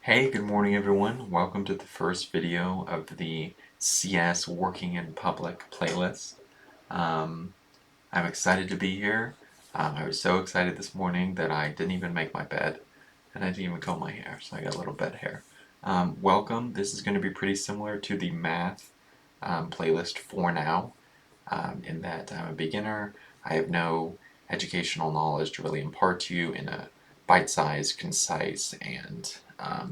Hey, good morning everyone. Welcome to the first video of the CS Working in Public playlist. Um, I'm excited to be here. I was so excited this morning that I didn't even make my bed and I didn't even comb my hair, so I got a little bed hair. Welcome. This is going to be pretty similar to the math playlist for now, in that I'm a beginner. I have no educational knowledge to really impart to you in a bite-sized, concise, and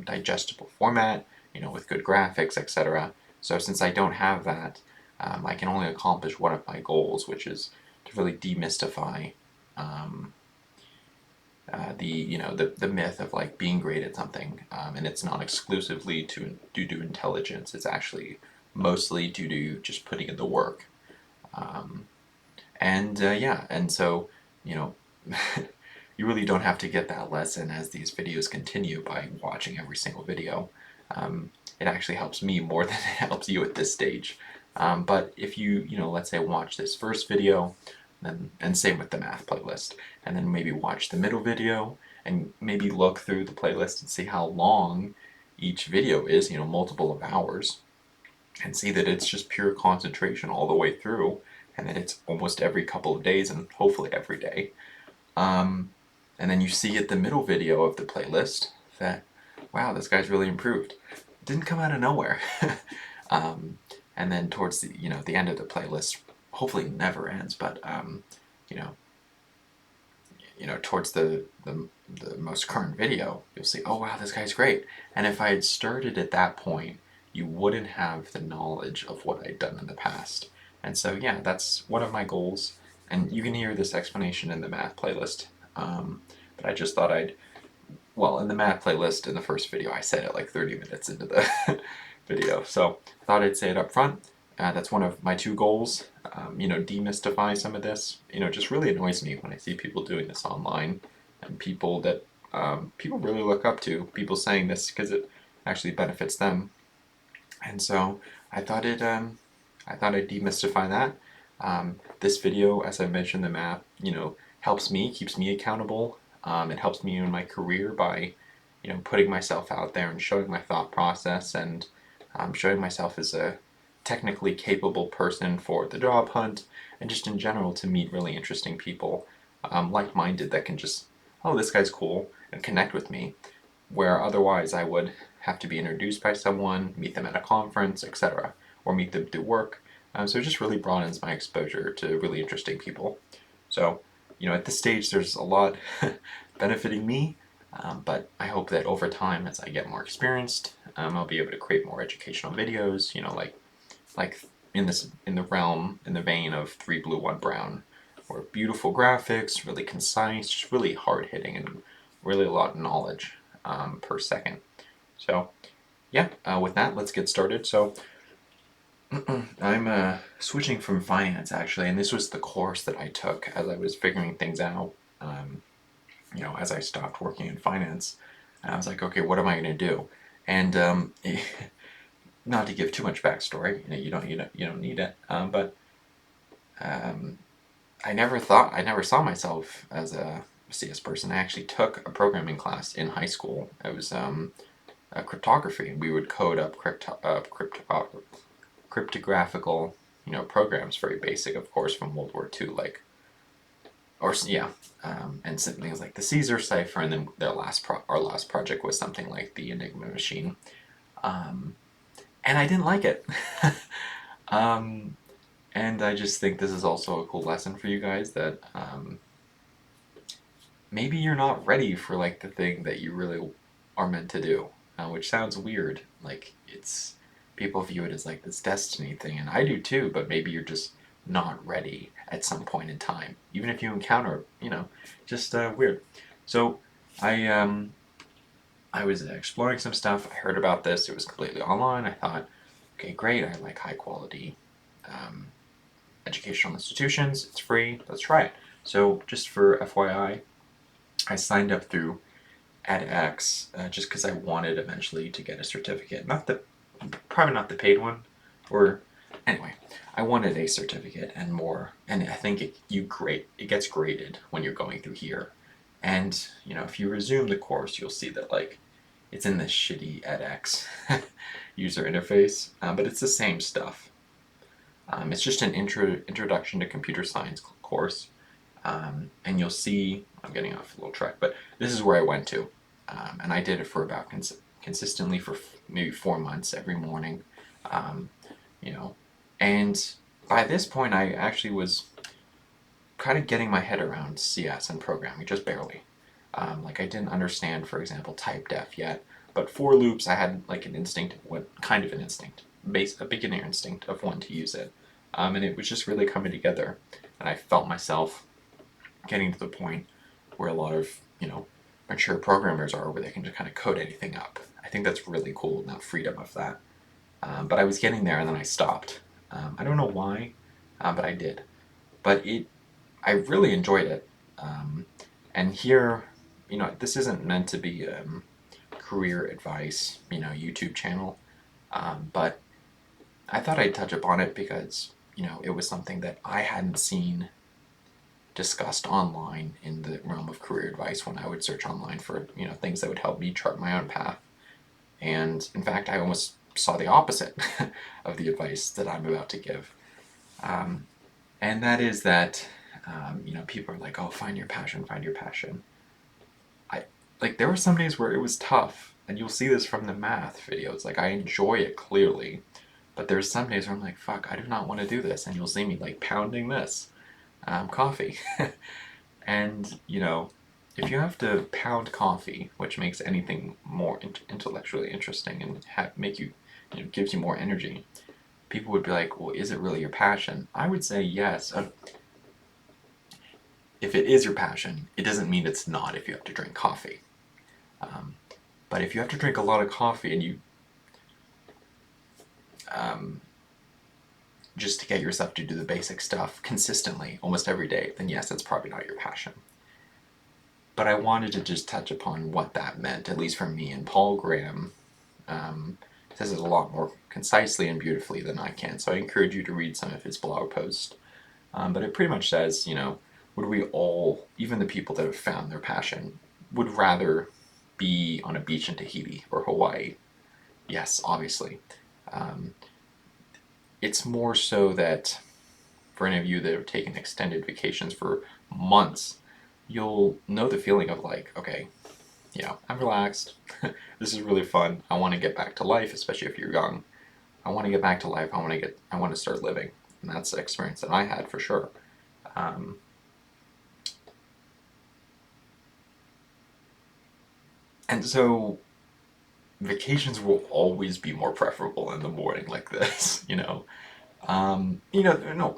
digestible format, with good graphics, etc. So since I don't have that, I can only accomplish one of my goals, which is to really demystify um, the myth of like being great at something, and it's not exclusively due to intelligence. It's actually mostly due to just putting in the work. Um, and yeah, and so, you know, you really don't have to get that lesson as these videos continue by watching every single video. It actually helps me more than it helps you at this stage. But if let's say watch this first video, and same with the math playlist, and then maybe watch the middle video, and maybe look through the playlist and see how long each video is, multiple of hours, and see that it's just pure concentration all the way through, and that it's almost every couple of days and hopefully every day. Um, and then you see at the middle video of the playlist that, wow, this guy's really improved. Didn't come out of nowhere. um, and then towards the end of the playlist, hopefully it never ends, but you know, towards the most current video, you'll see, oh wow, this guy's great. And if I had started at that point, you wouldn't have the knowledge of what I'd done in the past. And so yeah, that's one of my goals. And you can hear this explanation in the math playlist. But I just thought in the math playlist in the first video, I said it like 30 minutes into the video. So I thought I'd say it up front. That's one of my two goals. Demystify some of this. Just really annoys me when I see people doing this online, and people that people really look up to. People saying this because it actually benefits them. And so I thought I'd demystify that. This video, as I mentioned, the map, helps me, keeps me accountable. It helps me in my career by, putting myself out there and showing my thought process, and showing myself as a technically capable person for the job hunt, and just in general to meet really interesting people, like-minded, that can just, oh, this guy's cool, and connect with me, where otherwise I would have to be introduced by someone, meet them at a conference, etc., or meet them through work. So it just really broadens my exposure to really interesting people. So, at this stage, there's a lot benefiting me, but I hope that over time, as I get more experienced, I'll be able to create more educational videos. Like in the vein of Three Blue One Brown, or beautiful graphics, really concise, just really hard hitting, and really a lot of knowledge per second. So yeah, with that, let's get started. So I'm switching from finance actually, and this was the course that I took as I was figuring things out. As I stopped working in finance, and I was like, okay, what am I going to do? And not to give too much backstory, you don't need it. But um, I never saw myself as a CS person. I actually took a programming class in high school. It was cryptography. We would code up cryptographical, programs, very basic, of course, from World War II, like, or yeah, and some things like the Caesar cipher, and then our last project was something like the Enigma machine, and I didn't like it. um, and I just think this is also a cool lesson for you guys that maybe you're not ready for like the thing that you really are meant to do, which sounds weird. Like it's people view it as like this destiny thing, and I do too. But maybe you're just not ready at some point in time, even if you encounter, just weird. So I I was exploring some stuff. I heard about this. It was completely online. I thought, okay, great. I like high quality um, educational institutions. It's free. Let's try it. So just for FYI, I signed up through edX just because I wanted eventually to get a certificate. Probably not the paid one, or anyway, I wanted a certificate and more. And I think it gets graded when you're going through here. And if you resume the course, you'll see that like It's in this shitty edX user interface, but it's the same stuff. It's just an introduction to computer science course, and you'll see, I'm getting off a little track, but this is where I went to, and I did it for about consistently for maybe 4 months every morning, um, you know, and by this point I actually was kind of getting my head around CS and programming, just barely. Like I didn't understand, for example, type def yet, but for loops I had like an instinct, what kind of an instinct, a beginner instinct of when to use it, and it was just really coming together, and I felt myself getting to the point where a lot of mature programmers are, where they can just kind of code anything up. I think that's really cool, that freedom of that. But I was getting there and then I stopped. I don't know why, but I did. But I really enjoyed it. Um, and here, this isn't meant to be career advice, YouTube channel. But I thought I'd touch upon it because, it was something that I hadn't seen discussed online in the realm of career advice when I would search online for, things that would help me chart my own path. And in fact, I almost saw the opposite of the advice that I'm about to give. And that is that, people are like, oh, find your passion, find your passion. There were some days where it was tough, and you'll see this from the math videos. Like, I enjoy it clearly, but there's some days where I'm like, fuck, I do not want to do this, and you'll see me like pounding this coffee. And, if you have to pound coffee, which makes anything more intellectually interesting and make you, gives you more energy, people would be like, well, is it really your passion? I would say yes. If it is your passion, it doesn't mean it's not if you have to drink coffee. But if you have to drink a lot of coffee and you just to get yourself to do the basic stuff consistently, almost every day, then yes, that's probably not your passion. But I wanted to just touch upon what that meant, at least for me. And Paul Graham says it a lot more concisely and beautifully than I can. So I encourage you to read some of his blog posts. But it pretty much says, would we all, even the people that have found their passion, would rather be on a beach in Tahiti or Hawaii? Yes, obviously. It's more so that for any of you that have taken extended vacations for months, you'll know the feeling of like, okay, I'm relaxed. This is really fun. I want to get back to life, especially if you're young. I want to get back to life. I want to start living. And that's the experience that I had for sure. And so vacations will always be more preferable in the morning like this, no,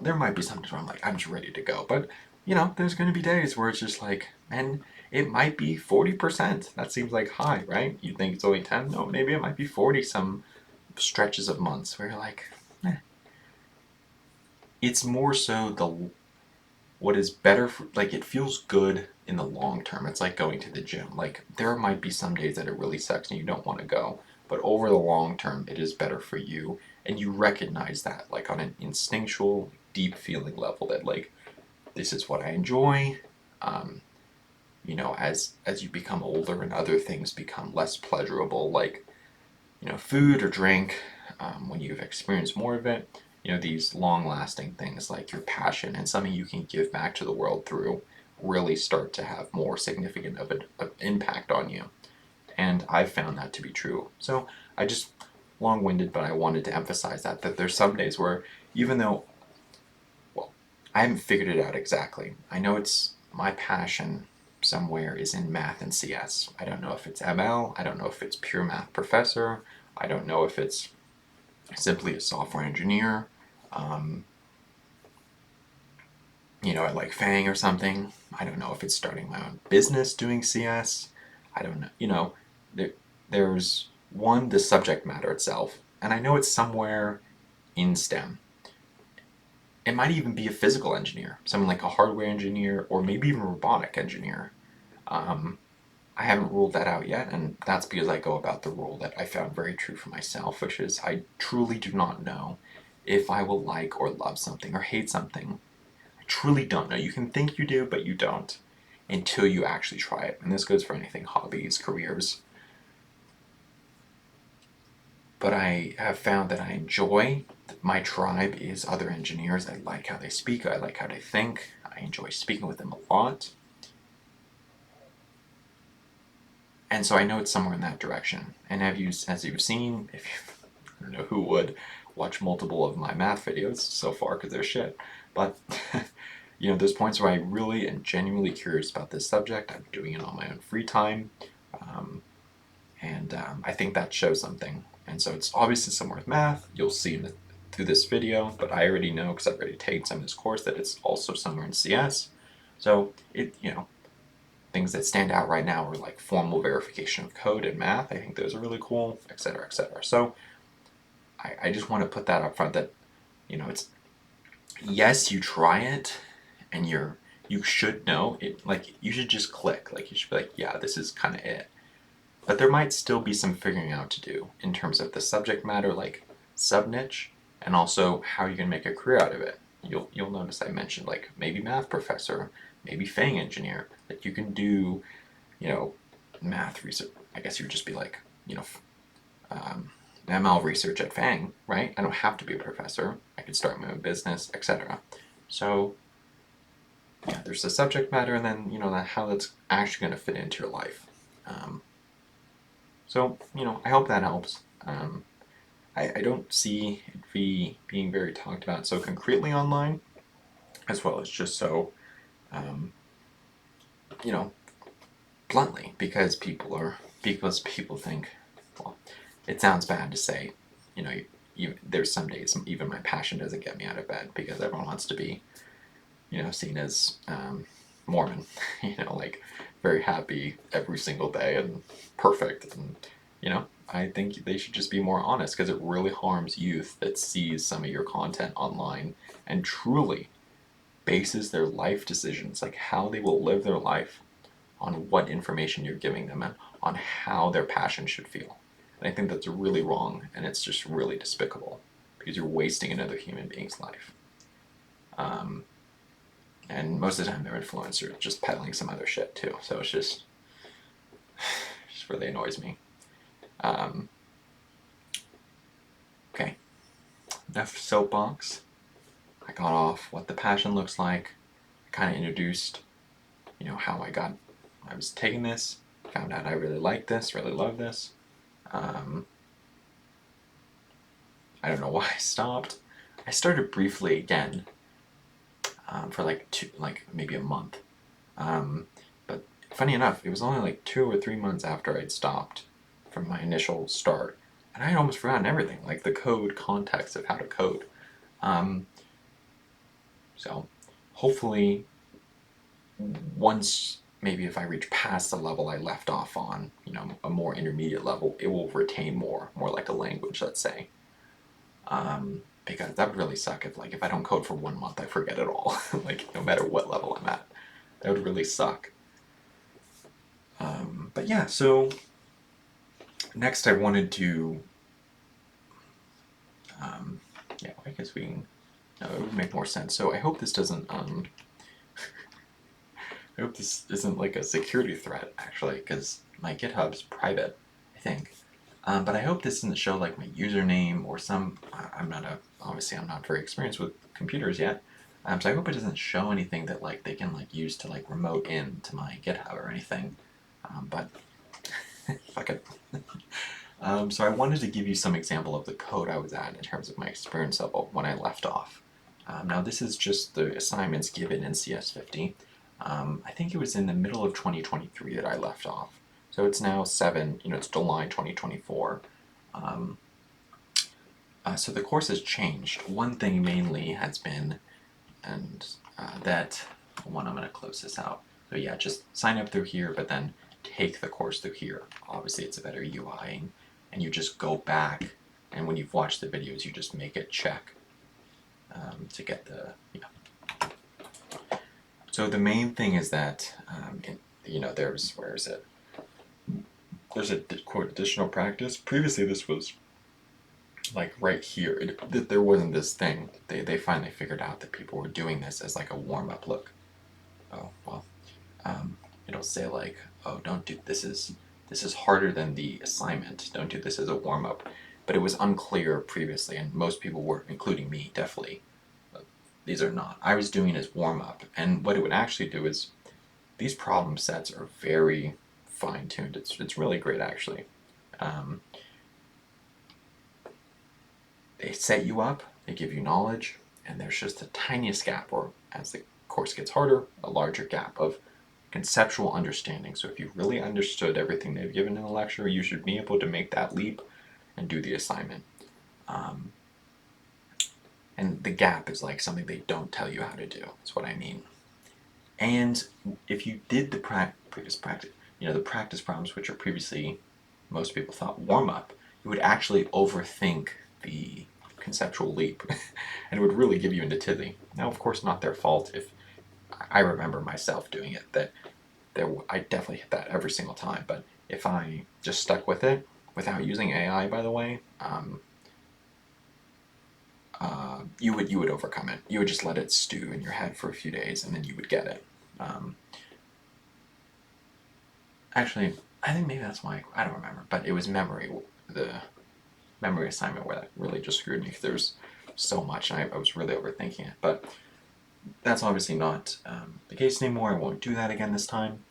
there might be some times where I'm like, I'm just ready to go. But, there's going to be days where it's just like, and it might be 40%. That seems like high, right? You think it's only 10? No, maybe it might be 40 some stretches of months where you're like, eh. It's more so what is better for, like, it feels good in the long term. It's like going to the gym. Like, there might be some days that it really sucks and you don't want to go, but over the long term, it is better for you. And you recognize that, like, on an instinctual, deep feeling level, that, like, this is what I enjoy. As you become older and other things become less pleasurable, like, food or drink, when you've experienced more of it, these long-lasting things like your passion and something you can give back to the world through really start to have more significant of an impact on you. And I've found that to be true. So I just long-winded, but I wanted to emphasize that there's some days where, even though, well, I haven't figured it out exactly. I know it's my passion somewhere is in math and CS. I don't know if it's ML. I don't know if it's pure math professor. I don't know if it's simply a software engineer. At like Fang or something. I don't know if it's starting my own business doing CS. I don't know. There's one, the subject matter itself, and I know it's somewhere in STEM. It might even be a physical engineer, someone like a hardware engineer, or maybe even a robotic engineer. I haven't ruled that out yet, and that's because I go about the rule that I found very true for myself, which is I truly do not know if I will like or love something or hate something. I truly don't know. You can think you do, but you don't until you actually try it. And this goes for anything, hobbies, careers. but I have found that I enjoy my tribe is other engineers. I like how they speak, I like how they think, I enjoy speaking with them a lot. And so I know it's somewhere in that direction. And as you've seen, if you, I don't know who would watch multiple of my math videos so far because they're shit, but there's points where I really am genuinely curious about this subject. I'm doing it on my own free time, um, and I think that shows something. And so it's obviously somewhere with math. You'll see through this video, but I already know because I've already taken some of this course that it's also somewhere in CS. So things that stand out right now are like formal verification of code and math. I think those are really cool, et cetera, et cetera. So I just want to put that up front that, it's, yes, you try it and you should know it, like you should just click, like you should be like, yeah, this is kind of it. But there might still be some figuring out to do in terms of the subject matter, like sub niche, and also how you can make a career out of it. You'll notice I mentioned like maybe math professor, maybe FANG engineer, that you can do, you know, math research. I guess you would just be like, um, ML research at FANG, right? I don't have to be a professor. I could start my own business, etc. So yeah, there's the subject matter, and then how that's actually going to fit into your life. Um, so I hope that helps. I don't see it being very talked about so concretely online, as well as just so um, you know bluntly, because people think, well, it sounds bad to say, there's some days even my passion doesn't get me out of bed because everyone wants to be, seen as Mormon, like very happy every single day and perfect. And, I think they should just be more honest because it really harms youth that sees some of your content online and truly bases their life decisions, like how they will live their life, on what information you're giving them and on how their passion should feel. And I think that's really wrong, and it's just really despicable because you're wasting another human being's life. And most of the time, they're influencers just peddling some other shit too. So it's just really annoys me. Okay, enough soapbox. I got off what the passion looks like. I kind of introduced, how I was taking this, found out I really like this, really love this. I don't know why I stopped. I started briefly again for like maybe a month. But funny enough, it was only like 2 or 3 months after I'd stopped from my initial start, and I had almost forgotten everything, like the code context of how to code. Um, so hopefully, once maybe if I reach past the level I left off on, a more intermediate level, it will retain more like a language, let's say. Because that would really suck if I don't code for 1 month, I forget it all. Like no matter what level I'm at, that would really suck. But yeah, so next I wanted to, yeah, I guess we can. No, it would make more sense. So I hope this doesn't. I hope this isn't like a security threat actually, because my GitHub's private, I think. But I hope this doesn't show like my username or some. Obviously I'm not very experienced with computers yet. So I hope it doesn't show anything that like they can like use to like remote in to my GitHub or anything. But fuck it. So I wanted to give you some example of the code I was at in terms of my experience level when I left off. Now this is just the assignments given in CS50. I think it was in the middle of 2023 that I left off. So it's now it's July 2024. So the course has changed. One thing mainly has been, and that one, I'm going to close this out. So yeah, just sign up through here, but then take the course through here. Obviously it's a better UI, and you just go back, and when you've watched the videos, you just make a check to get the, So the main thing is that, where is it? There's a quote additional practice. Previously this was like right here. There wasn't this thing. They finally figured out that people were doing this as like a warm-up look. Oh, well, it'll say like, oh, don't do this is harder than the assignment. Don't do this as a warm-up. but it was unclear previously, and most people were, including me, definitely. These are not. I was doing it as warm-up, and what it would actually do is, these problem sets are very fine-tuned. It's really great, actually. Um, they set you up, they give you knowledge, and there's just a tiniest gap, or as the course gets harder, a larger gap of conceptual understanding. So if you really understood everything they've given in the lecture, you should be able to make that leap and do the assignment. And the gap is like something they don't tell you how to do, is what I mean. And if you did the previous practice, the practice problems, which are previously, most people thought, warm up, you would actually overthink the conceptual leap, and it would really give you into tizzy. Now, of course, not their fault. If I remember myself doing it, that I definitely hit that every single time. But if I just stuck with it without using AI, by the way, you would overcome it. You would just let it stew in your head for a few days, and then you would get it. Actually, I think maybe that's why I don't remember, but it was the memory assignment where that really just screwed me, because there's so much, and I was really overthinking it. But that's obviously not the case anymore. I won't do that again this time.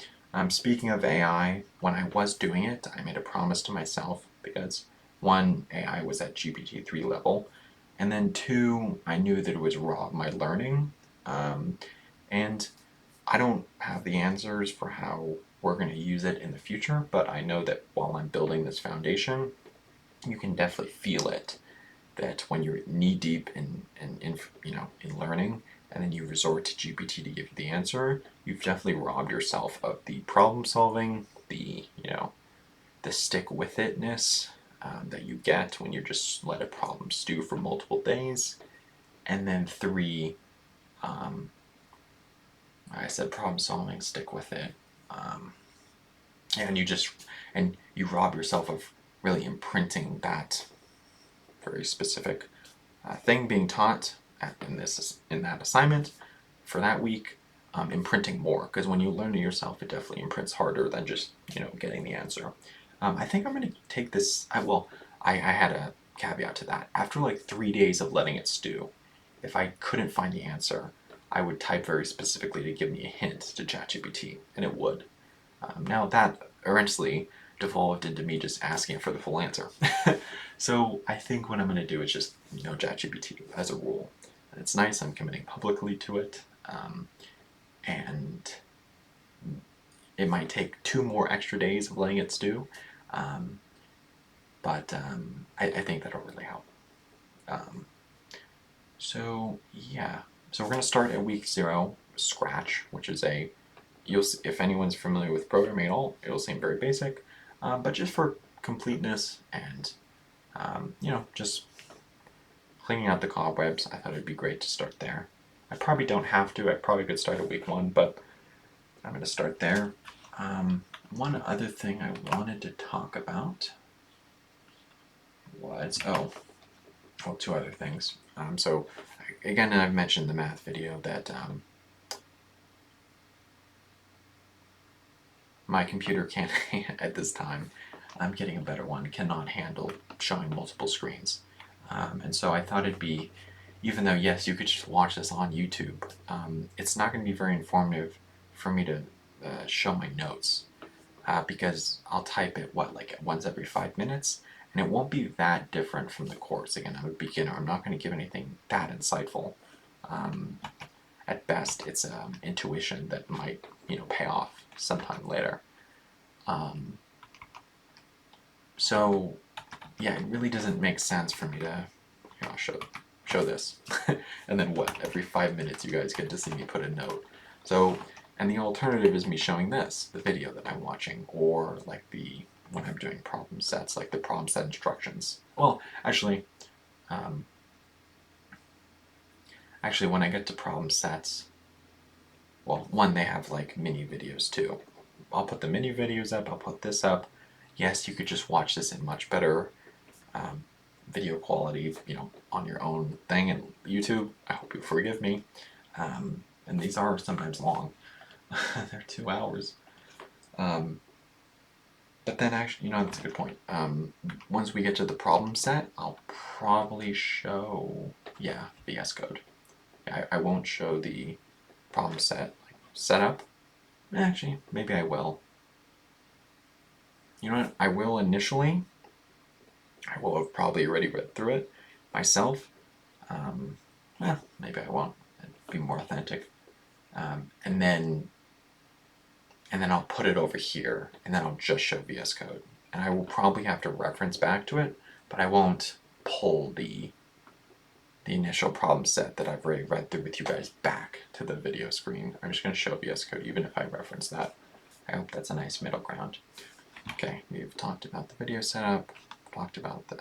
Speaking of AI, when I was doing it, I made a promise to myself, because one, AI was at GPT-3 level, and then two, I knew that it was raw of my learning, and I don't have the answers for how we're going to use it in the future, but I know that while I'm building this foundation, you can definitely feel it. That when you're knee deep in learning, and then you resort to GPT to give you the answer, you've definitely robbed yourself of the problem solving, the stick with itness that you get when you just let a problem stew for multiple days. And then three, I said problem solving, stick with it, and you rob yourself of really imprinting that very specific thing being taught in that assignment for that week, imprinting more, because when you learn it yourself, it definitely imprints harder than just getting the answer. I think I'm going to take this. I had a caveat to that. After like 3 days of letting it stew, if I couldn't find the answer, I would type very specifically to give me a hint to ChatGPT, and it would. Now that eventually devolved into me just asking for the full answer. So I think what I'm going to do is just ChatGPT as a rule. And it's nice. I'm committing publicly to it, and it might take 2 more extra days of letting it stew, but I think that'll really help. So yeah, so we're going to start at week 0, Scratch, which is if anyone's familiar with programming at all, it'll seem very basic, but just for completeness and just cleaning out the cobwebs, I thought it'd be great to start there. I probably don't have to. I probably could start at week 1, but I'm going to start there. One other thing I wanted to talk about was 2 other things. So again, I've mentioned the math video that my computer can't at this time. I'm getting a better one, cannot handle showing multiple screens. And so I thought it'd be, even though yes, you could just watch this on YouTube, it's not going to be very informative for me to show my notes, because I'll type it once every 5 minutes, and it won't be that different from the course. Again, I'm a beginner. I'm not going to give anything that insightful. At best, it's intuition that might pay off sometime later. So yeah, it really doesn't make sense for me to I'll show this, and then every 5 minutes you guys get to see me put a note. So, and the alternative is me showing this, the video that I'm watching, or when I'm doing problem sets, like the problem set instructions. Well, actually, when I get to problem sets, one, they have mini videos too. I'll put the mini videos up, I'll put this up. Yes, you could just watch this in much better video quality, on your own thing and YouTube. I hope you forgive me. And these are sometimes long. They're 2 hours. But then actually, that's a good point. Once we get to the problem set, I'll probably show, yeah, VS Code. I won't show the problem set like, setup. Actually, maybe I will. You know what? I will initially. I will have probably already read through it myself. Um, well, maybe I won't. It'd be more authentic. And then I'll put it over here, and then I'll just show VS Code. And I will probably have to reference back to it, but I won't pull the initial problem set that I've already read through with you guys back to the video screen. I'm just going to show VS Code even if I reference that. I hope that's a nice middle ground. Okay, we've talked about the video setup, talked about the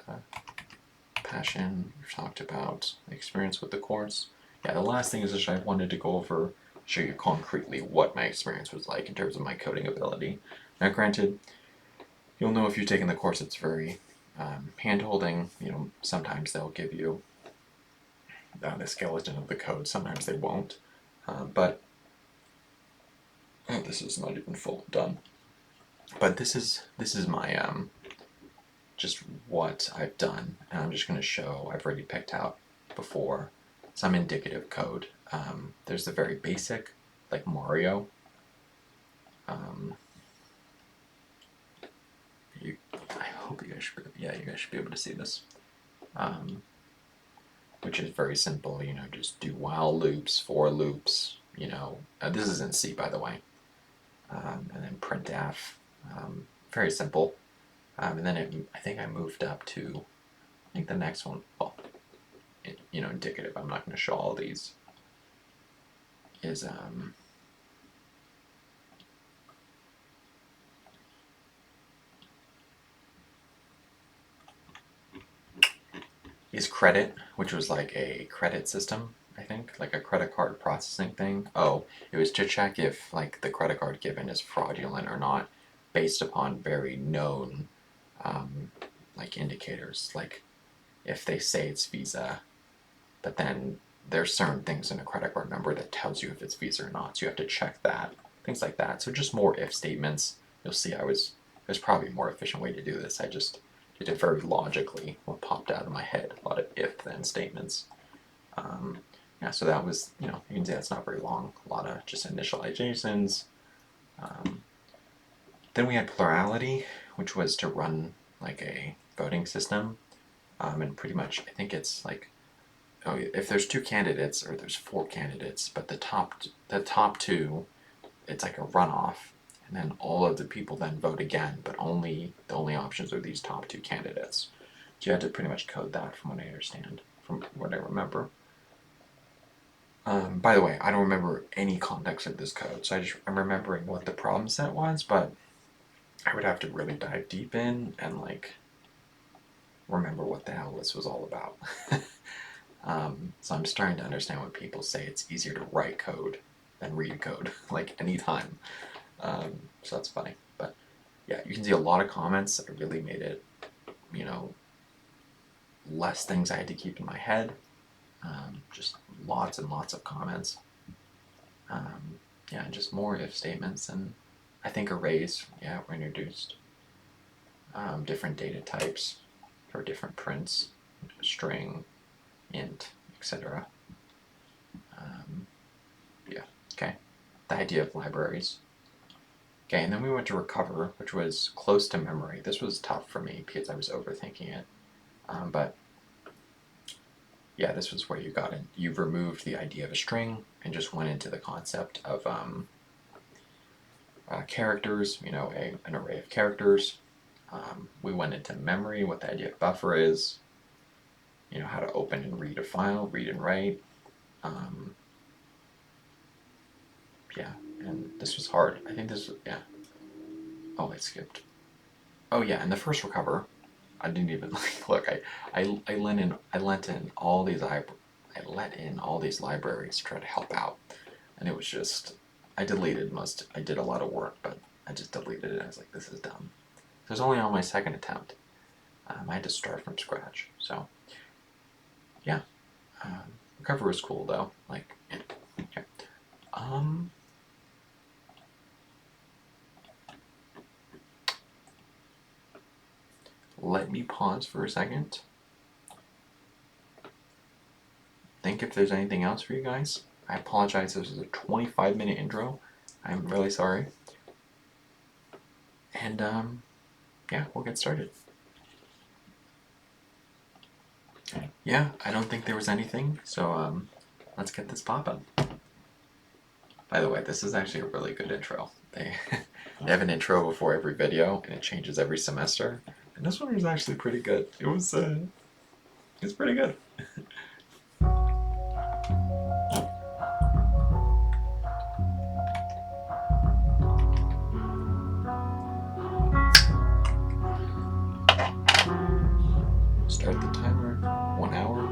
passion, we've talked about the experience with the course. Yeah, the last thing is just I wanted to go over, show you concretely what my experience was like in terms of my coding ability. Now granted, you'll know if you've taken the course it's very hand-holding. Sometimes they'll give you the skeleton of the code, sometimes they won't. But this is not even full done. But this is my just what I've done, and I'm just going to show. I've already picked out before some indicative code. There's the very basic, like Mario. I hope you guys should. You guys should be able to see this. Which is very simple. Just do while loops, for loops. This is in C, by the way. And then printf. Very simple. And then I think I moved up to, I think the next one, well, indicative. I'm not going to show all these. Is credit, which was like a credit system, I think, like a credit card processing thing. Oh, it was to check if like the credit card given is fraudulent or not, based upon very known like indicators, like if they say it's Visa, but then there's certain things in a credit card number that tells you if it's Visa or not, so you have to check that, things like that. So just more if statements. You'll see there's probably a more efficient way to do this. I just did it very logically, what popped out of my head, a lot of if-then statements. Yeah, so that was, you can see that's not very long, a lot of just initializations. Then we had plurality, which was to run like a voting system, and pretty much I think it's like, if there's two candidates or there's four candidates, but the top two, it's like a runoff, and then all of the people then vote again, but the only options are these top two candidates. So you had to pretty much code that, from what I understand, from what I remember. By the way, I don't remember any context of this code, so I'm remembering what the problem set was, but I would have to really dive deep in and like remember what the hell this was all about. So I'm starting to understand when people say it's easier to write code than read code, like anytime. So that's funny. But yeah, you can see a lot of comments. I really made it, less things I had to keep in my head. Just lots and lots of comments. Yeah, just more if statements, and I think arrays, were introduced. Different data types for different prints, string, int, etc. Yeah, okay. The idea of libraries. Okay, and then we went to recover, which was close to memory. This was tough for me because I was overthinking it. But yeah, this was where you removed the idea of a string and just went into the concept of characters, an array of characters. We went into memory, what the idea of buffer is, how to open and read a file, read and write. Yeah, and this was hard. I think this, yeah. Oh, I skipped. Oh yeah, and the first recover, I didn't even look. I let in all these libraries to try to help out, and it was just I did a lot of work, but I just deleted it. I was like, this is dumb. It was only on my second attempt. I had to start from scratch. So yeah, recover was cool though. Like, okay. let me pause for a second. Think if there's anything else for you guys. I apologize, this is a 25-minute intro. I'm really sorry. And yeah, we'll get started. Yeah, I don't think there was anything, so let's get this poppin'. By the way, this is actually a really good intro. They have an intro before every video, and it changes every semester. And this one was actually pretty good. It's pretty good. Start the timer. 1 hour.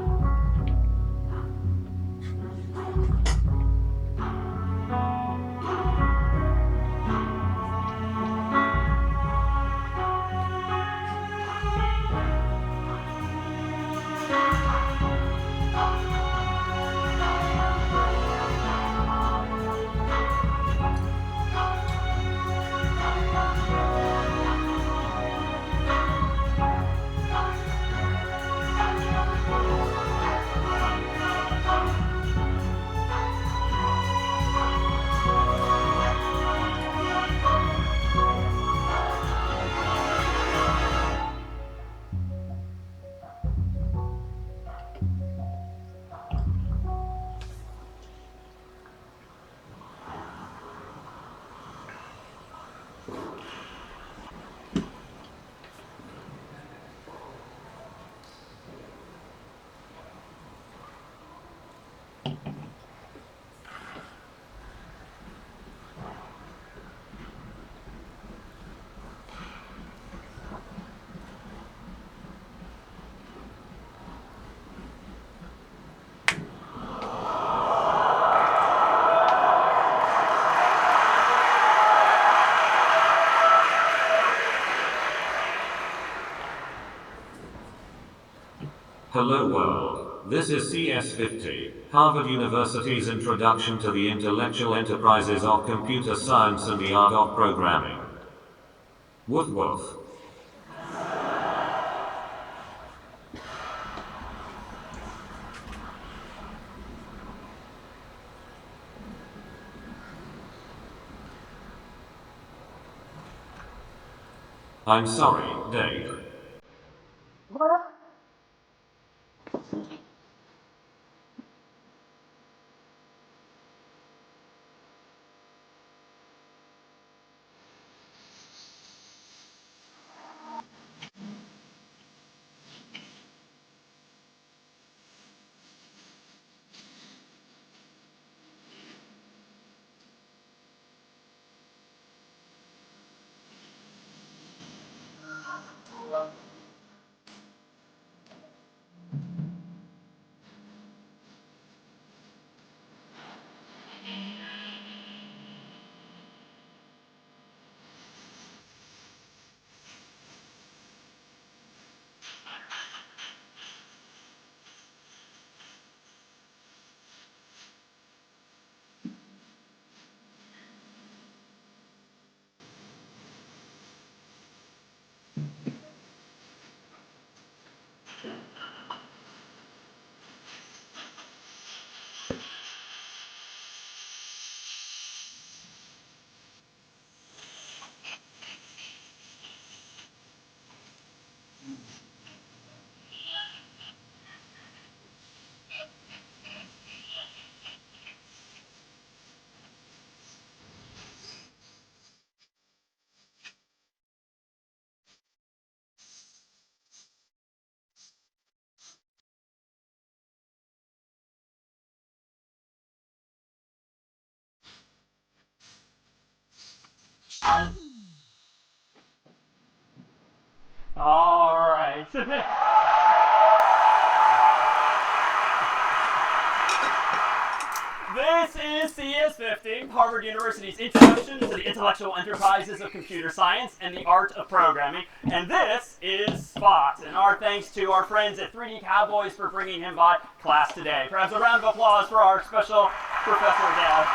Hello world, this is CS50, Harvard University's Introduction to the Intellectual Enterprises of Computer Science and the Art of Programming. Woof woof. I'm sorry, Dave. All right. This is CS50, Harvard University's Introduction to the Intellectual Enterprises of Computer Science and the Art of Programming. And this is Spot. And our thanks to our friends at 3D Cowboys for bringing him by class today. Perhaps a round of applause for our special Professor Dad.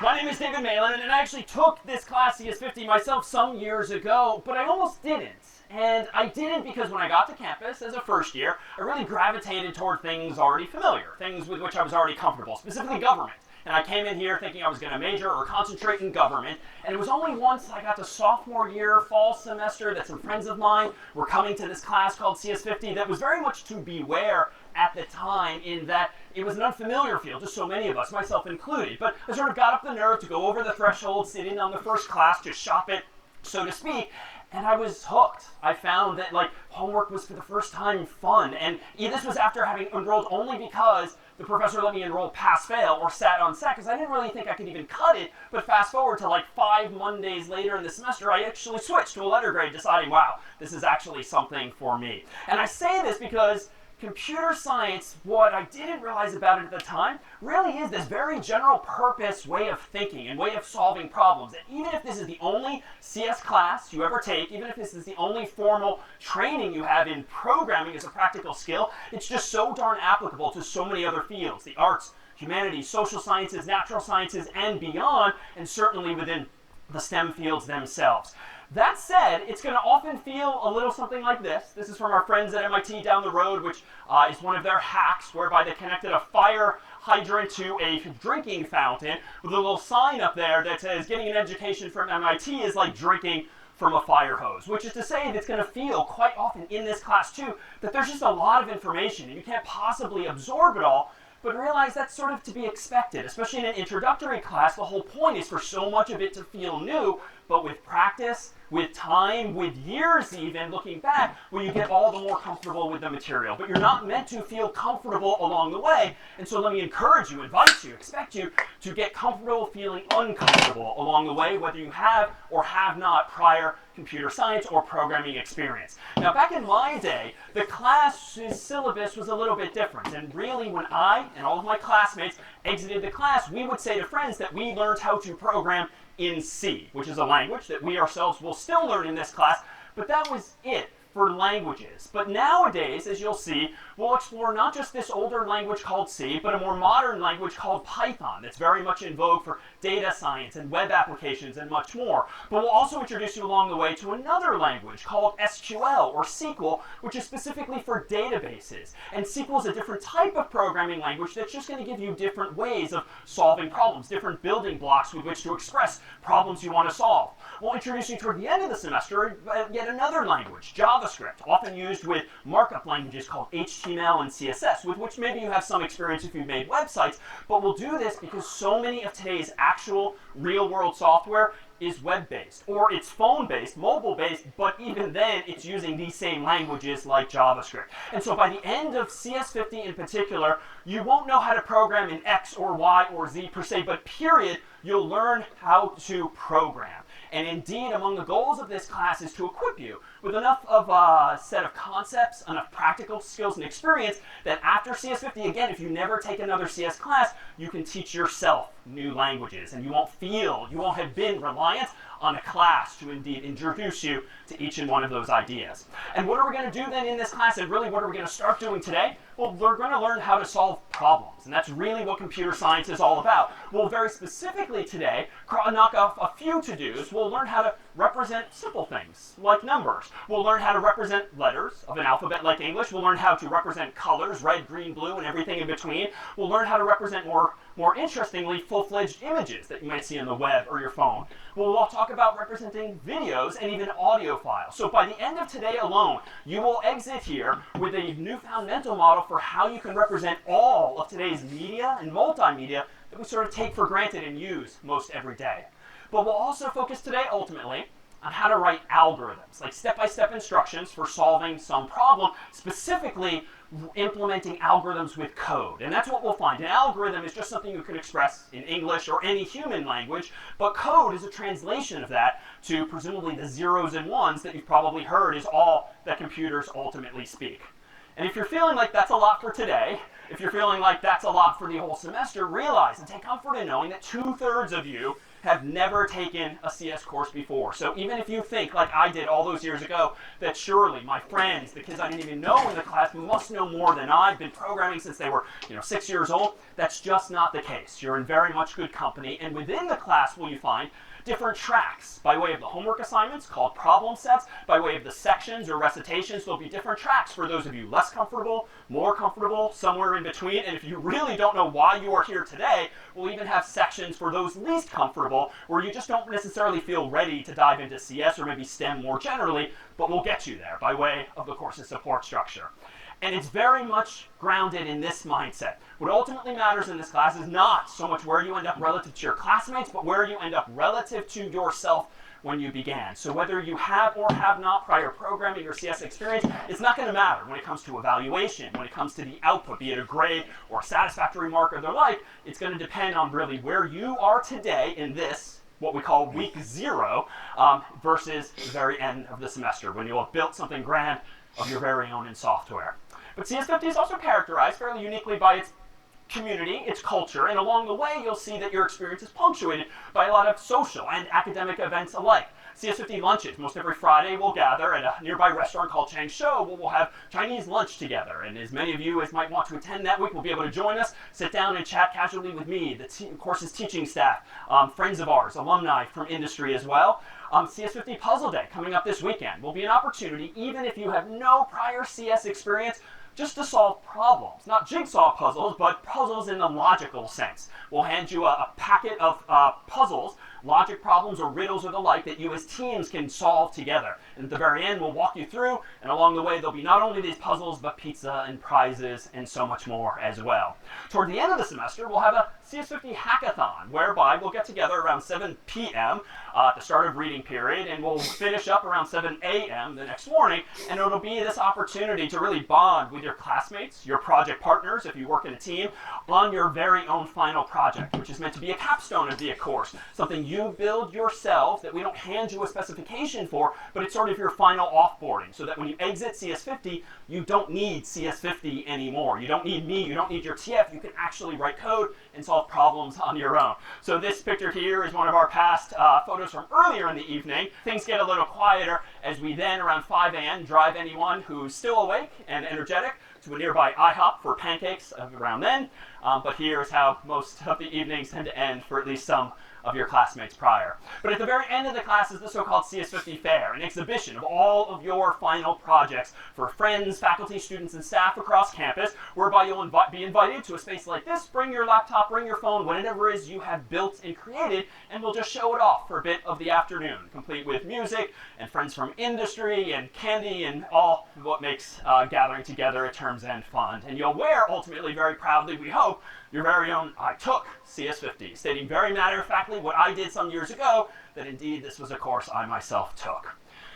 My name is David Malin, and I actually took this class CS50 myself some years ago, but I almost didn't. And I didn't because when I got to campus as a first year, I really gravitated toward things already familiar, things with which I was already comfortable, specifically government. And I came in here thinking I was going to major or concentrate in government, and it was only once I got to sophomore year, fall semester, that some friends of mine were coming to this class called CS50 that was very much to beware at the time, in that it was an unfamiliar field to so many of us, myself included. But I sort of got up the nerve to go over the threshold, sit in on the first class, to shop it, so to speak, and I was hooked. I found that homework was for the first time fun, and this was after having enrolled only because the professor let me enroll pass-fail or sat on sat, because I didn't really think I could even cut it. But fast forward to 5 Mondays later in the semester, I actually switched to a letter grade, deciding, wow, this is actually something for me. And I say this because computer science, what I didn't realize about it at the time, really is this very general purpose way of thinking and way of solving problems. And even if this is the only CS class you ever take, even if this is the only formal training you have in programming as a practical skill, it's just so darn applicable to so many other fields, the arts, humanities, social sciences, natural sciences, and beyond, and certainly within the STEM fields themselves. That said, it's going to often feel a little something like this. This is from our friends at MIT down the road, which is one of their hacks, whereby they connected a fire hydrant to a drinking fountain with a little sign up there that says, getting an education from MIT is like drinking from a fire hose, which is to say that it's going to feel quite often in this class too that there's just a lot of information and you can't possibly absorb it all. But realize that's sort of to be expected, especially in an introductory class. The whole point is for so much of it to feel new, but with practice, with time, with years even, looking back, will you get all the more comfortable with the material. But you're not meant to feel comfortable along the way, and so let me encourage you, invite you, expect you to get comfortable feeling uncomfortable along the way, whether you have or have not prior computer science or programming experience. Now, back in my day, the class's syllabus was a little bit different, and really when I and all of my classmates exited the class, we would say to friends that we learned how to program in C, which is a language that we ourselves will still learn in this class, but that was it for languages. But nowadays, as you'll see, we'll explore not just this older language called C, but a more modern language called Python that's very much in vogue for data science and web applications and much more. But we'll also introduce you along the way to another language called SQL or SQL, which is specifically for databases. And SQL is a different type of programming language that's just going to give you different ways of solving problems, different building blocks with which to express problems you want to solve. We'll introduce you toward the end of the semester yet another language, JavaScript, often used with markup languages called HTML and CSS, with which maybe you have some experience if you've made websites, but we'll do this because so many of today's actual real-world software is web-based, or it's phone-based, mobile-based, but even then it's using these same languages like JavaScript. And so by the end of CS50 in particular, you won't know how to program in X or Y or Z per se, but period, you'll learn how to program. And indeed, among the goals of this class is to equip you with enough of a set of concepts, enough practical skills and experience that after CS50, again, if you never take another CS class, you can teach yourself new languages. And you won't have been reliant on a class to indeed introduce you to each and one of those ideas. And what are we going to do then in this class, and really what are we going to start doing today? Well, we're going to learn how to solve problems, and that's really what computer science is all about. We'll very specifically today knock off a few to-dos. We'll learn how to represent simple things like numbers. We'll learn how to represent letters of an alphabet like English. We'll learn how to represent colors, red, green, blue, and everything in between. We'll learn how to represent more interestingly, full-fledged images that you might see on the web or your phone. We'll talk about representing videos and even audio files. So by the end of today alone, you will exit here with a newfound mental model for how you can represent all of today's media and multimedia that we sort of take for granted and use most every day. But we'll also focus today, ultimately, on how to write algorithms, like step-by-step instructions for solving some problem, specifically implementing algorithms with code. And that's what we'll find. An algorithm is just something you can express in English or any human language, but code is a translation of that to presumably the zeros and ones that you've probably heard is all that computers ultimately speak. And if you're feeling like that's a lot for today, if you're feeling like that's a lot for the whole semester, realize and take comfort in knowing that 2/3 of you have never taken a CS course before. So even if you think, like I did all those years ago, that surely my friends, the kids I didn't even know in the class, must know more than I've been programming since they were 6 years old, that's just not the case. You're in very much good company, and within the class will you find different tracks. By way of the homework assignments called problem sets, by way of the sections or recitations, there'll be different tracks for those of you less comfortable, more comfortable, somewhere in between. And if you really don't know why you are here today, we'll even have sections for those least comfortable where you just don't necessarily feel ready to dive into CS or maybe STEM more generally, but we'll get you there by way of the course's support structure. And it's very much grounded in this mindset. What ultimately matters in this class is not so much where you end up relative to your classmates, but where you end up relative to yourself when you began. So whether you have or have not prior programming or CS experience, it's not going to matter when it comes to evaluation, when it comes to the output, be it a grade or a satisfactory mark or the like. It's going to depend on really where you are today in this, what we call week 0, versus the very end of the semester, when you'll have built something grand of your very own in software. But CS50 is also characterized fairly uniquely by its community, its culture, and along the way you'll see that your experience is punctuated by a lot of social and academic events alike. CS50 lunches, most every Friday we'll gather at a nearby restaurant called Chang Shou where we'll have Chinese lunch together, and as many of you as might want to attend that week will be able to join us, sit down and chat casually with me, the course's teaching staff, friends of ours, alumni from industry as well. CS50 Puzzle Day coming up this weekend will be an opportunity, even if you have no prior CS experience, just to solve problems. Not jigsaw puzzles, but puzzles in the logical sense. We'll hand you a packet of puzzles, logic problems or riddles or the like, that you as teams can solve together. And at the very end, we'll walk you through, and along the way, there'll be not only these puzzles, but pizza and prizes and so much more as well. Toward the end of the semester, we'll have a CS50 hackathon, whereby we'll get together around 7 p.m. At the start of reading period, and we'll finish up around 7 a.m. the next morning, and it'll be this opportunity to really bond with your classmates, your project partners, if you work in a team, on your very own final project, which is meant to be a capstone of the course, something you build yourself that we don't hand you a specification for, but it's sort of your final offboarding, so that when you exit CS50, you don't need CS50 anymore. You don't need me, you don't need your TF, you can actually write code and solve problems on your own. So this picture here is one of our past photos from earlier in the evening. Things get a little quieter as we then, around 5 a.m., drive anyone who's still awake and energetic to a nearby IHOP for pancakes around then. But here's how most of the evenings tend to end for at least some of your classmates prior. But at the very end of the class is the so-called CS50 Fair, an exhibition of all of your final projects for friends, faculty, students, and staff across campus, whereby you'll be invited to a space like this. Bring your laptop, bring your phone, whatever it is you have built and created, and we'll just show it off for a bit of the afternoon, complete with music and friends from industry and candy and all what makes gathering together at term's end fun. And you'll wear, ultimately, very proudly, we hope, your very own I took CS50, stating very matter-of-factly what I did some years ago, that indeed this was a course I myself took.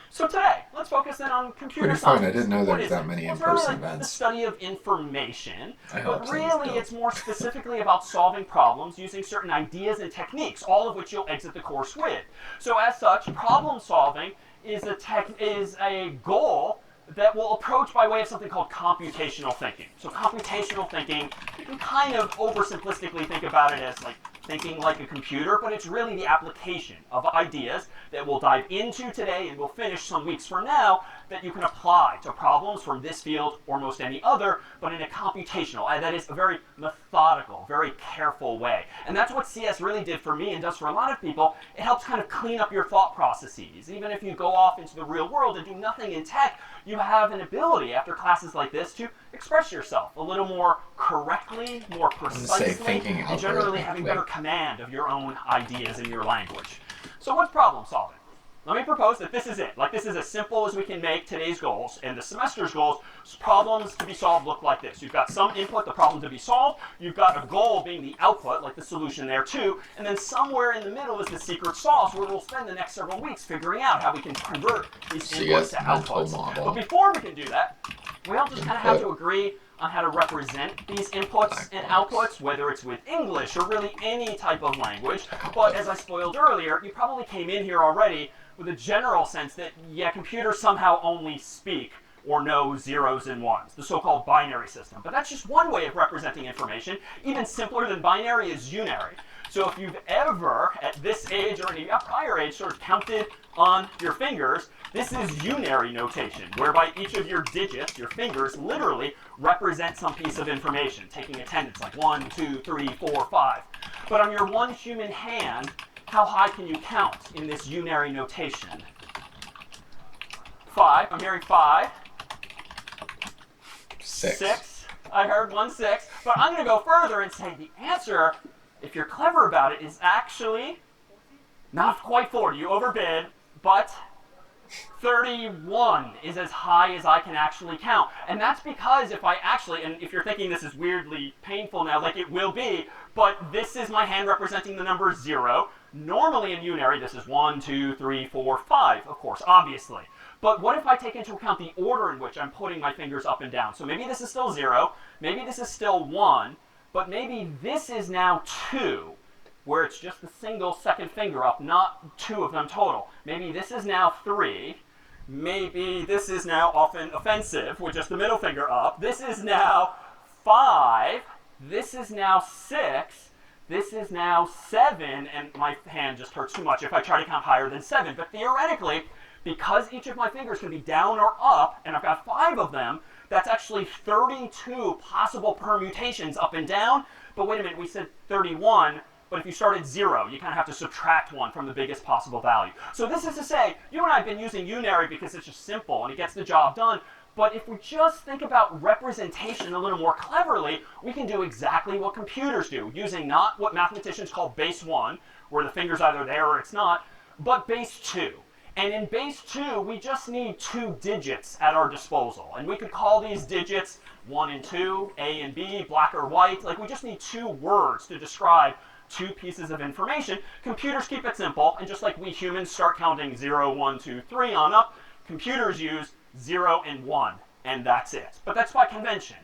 So today, let's focus then on computer science. Pretty fun. I didn't know there What were is that it? many Well, it's in-person really like events. the study of information, I hope but so. really it's more specifically about solving problems using certain ideas and techniques, all of which you'll exit the course with. So as such, problem solving is a goal that we'll approach by way of something called computational thinking. So computational thinking, you can kind of oversimplistically think about it as like thinking like a computer, but it's really the application of ideas that we'll dive into today and we'll finish some weeks from now that you can apply to problems from this field or most any other, but in a computational, and that is a very methodical, very careful way. And that's what CS really did for me and does for a lot of people. It helps kind of clean up your thought processes. Even if you go off into the real world and do nothing in tech, you have an ability after classes like this to express yourself a little more correctly, more precisely, and generally having better command of your own ideas and your language. So what's problem solving? Let me propose that this is it. Like, this is as simple as we can make today's goals and the semester's goals. Problems to be solved look like this. You've got some input, the problem to be solved. You've got a goal being the output, like the solution there too. And then somewhere in the middle is the secret sauce where we'll spend the next several weeks figuring out how we can convert these inputs to outputs. But before we can do that, we all just kind of have to agree on how to represent these inputs and outputs, whether it's with English or really any type of language. But as I spoiled earlier, you probably came in here already with a general sense that, yeah, computers somehow only speak or know zeros and ones, the so-called binary system. But that's just one way of representing information. Even simpler than binary is unary. So if you've ever, at this age or any prior age, sort of counted on your fingers, this is unary notation, whereby each of your digits, your fingers, literally represent some piece of information, taking attendance like 1, 2, 3, 4, 5. But on your one human hand, how high can you count in this unary notation? 5. I'm hearing 5. 6. I heard 1, 6. But I'm going to go further and say the answer, if you're clever about it, is actually not quite 40. You overbid, but 31 is as high as I can actually count. And that's because if I actually, and if you're thinking this is weirdly painful now, like it will be, but this is my hand representing the number 0. Normally in unary, this is 1, 2, 3, 4, 5, of course, obviously. But what if I take into account the order in which I'm putting my fingers up and down? So maybe this is still 0, maybe this is still 1, but maybe this is now 2, where it's just the single second finger up, not 2 of them total. Maybe this is now 3, maybe this is now often offensive, with just the middle finger up. This is now 5, this is now 6, this is now 7, and my hand just hurts too much if I try to count higher than 7. But theoretically, because each of my fingers can be down or up, and I've got 5 of them, that's actually 32 possible permutations up and down. But wait a minute, we said 31, but if you start at 0, you kind of have to subtract 1 from the biggest possible value. So this is to say, you and I have been using unary because it's just simple and it gets the job done. But if we just think about representation a little more cleverly, we can do exactly what computers do, using not what mathematicians call base 1, where the finger's either there or it's not, but base 2. And in base 2, we just need 2 digits at our disposal. And we could call these digits 1 and 2, A and B, black or white. Like, we just need 2 words to describe 2 pieces of information. Computers keep it simple, and just like we humans start counting 0, 1, 2, 3 on up, computers use 0 and 1, and that's it. But that's by convention.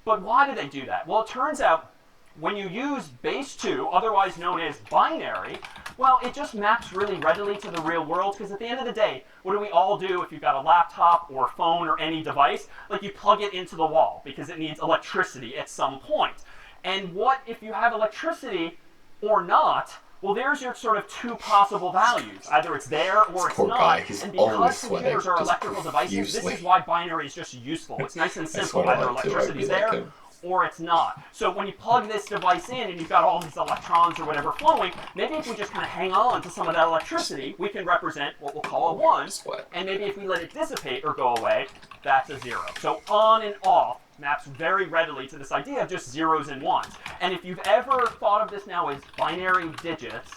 But why do they do that? Well, it turns out when you use base 2, otherwise known as binary, well, it just maps really readily to the real world, because at the end of the day, what do we all do if you've got a laptop or a phone or any device? Like, you plug it into the wall because it needs electricity at some point. And what if you have electricity or not? Well, there's your sort of 2 possible values. Either it's there or it's Poor not. guy, he's and always because sweating, computers are just electrical devices, this profusely. is why binary is just useful. It's nice and simple. what I Either like to. I'd electricity's be like there him. or it's not. So when you plug this device in and you've got all these electrons or whatever flowing, maybe if we just kind of hang on to some of that electricity, we can represent what we'll call a 1. Sweat. And maybe if we let it dissipate or go away, that's a 0. So on and off maps very readily to this idea of just zeros and ones. And if you've ever thought of this now as binary digits,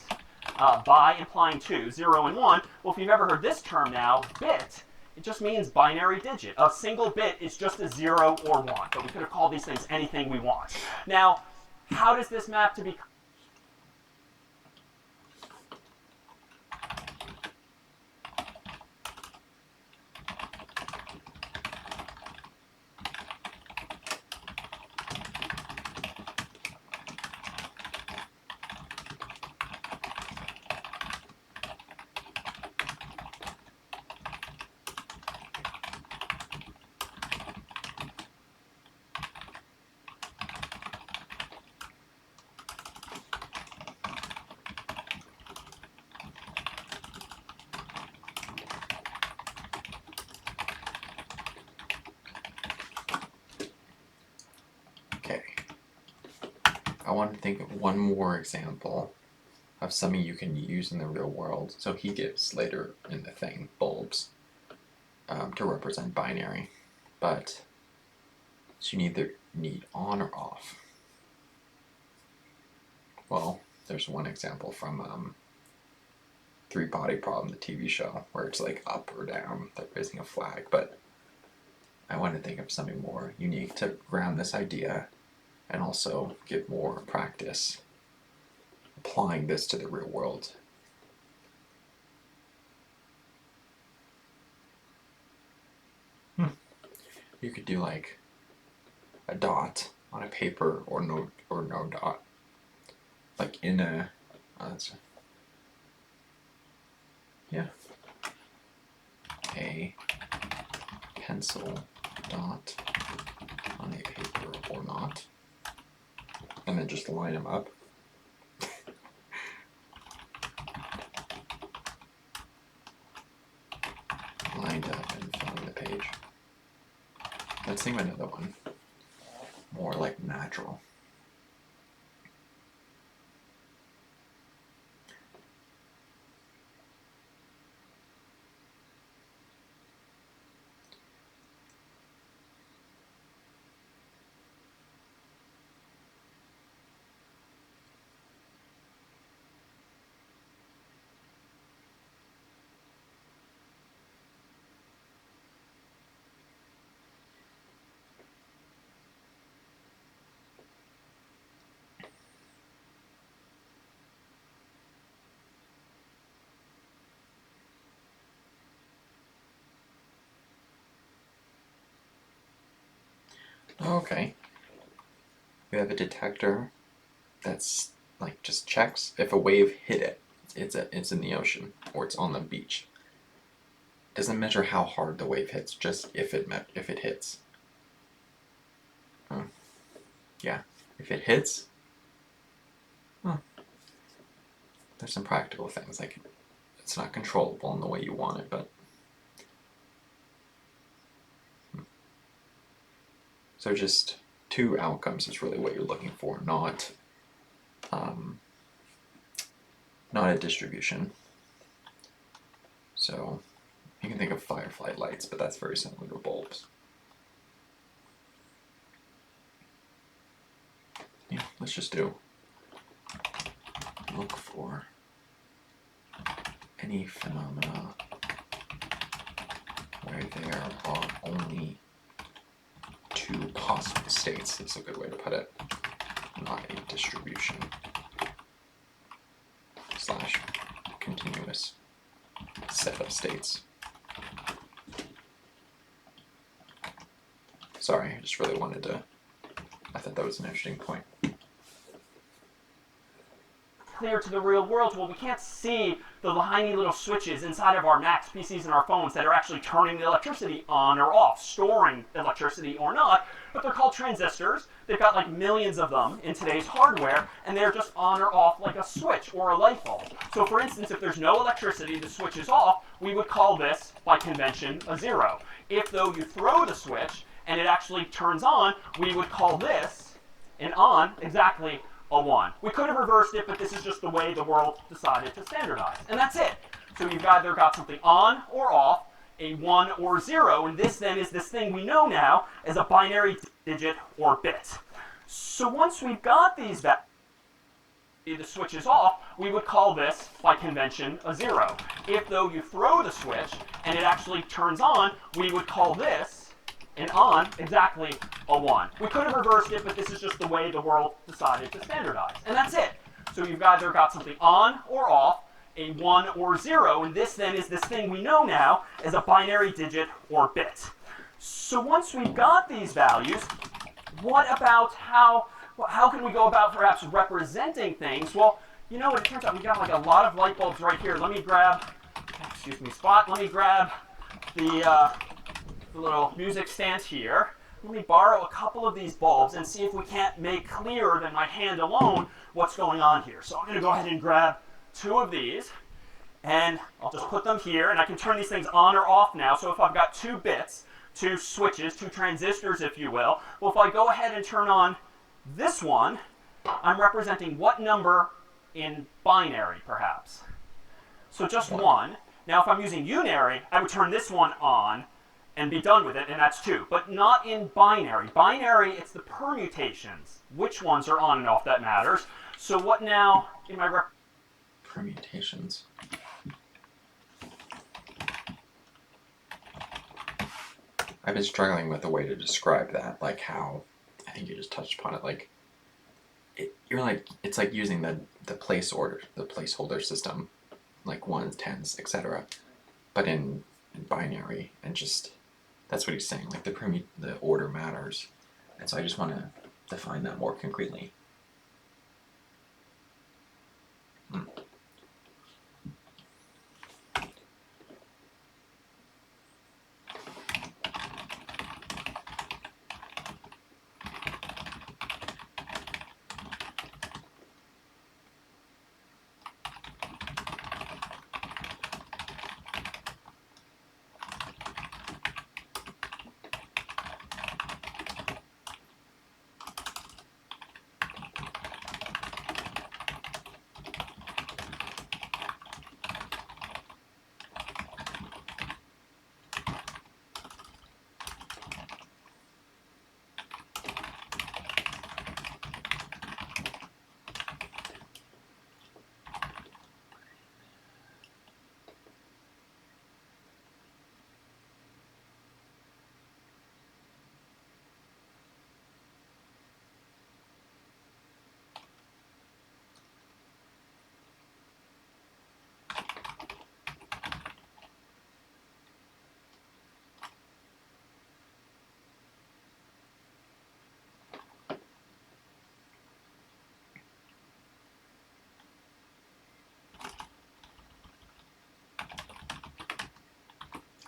by implying 2, 0 and 1, well, if you've ever heard this term now, bit, it just means binary digit. A single bit is just a 0 or 1, but we could have called these things anything we want. Now, how does this map to be? Okay. I want to think of one more example of something you can use in the real world. So he gives later in the thing bulbs to represent binary, but so you either need on or off. Well, there's one example from Three Body Problem, the TV show, where it's like up or down, they're raising a flag, but I want to think of something more unique to ground this idea and also give more practice applying this to the real world. You could do like a dot on a paper or no dot. Like in a yeah. A pencil dot on a paper or not. And then just line them up. Let's think of another one. More like natural. Okay. We have a detector that's like just checks if a wave hit it. It's in the ocean or it's on the beach. Doesn't measure how hard the wave hits, just if it hits. Yeah, if it hits. There's some practical things like it's not controllable in the way you want it, but so just two outcomes is really what you're looking for, not a distribution. So you can think of firefly lights, but that's very similar to bulbs. Yeah, let's just look for any phenomena where there are only two possible states. That's a good way to put it. Not a distribution / continuous set of states. Sorry, I just really wanted to. I thought that was an interesting point. Clear to the real world, well, we can't see the tiny little switches inside of our Macs, PCs, and our phones that are actually turning the electricity on or off, storing electricity or not, but they're called transistors. They've got like millions of them in today's hardware, and they're just on or off like a switch or a light bulb. So for instance, if there's no electricity, the switch is off, we would call this, by convention, a 0. If, though, you throw the switch and it actually turns on, we would call this an on, exactly a 1. We could have reversed it, but this is just the way the world decided to standardize. And that's it. So you've either got something on or off, a 1 or 0, and this then is this thing we know now as a binary digit or bit. So once we've got these values, the switch is off, we would call this, by convention, a 0. If, though, you throw the switch and it actually turns on, we would call this an on, exactly a 1. We could have reversed it, but this is just the way the world decided to standardize. And that's it. So you've either got something on or off, a 1 or 0, and this then is this thing we know now as a binary digit or bit. So once we've got these values, what about how can we go about perhaps representing things? Well, you know what, it turns out we've got like a lot of light bulbs right here. Let me grab, let me grab the little music stand here. Let me borrow a couple of these bulbs and see if we can't make clearer than my hand alone what's going on here. So I'm going to go ahead and grab 2 of these, and I'll just put them here, and I can turn these things on or off now. So if I've got 2 bits, 2 switches, 2 transistors, if you will, well, if I go ahead and turn on this one, I'm representing what number in binary, perhaps? So just 1. Now, if I'm using unary, I would turn this one on and be done with it, and that's 2. But not in binary. Binary, it's the permutations. Which ones are on and off that matters. So what now in my permutations? I've been struggling with a way to describe that, like how, I think you just touched upon it, like, it's like using the placeholder system, like 1s, 10s, etc. But in binary, and just, that's what he's saying, like the order matters. And so I just want to define that more concretely.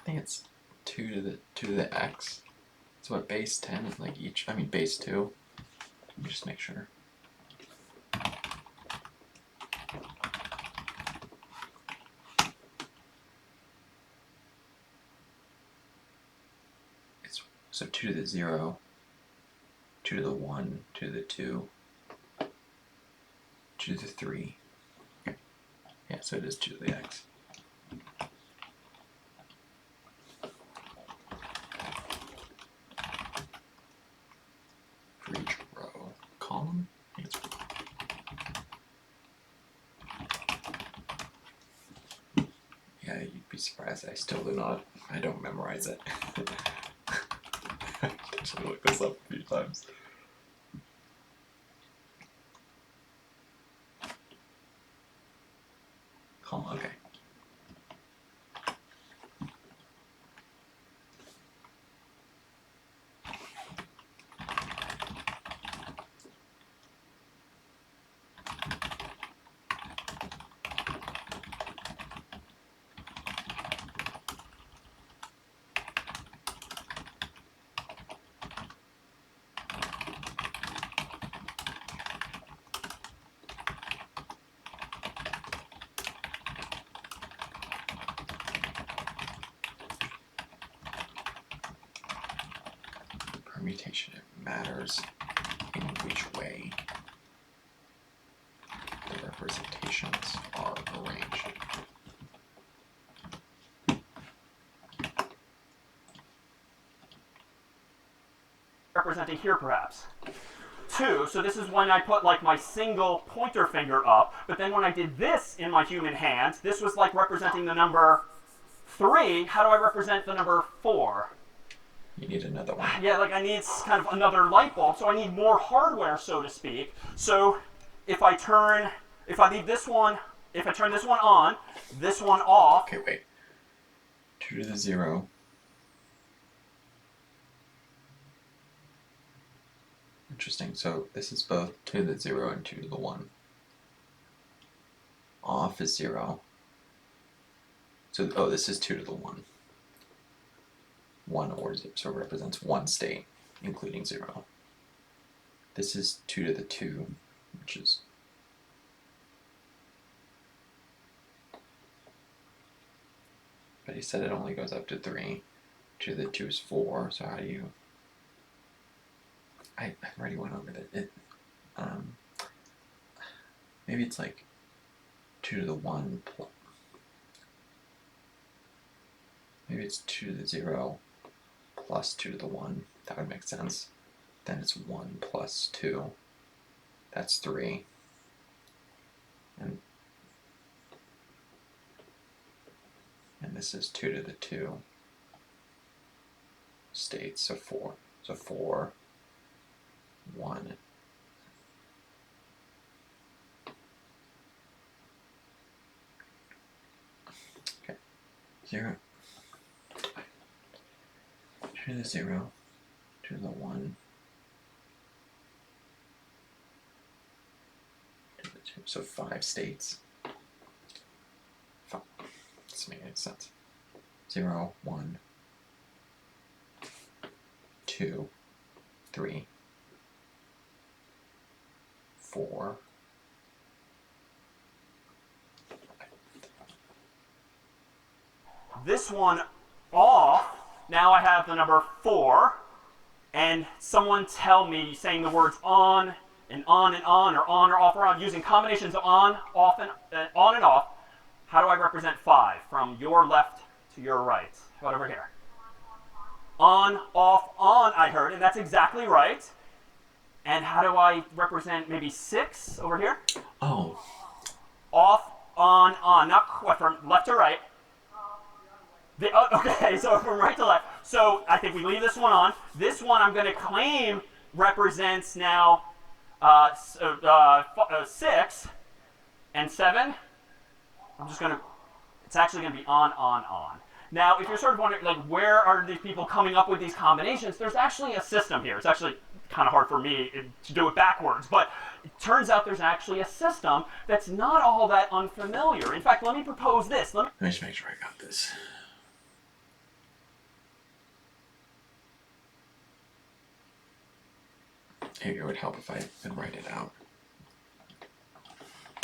think it's 2 to the x. So what, base 10 is like each, I mean base 2. Let me just make sure. It's, so 2 to the 0, 2 to the 1, 2 to the 2, 2 to the 3. Okay. Yeah, so it is 2 to the x. For each row. Column? I think it's yeah, you'd be surprised. I still do not. I don't memorize it. I should look this up a few times. Column, okay. Permutation, it matters in which way the representations are arranged. Representing here perhaps. 2, so this is when I put like my single pointer finger up, but then when I did this in my human hand, this was like representing the number 3. How do I represent the number 4? You need another one. Yeah, like I need kind of another light bulb, so I need more hardware, so to speak. So if I leave this one, if I turn this one on, this one off. Okay, wait. 2 to the 0. Interesting. So this is both 2 to the 0 and 2 to the 1. Off is 0. So, oh, this is 2 to the 1. 1 or 0, so it represents one state, including 0. This is 2 to the 2, which is but he said it only goes up to 3. 2 to the 2 is 4, so how do you... I already went over that. Maybe it's like 2 to the 1 plus... Maybe it's 2 to the 0 plus 2 to the 1. That would make sense. Then it's 1 plus 2. That's 3. And this is 2 to the 2 states, so 4. So 4, 1. Okay. 0. 2 to the 0, 2 to the 1, 2 to the 2. So 5 states. 5. This makes any sense. 0, 1, 2, 3, 4. This one off. Now I have the number 4, and someone tell me, saying the words on and on and on, or on or off or on, using combinations of on, off, and on and off. How do I represent 5 from your left to your right? How about over here? On, off, on, I heard, and that's exactly right. And how do I represent maybe 6 over here? Oh. Off, on, not quite from left to right. Okay, so from right to left. So I think we leave this one on. This one I'm going to claim represents now 6 and 7. I'm just going to, it's actually going to be on. Now, if you're sort of wondering, like, where are these people coming up with these combinations, there's actually a system here. It's actually kind of hard for me to do it backwards, but it turns out there's actually a system that's not all that unfamiliar. In fact, let me propose this. Let me just make sure I got this. Maybe it would help if I could write it out.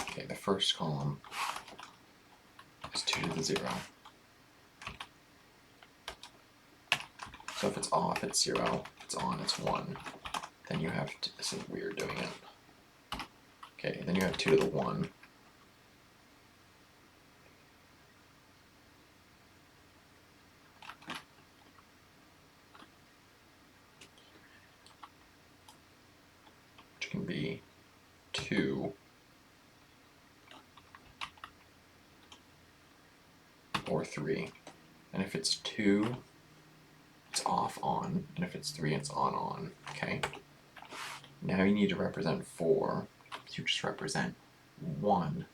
Okay, the first column is 2 to the 0. So if it's off, it's 0. If it's on, it's 1. Then you have to, this is weird doing it. Okay, then you have 2 to the 1. Which can be 2 or 3. And if it's 2, it's off, on, and if it's 3, it's on, on. Okay? Now you need to represent 4. You just represent 1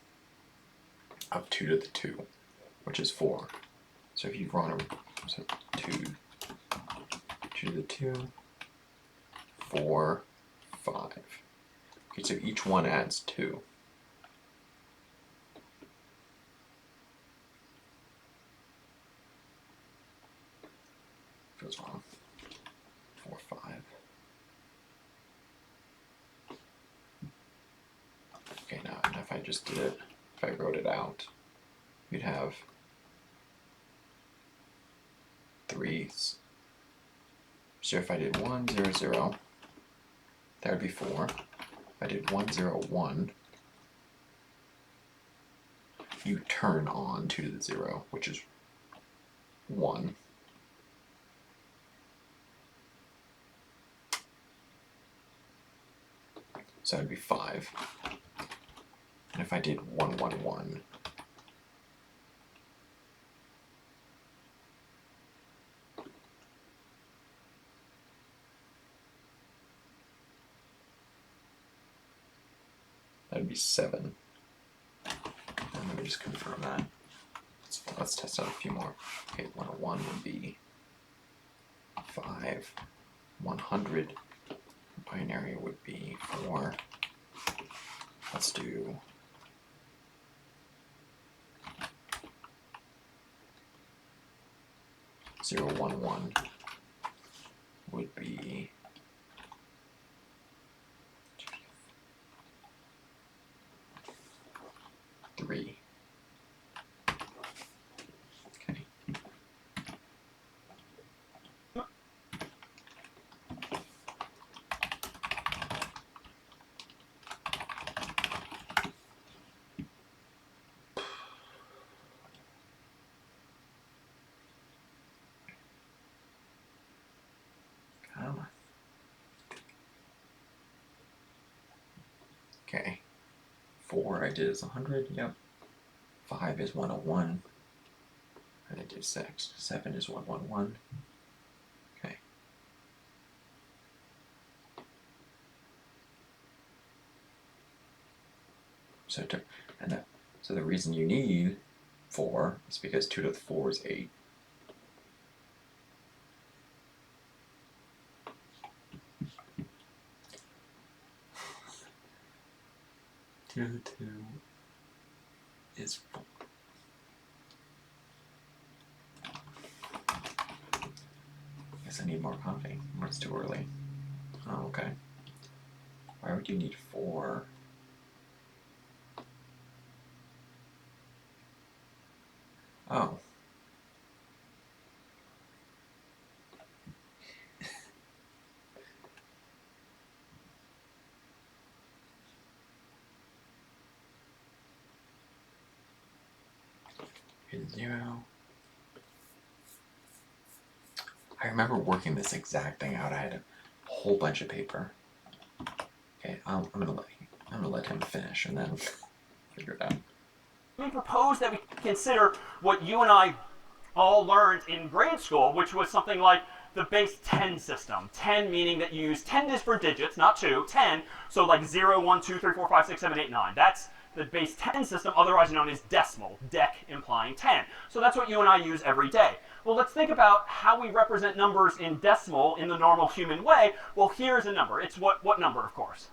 of 2 to the 2, which is 4. So if you run a, so 2 to the 2, 4, 5. Okay, so each one adds 2. Goes wrong. 4, 5. Okay, now if I just did it, if I wrote it out, you'd have 3s. So if I did 1, 0, 0, that would be 4. If I did 1, 0, 1, you turn on 2 to the 0, which is 1. So that would be 5. And if I did 1, 1, 1, that would be 7. And let me just confirm that. Let's test out a few more. Okay, 101 would be 5. 100 binary would be 4. Let's do 0, 1, 1 would be 3. Okay. Okay. 4 I did is 100, yep. 5 is 101. And I did 6. 7 is 111. Okay. So the reason you need 4 is because 2 to the 4 is 8. Two to the 2 is 4. Guess I need more coffee. Or it's too early. Oh, okay. Why would you need 4? Oh. Here's 0. I remember working this exact thing out. I had a whole bunch of paper. Okay, I'm gonna let him finish and then figure it out. We propose that we consider what you and I all learned in grade school, which was something like the base 10 system. 10 meaning that you use 10 different digits, not 2, 10. So like 0, 1, 2, 3, 4, 5, 6, 7, 8, 9. That's the base 10 system, otherwise known as decimal, dec implying 10. So that's what you and I use every day. Well, let's think about how we represent numbers in decimal in the normal human way. Well, here's a number. It's what number, of course?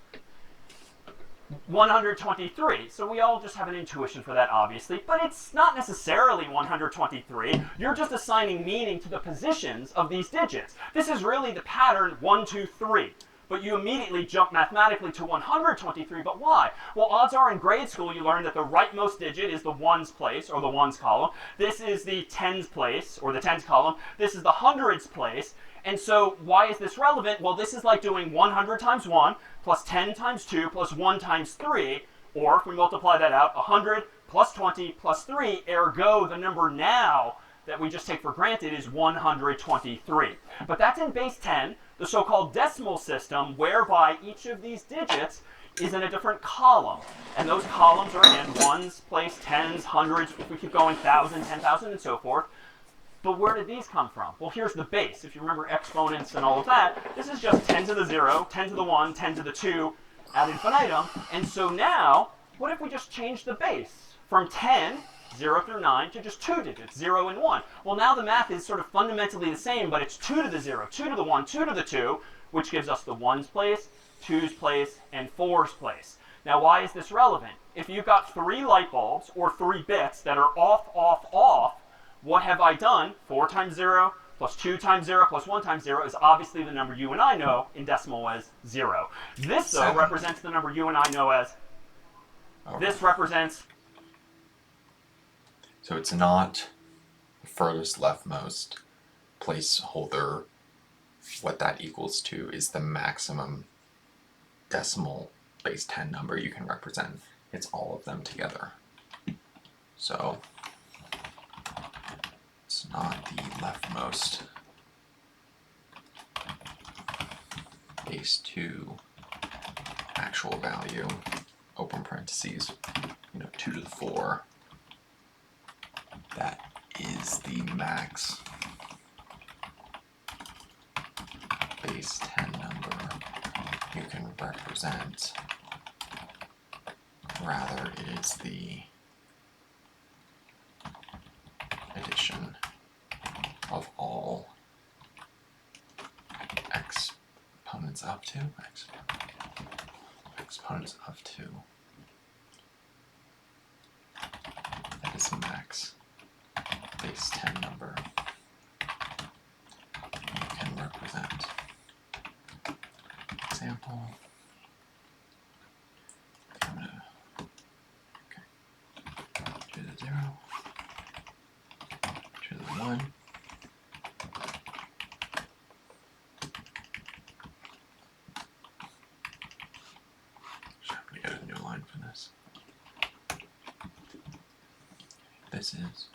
123. So we all just have an intuition for that, obviously, but it's not necessarily 123. You're just assigning meaning to the positions of these digits. This is really the pattern 1, 2, 3. but you immediately jump mathematically to 123. But why? Well, odds are in grade school you learn that the rightmost digit is the ones place, or the ones column. This is the tens place, or the tens column. This is the hundreds place. And so why is this relevant? Well, this is like doing 100 times 1 plus 10 times 2 plus 1 times 3, or if we multiply that out, 100 plus 20 plus 3, ergo the number now that we just take for granted is 123. But that's in base 10, the so-called decimal system, whereby each of these digits is in a different column. And those columns are, again, ones place, tens, hundreds, if we keep going, 1,000, 10,000, and so forth. But where did these come from? Well, here's the base. If you remember exponents and all of that, this is just 10 to the 0, 10 to the 1, 10 to the 2, ad infinitum. And so now, what if we just change the base from 10, 0 through 9, to just 2 digits, 0 and 1? Well, now the math is sort of fundamentally the same, but it's 2 to the 0, 2 to the 1, 2 to the 2, which gives us the 1's place, 2's place, and 4's place. Now, why is this relevant? If you've got 3 light bulbs, or 3 bits that are off, off, off, what have I done? 4 times 0 plus 2 times 0 plus 1 times 0 is obviously the number you and I know in decimal as 0. This, though, represents the number you and I know as... This represents... So it's not the furthest leftmost placeholder. What that equals to is the maximum decimal base 10 number you can represent. It's all of them together. So it's not the leftmost base 2 actual value, open parentheses, 2 to the 4. That is the max base 10 number you can represent. Rather, it is the addition of all exponents up to that is max base 10 number you can represent. Example. I'm gonna, to the 0, to the 1. Should we get a new line for this? This is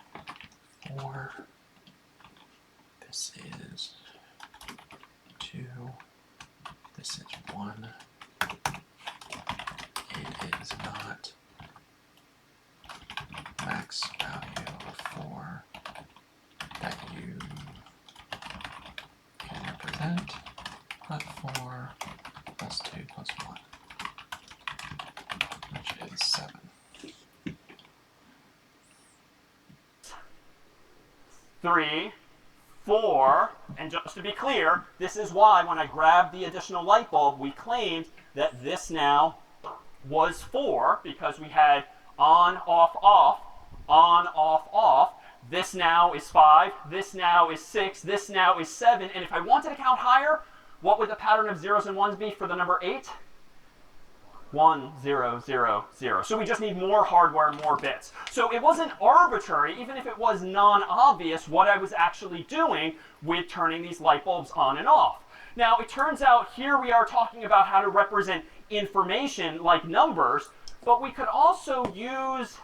4. This is 2. This is 1. It is not max value of 4 that you can represent, but 4 plus 2 plus 1, which is 7. 3, 4, and just to be clear, this is why when I grabbed the additional light bulb, we claimed that this now was 4, because we had on, off, off, on, off, off. This now is 5, this now is 6, this now is 7, and if I wanted to count higher, what would the pattern of zeros and ones be for the number 8? 1, 0, 0, 0. So we just need more hardware, more bits. So it wasn't arbitrary, even if it was non-obvious, what I was actually doing with turning these light bulbs on and off. Now, it turns out here we are talking about how to represent information like numbers, but we could also use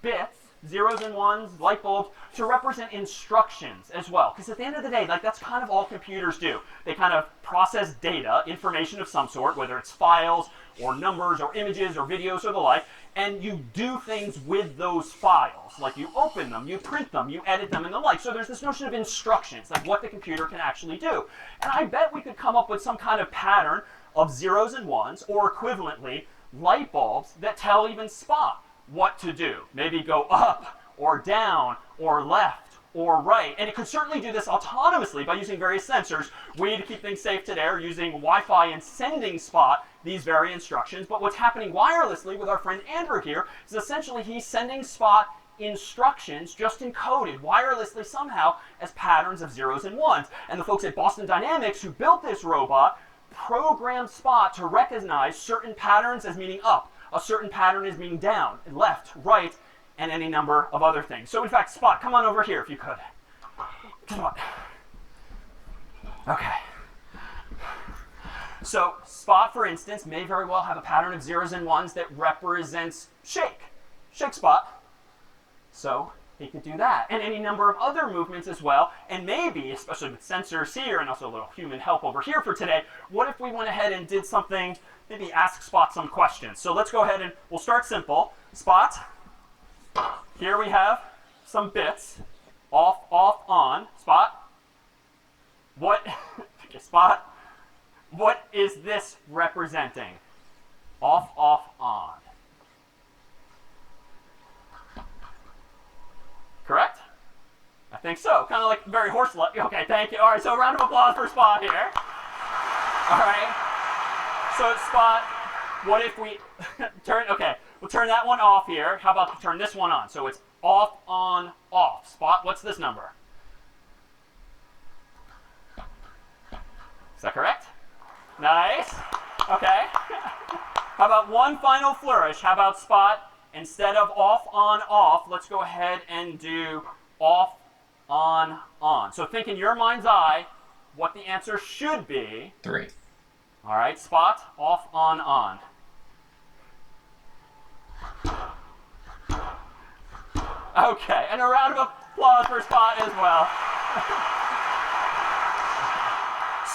bits, zeros and ones, light bulbs, to represent instructions as well. Because at the end of the day, that's kind of all computers do. They kind of process data, information of some sort, whether it's files or numbers or images or videos or the like, and you do things with those files. Like you open them, you print them, you edit them, and the like. So there's this notion of instructions, like what the computer can actually do. And I bet we could come up with some kind of pattern of zeros and ones, or equivalently, light bulbs that tell even Spot what to do. Maybe go up, or down, or left, or right. And it could certainly do this autonomously by using various sensors. We need to keep things safe today are using Wi-Fi and sending Spot these very instructions. But what's happening wirelessly with our friend Andrew here is essentially he's sending Spot instructions just encoded wirelessly somehow as patterns of zeros and ones. And the folks at Boston Dynamics who built this robot program Spot to recognize certain patterns as meaning up, a certain pattern as meaning down, left, right, and any number of other things. So in fact, Spot, come on over here if you could. Come on. Okay. So Spot, for instance, may very well have a pattern of zeros and ones that represents shake. Shake Spot. So he could do that. And any number of other movements as well. And maybe, especially with sensors here and also a little human help over here for today, what if we went ahead and did something, maybe ask Spot some questions. So let's go ahead and we'll start simple. Spot, here we have some bits. Off, off, on. Spot. What, okay, Spot. What is this representing? Off, off, on. Correct? I think so. Kind of like very horse-like. Okay, thank you. All right, so a round of applause for Spot here. All right. So Spot, what if we turn, okay, we'll turn that one off here. How about turn this one on? So it's off, on, off. Spot, what's this number? Is that correct? Nice. Okay. How about one final flourish? How about Spot, instead of off, on, off, let's go ahead and do off, on, on. So think in your mind's eye what the answer should be. 3. All right, Spot, off, on. Okay, and a round of applause for Spot as well.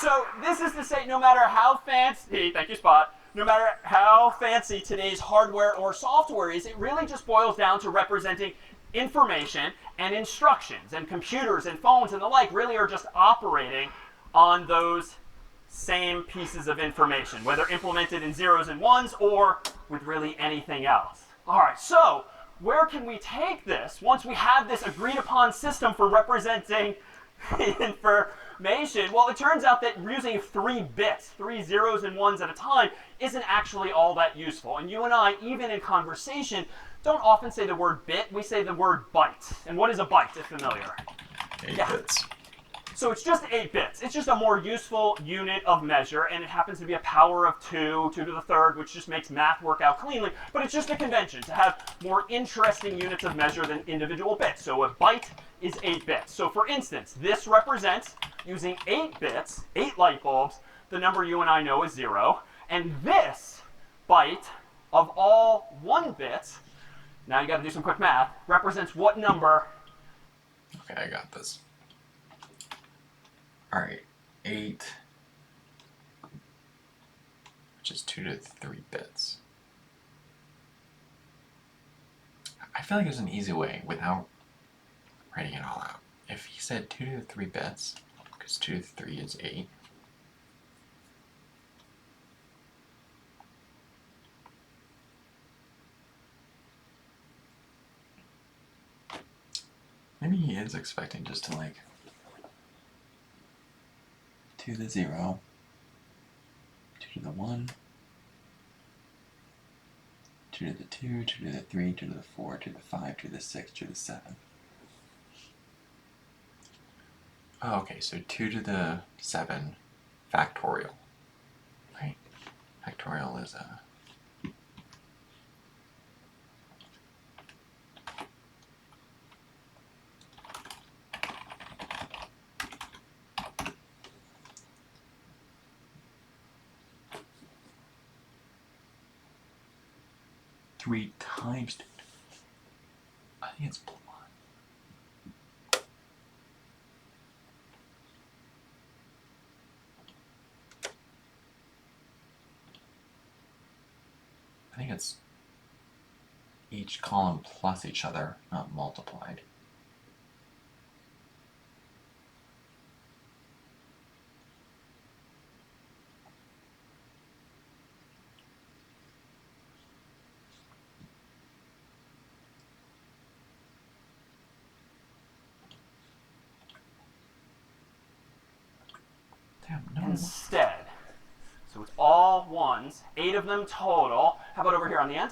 So this is to say, no matter how fancy, thank you, Spot, no matter how fancy today's hardware or software is, it really just boils down to representing information and instructions, and computers and phones and the like really are just operating on those same pieces of information, whether implemented in zeros and ones or with really anything else. All right, so where can we take this once we have this agreed upon system for representing information? Well, it turns out that using 3 bits, 3 zeros and ones at a time, isn't actually all that useful. And you and I, even in conversation, don't often say the word bit, we say the word byte. And what is a byte, if familiar? 8 Yeah. bits. So it's just 8 bits. It's just a more useful unit of measure, and it happens to be a power of 2, 2 to the third, which just makes math work out cleanly. But it's just a convention to have more interesting units of measure than individual bits. So a byte is 8 bits. So for instance, this represents, using 8 bits, 8 light bulbs, the number you and I know is 0. And this byte of all 1 bits, now you got to do some quick math, represents what number? Okay, I got this. Alright, 8, which is 2 to 3 bits. I feel like there's an easy way without writing it all out. If he said 2 to 3 bits, because 2 to 3 is 8, maybe he is expecting just to like 2 to the 0, 2 to the 1, 2 to the 2, 2 to the 3, 2 to the 4, 2 to the 5, 2 to the 6, 2 to the 7. Oh, okay, so 2 to the 7 factorial, right? Factorial is a... Three times 2. I think it's plus. I think it's each column plus each other, not multiplied. Damn, no. Instead. So it's all ones, 8 of them total. How about over here on the end?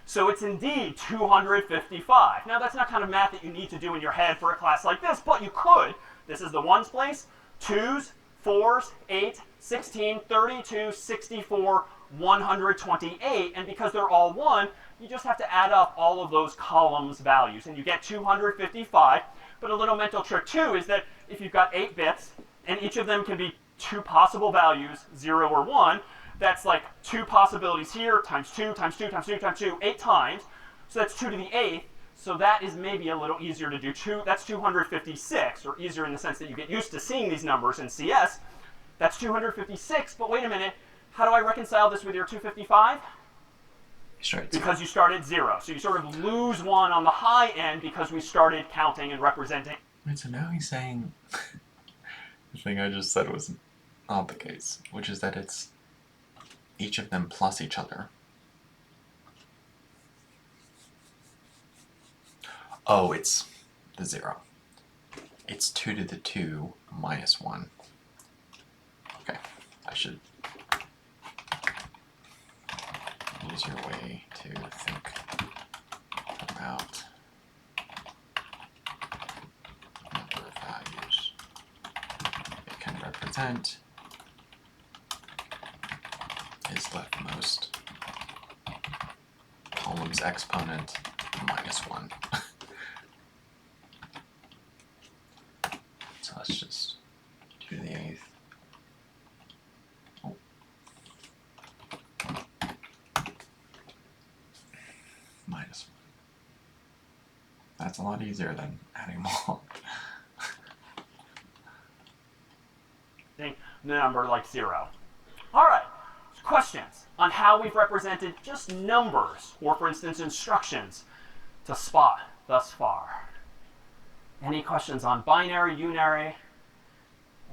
So it's indeed 255. Now that's not kind of math that you need to do in your head for a class like this, but you could. This is the ones place, 2's, 4s, 8, 16, 32, 64, 128, and because they're all 1, you just have to add up all of those columns values, and you get 255. But a little mental trick too is that if you've got 8 bits, and each of them can be 2 possible values, 0 or 1, that's like 2 possibilities here, times 2, times 2, times 2, times 2, 8 times. So that's 2 to the 8th. So that is maybe a little easier to do. That's 256, or easier in the sense that you get used to seeing these numbers in CS. That's 256, but wait a minute. How do I reconcile this with your 255? Because you started 0. So you sort of lose 1 on the high end because we started counting and representing. Wait, so now he's saying the thing I just said was not the case, which is that it's each of them plus each other. Oh, it's the 0. It's 2 to the 2 minus 1. Okay, I should easier way to think about number of values it can represent is leftmost column's exponent minus 1. So let's just 2 to the 8th. Oh. Minus 1. That's a lot easier than adding them all. The number like 0. All right, questions on how we've represented just numbers, or for instance instructions to spot thus far. Any questions on binary, unary,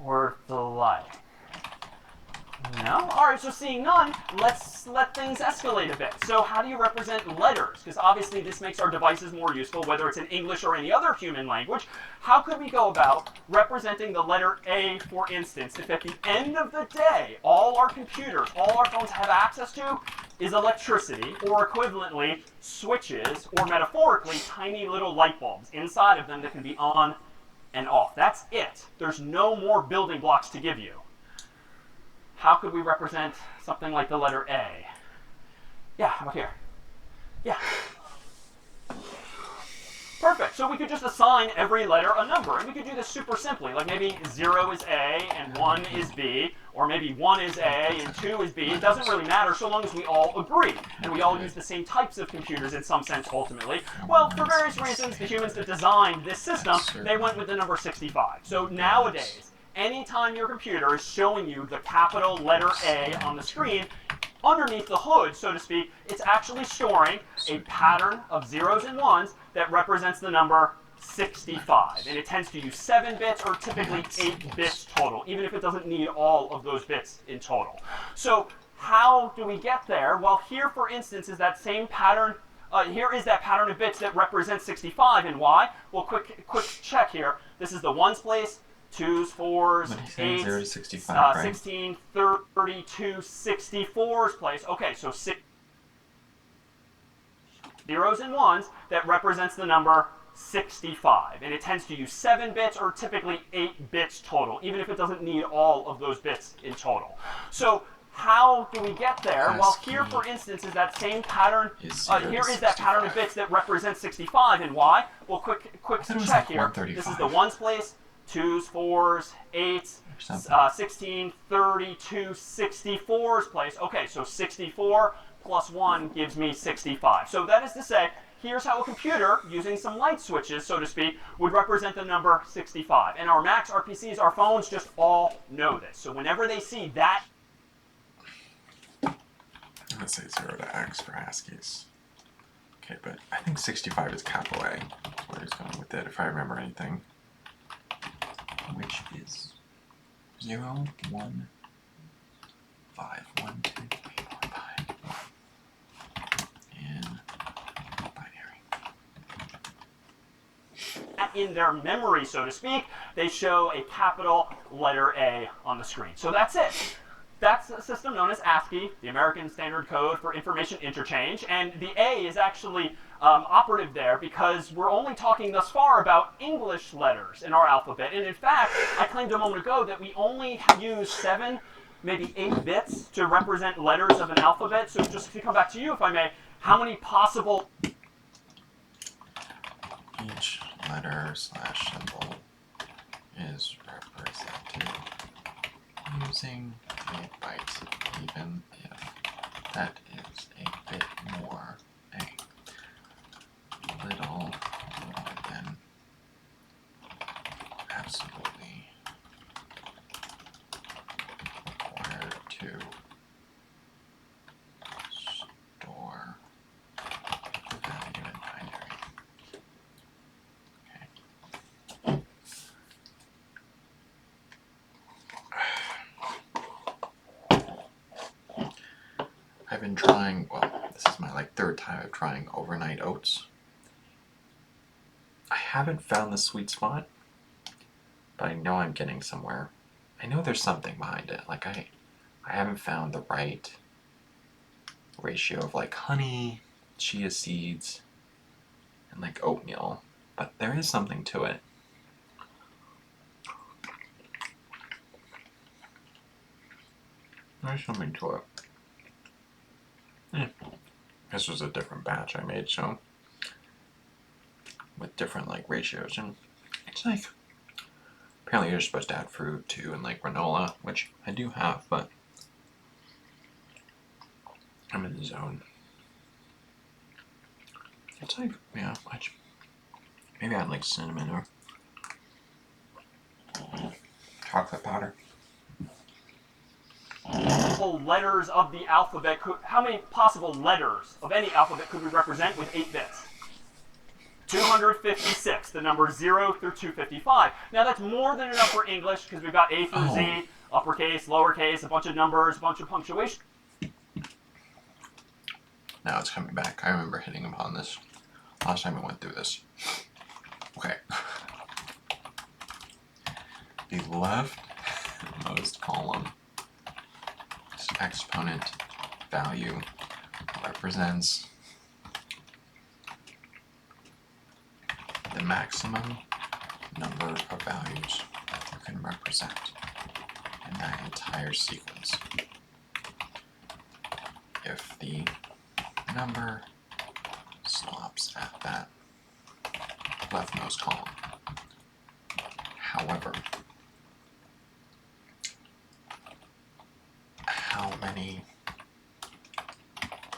or the like? No? All right, so seeing none, let's let things escalate a bit. So how do you represent letters? Because obviously this makes our devices more useful, whether it's in English or any other human language. How could we go about representing the letter A, for instance, if at the end of the day, all our computers, all our phones have access to is electricity, or equivalently, switches, or metaphorically, tiny little light bulbs inside of them that can be on and off. That's it. There's no more building blocks to give you. How could we represent something like the letter A? Yeah, how about here? Yeah. Perfect. So we could just assign every letter a number, and we could do this super simply. Like maybe 0 is A and 1 is B, or maybe 1 is A and 2 is B. It doesn't really matter so long as we all agree, and we all use the same types of computers in some sense ultimately. Well, for various reasons, the humans that designed this system, they went with the number 65. So nowadays, anytime your computer is showing you the capital letter A on the screen, underneath the hood, so to speak, it's actually storing a pattern of 0s and 1s that represents the number 65. And it tends to use 7 bits or typically 8 bits total, even if it doesn't need all of those bits in total. So how do we get there? Well, here, for instance, is that same pattern. Here is that pattern of bits that represents 65. And why? Well, quick check here. This is the 1s place, 2s, 4s, 8s, 0 to 65, right? 16, 32, 64s place. Okay, so 6 zeros and 1s that represents the number 65. And it tends to use 7 bits or typically 8 bits total, even if it doesn't need all of those bits in total. So how do we get there? Well, here, for instance, is that same pattern. Here is that pattern of bits that represents 65. And why? Well, quick check here. This is the 1s place, 2s, 4s, 8s, 16, 32, 64s place. Okay, so 64 plus 1 gives me 65. So that is to say, here's how a computer, using some light switches, so to speak, would represent the number 65. And our Macs, our PCs, our phones just all know this. So whenever they see that... I'm going to say 0 to X for ASCII's. Okay, but I think 65 is capital A. That's where he's going with it, if I remember anything. Which is 0, 1, 5, 1, 2, 3, 4, 5. In binary. In their memory, so to speak, they show a capital letter A on the screen. So that's it. That's a system known as ASCII, the American Standard Code for Information Interchange, and the A is actually operative there, because we're only talking thus far about English letters in our alphabet. And in fact, I claimed a moment ago that we only use 7, maybe 8 bits to represent letters of an alphabet. So just to come back to you, if I may, how many possible... Each letter slash symbol is represented using 8 bytes, even if that is a bit more, a little more than absolutely required to store the value in binary. I've been trying, well, this is my third time of trying overnight oats. I haven't found the sweet spot, but I know I'm getting somewhere. I know there's something behind it. I haven't found the right ratio of honey, chia seeds, and oatmeal, but there is something to it. There's something to it. This was a different batch I made, so with different ratios, and it's apparently you're supposed to add fruit too, and granola, which I do have, but I'm in the zone. It's yeah, maybe add cinnamon or chocolate powder. Letters of the alphabet how many possible letters of any alphabet could we represent with 8 bits? 256, the numbers 0 through 255. Now that's more than enough for English, because we've got A through Z, uppercase, lowercase, a bunch of numbers, a bunch of punctuation. Now it's coming back. I remember hitting upon this last time we went through this. Okay. The leftmost column, this exponent value, represents the maximum number of values you can represent in that entire sequence. If the number stops at that leftmost column. However, how many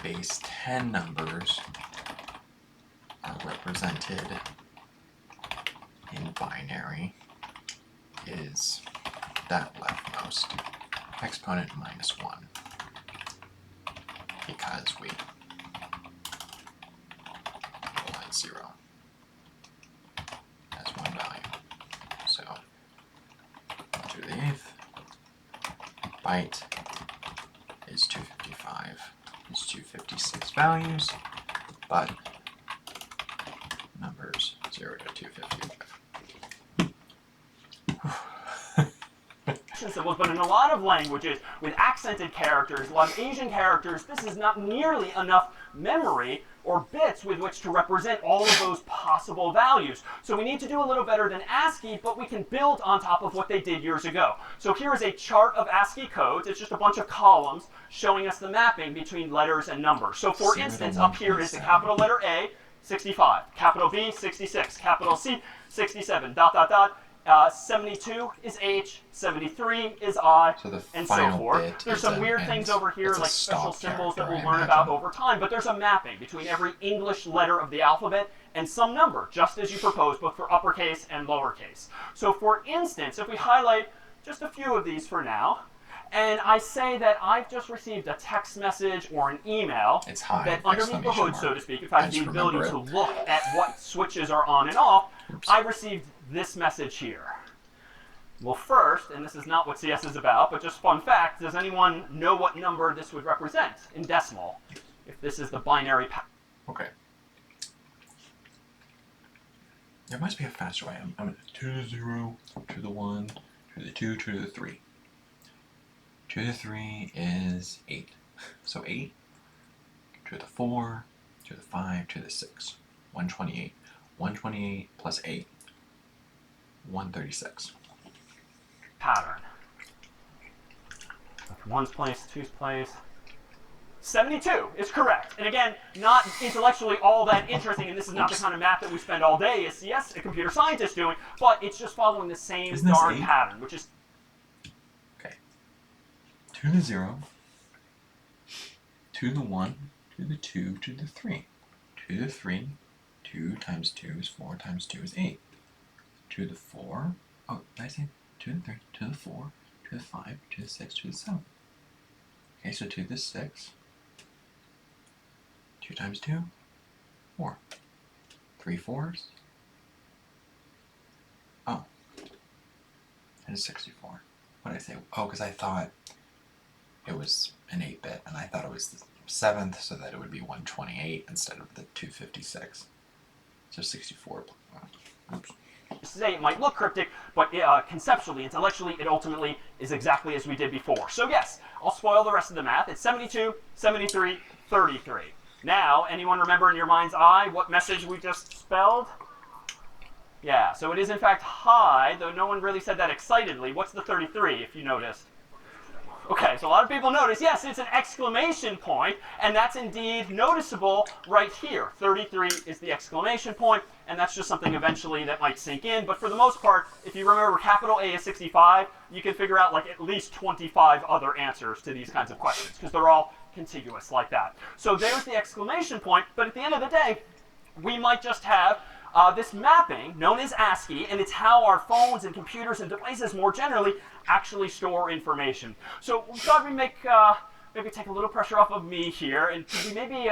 base 10 numbers are represented in binary is that leftmost exponent minus 1, because we will at 0 as one value. So 2 to the 8th byte is 255. It's 256 values, but numbers 0 to 255. Symbols, but in a lot of languages with accented characters, a lot of Asian characters, this is not nearly enough memory or bits with which to represent all of those possible values. So we need to do a little better than ASCII, but we can build on top of what they did years ago. So here is a chart of ASCII codes. It's just a bunch of columns showing us the mapping between letters and numbers. So for instance, up here is the capital letter A, 65, capital B, 66, capital C, 67, dot, dot, dot. 72 is H, 73 is I, so and so forth. There's some weird things over here, like special symbols that we'll learn about over time, but there's a mapping between every English letter of the alphabet and some number, just as you proposed, both for uppercase and lowercase. So for instance, if we highlight just a few of these for now, and I say that I've just received a text message or an email that underneath the hood, so to speak, if I have the ability to look at what switches are on and off, I received this message here. Well, first, and this is not what CS is about, but just fun fact, does anyone know what number this would represent in decimal? If this is the binary Okay. There must be a faster way. I'm going to 2 to the 0, to the 1, to the 2, to the 3. 2 to the 3 is 8. So 8 to the 4, to the 5, to the 6. 128. 128 plus 8. 136. Pattern. One's place, two's place. 72 is correct. And again, not intellectually all that interesting, and this is not the kind of math that we spend all day as, yes, a computer scientist doing, but it's just following the same darn pattern, which is... Okay. 2 to the 0, 2 to the 1, 2 to the 2, 2 to the 3. 2 to the 3, 2 times 2 is 4 times 2 is 8. 2 to the 4, oh, did I say 2 to the 3, 2 to the 4, 2 to the 5, 2 to the 6, 2 to the 7. Okay, so 2 to the 6. 2 times 2, 4. 3 fours. Oh. And it's 64. What did I say? Oh, because I thought it was an 8-bit, and I thought it was the 7th, so that it would be 128 instead of the 256. So 64. Oops. Say it might look cryptic, but conceptually, intellectually, it ultimately is exactly as we did before. So yes, I'll spoil the rest of the math. It's 72, 73, 33. Now, anyone remember in your mind's eye what message we just spelled? Yeah, so it is in fact high, though no one really said that excitedly. What's the 33, if you noticed? Okay, so a lot of people notice, yes, it's an exclamation point, and that's indeed noticeable right here. 33 is the exclamation point, and that's just something eventually that might sink in. But for the most part, if you remember capital A is 65, you can figure out like at least 25 other answers to these kinds of questions, because they're all contiguous like that. So there's the exclamation point, but at the end of the day, we might just have this mapping known as ASCII, and it's how our phones and computers and devices more generally actually store information. So we thought we'd maybe take a little pressure off of me here, and we maybe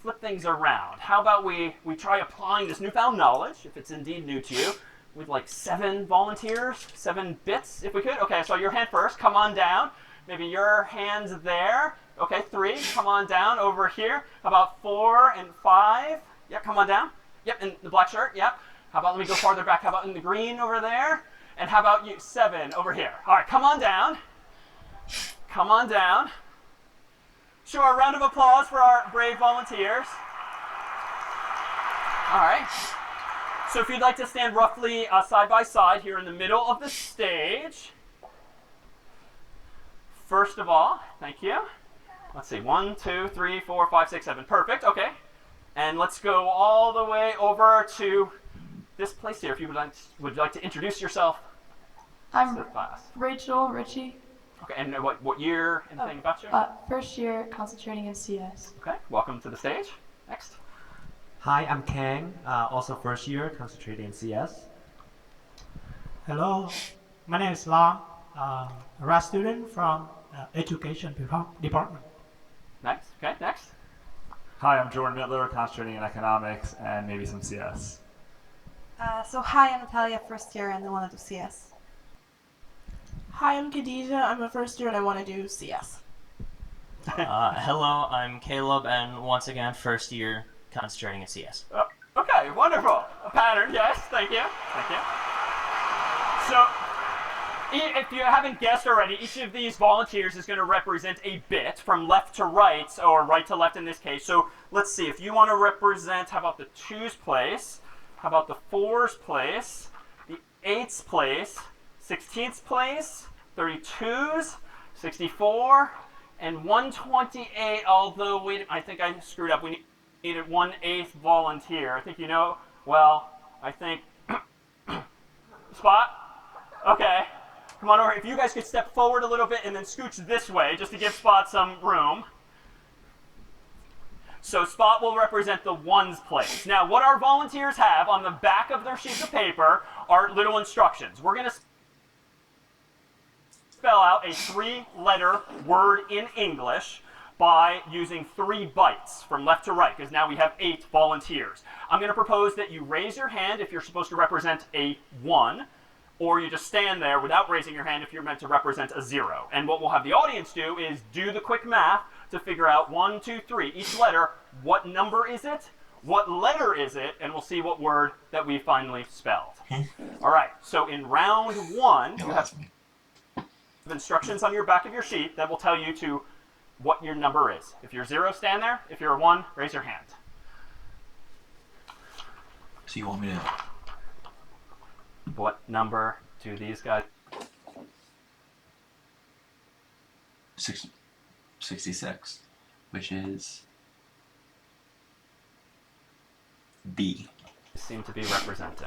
flip things around. How about we try applying this newfound knowledge, if it's indeed new to you, with like 7 volunteers, 7 bits, if we could. Okay, so your hand first, come on down. Maybe your hand's there. Okay, 3, come on down over here. How about 4 and 5? Yeah, come on down. Yep, in the black shirt, yep. How about, let me go farther back, how about in the green over there? And how about you, 7 over here? All right, come on down. Come on down. Show a round of applause for our brave volunteers. All right. So if you'd like to stand roughly side by side here in the middle of the stage. First of all, thank you. Let's see, 1, 2, 3, 4, 5, 6, 7. Perfect, okay. And let's go all the way over to this place here. If you would like to introduce yourself I'm to the class. Rachel Ritchie. Okay, and what year, anything about you? First year, concentrating in CS. Okay, welcome to the stage. Next. Hi, I'm Kang, also first year, concentrating in CS. Hello, my name is Long, a RA student from Education Department. Next, okay, next. Hi, I'm Jordan Mittler, concentrating in economics and maybe some CS. So hi, I'm Natalia, first year and I want to do CS. Hi, I'm Khadija. I'm a first year and I want to do CS. Hello, I'm Caleb, and once again, first year, concentrating in CS. Okay, wonderful. A pattern, yes, thank you. Thank you. So, if you haven't guessed already, each of these volunteers is going to represent a bit from left to right, or right to left in this case. So let's see, if you want to represent, how about the 2's place? How about the 4's place? The 8's place? 16th place? 32's? 64? And 128, although I think I screwed up. We needed 1/8 volunteer. I think you know, well, I think, Spot? Okay. Come on over. If you guys could step forward a little bit and then scooch this way, just to give Spot some room. So Spot will represent the 1's place. Now, what our volunteers have on the back of their sheets of paper are little instructions. We're going to spell out a 3-letter word in English by using 3 bytes from left to right, because now we have 8 volunteers. I'm going to propose that you raise your hand if you're supposed to represent a 1, or you just stand there without raising your hand if you're meant to represent a 0. And what we'll have the audience do is do the quick math to figure out 1, 2, 3, each letter, what number is it, what letter is it, and we'll see what word that we finally spelled. All right, so in round 1, you have instructions on your back of your sheet that will tell you to what your number is. If you're 0, stand there. If you're a 1, raise your hand. So you want me to... What number do these guys... 66, which is B. seem to be representing?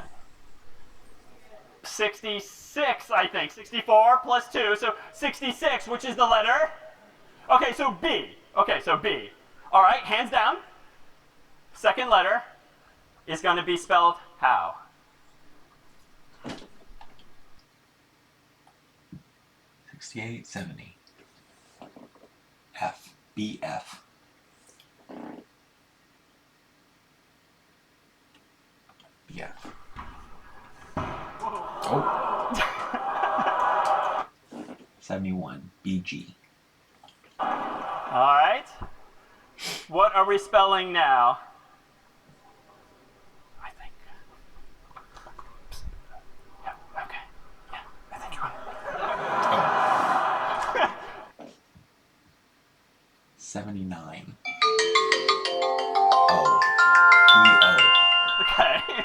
66, I think. 64 plus 2, so 66, which is the letter? Okay, so B. Okay, so B. All right, hands down. Second letter is going to be spelled how? $68.70. F. BF. BF. Oh. 71. BG. All right. What are we spelling now? I think. Yeah, okay. Yeah, I think you're right. 79. O. E-O. Okay.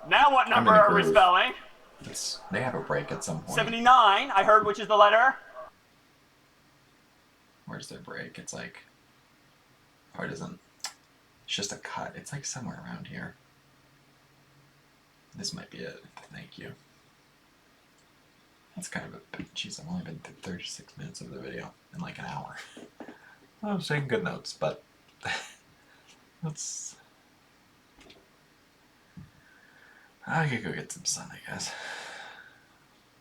Now what number are we spelling? They have a break at some point. 79, I heard, which is the letter? Where's their break? It's like... Oh, it isn't. It's just a cut. It's like somewhere around here. This might be it. Thank you. That's kind of a... Jeez, I've only been through 36 minutes of the video in like an hour. I'm taking good notes, but... let's... I could go get some sun, I guess.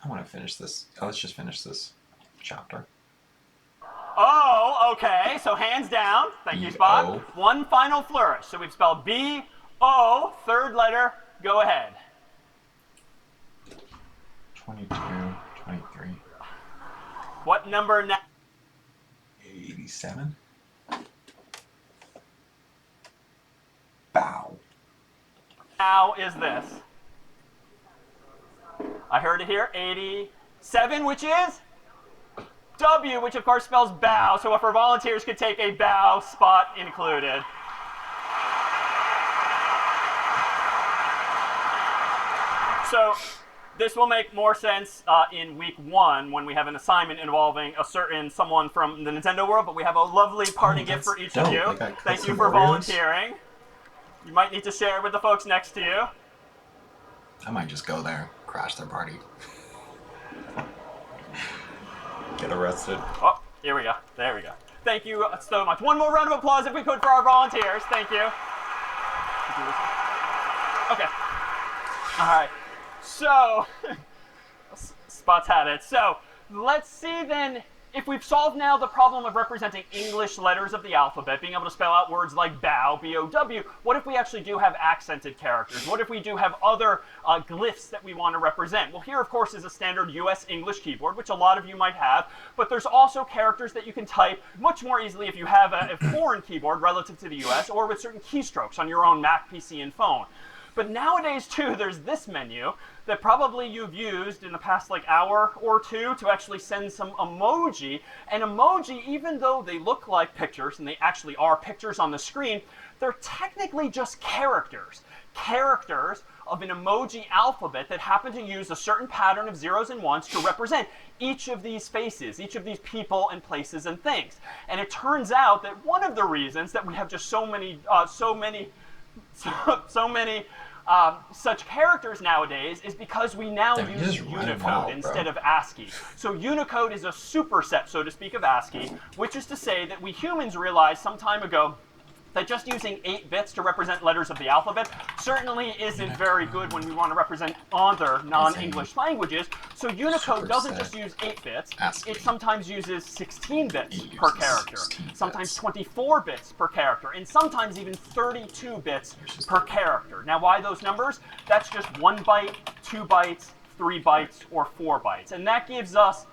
I want to finish this. Oh, let's just finish this chapter. Oh, okay. So hands down. Thank you, Spot. One final flourish. So we've spelled B-O, third letter. Go ahead. 22, 23. What number now? 87. Bow. Now is this? I heard it here. 87, which is? W, which of course spells bow. So if our volunteers could take a bow, Spot included. So this will make more sense in week 1 when we have an assignment involving a certain someone from the Nintendo world, but we have a lovely parting gift for each of you. Thank you for volunteering. You might need to share with the folks next to you. I might just go there, crash their party. Get arrested. Oh, here we go. There we go. Thank you so much. One more round of applause if we could for our volunteers. Thank you. Okay. All right. So, Spot's had it. So, let's see then, if we've solved now the problem of representing English letters of the alphabet, being able to spell out words like bow, B-O-W, what if we actually do have accented characters? What if we do have other glyphs that we want to represent? Well, here, of course, is a standard US English keyboard, which a lot of you might have, but there's also characters that you can type much more easily if you have a foreign keyboard relative to the US, or with certain keystrokes on your own Mac, PC, and phone. But nowadays, too, there's this menu that probably you've used in the past hour or two to actually send some emoji. And emoji, even though they look like pictures, and they actually are pictures on the screen, they're technically just characters. Characters of an emoji alphabet that happen to use a certain pattern of zeros and ones to represent each of these faces, each of these people and places and things. And it turns out that one of the reasons that we have just so many such characters nowadays is because we now use Unicode instead of ASCII. So Unicode is a superset, so to speak, of ASCII, which is to say that we humans realized some time ago that just using 8 bits to represent letters of the alphabet certainly isn't very good when we want to represent other non-English languages. So Unicode doesn't just use 8 bits, it sometimes uses 16 bits per character, sometimes 24 bits per character, and sometimes even 32 bits per character. Now, why those numbers? That's just 1 byte, 2 bytes, 3 bytes, or 4 bytes. And that gives us,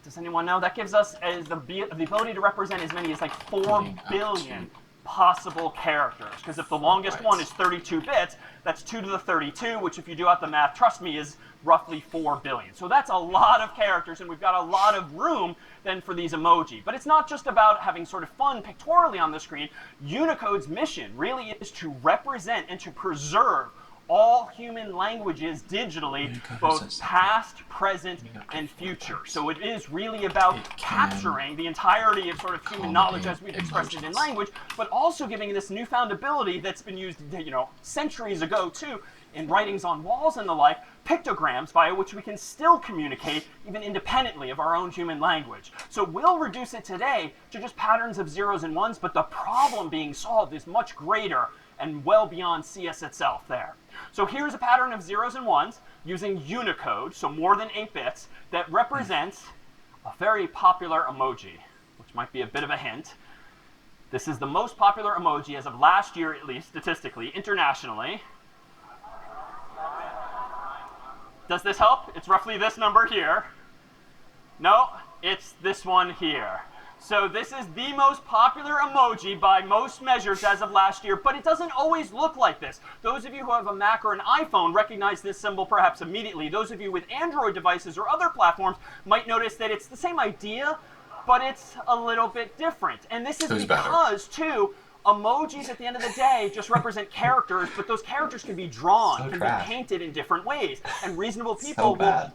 does anyone know? That gives us the ability to represent as many as 4 billion possible characters, because if the longest one is 32 bits, that's 2 to the 32, which if you do out the math, trust me, is roughly 4 billion. So that's a lot of characters, and we've got a lot of room then for these emoji. But it's not just about having sort of fun pictorially on the screen. Unicode's mission really is to represent and to preserve all human languages digitally, both past, present, and future. So it is really about capturing the entirety of sort of human knowledge as we've expressed it in language, but also giving this newfound ability that's been used, centuries ago too, in writings on walls and the like, pictograms via which we can still communicate even independently of our own human language. So we'll reduce it today to just patterns of zeros and ones, but the problem being solved is much greater and well beyond CS itself there. So here's a pattern of zeros and ones using Unicode, so more than 8 bits, that represents a very popular emoji, which might be a bit of a hint. This is the most popular emoji as of last year, at least statistically, internationally. Does this help? It's roughly this number here. No, it's this one here. So this is the most popular emoji by most measures as of last year, but it doesn't always look like this. Those of you who have a Mac or an iPhone recognize this symbol perhaps immediately. Those of you with Android devices or other platforms might notice that it's the same idea, but it's a little bit different. And this is because, too, emojis at the end of the day just represent characters, but those characters can be drawn, can be painted in different ways. And reasonable people will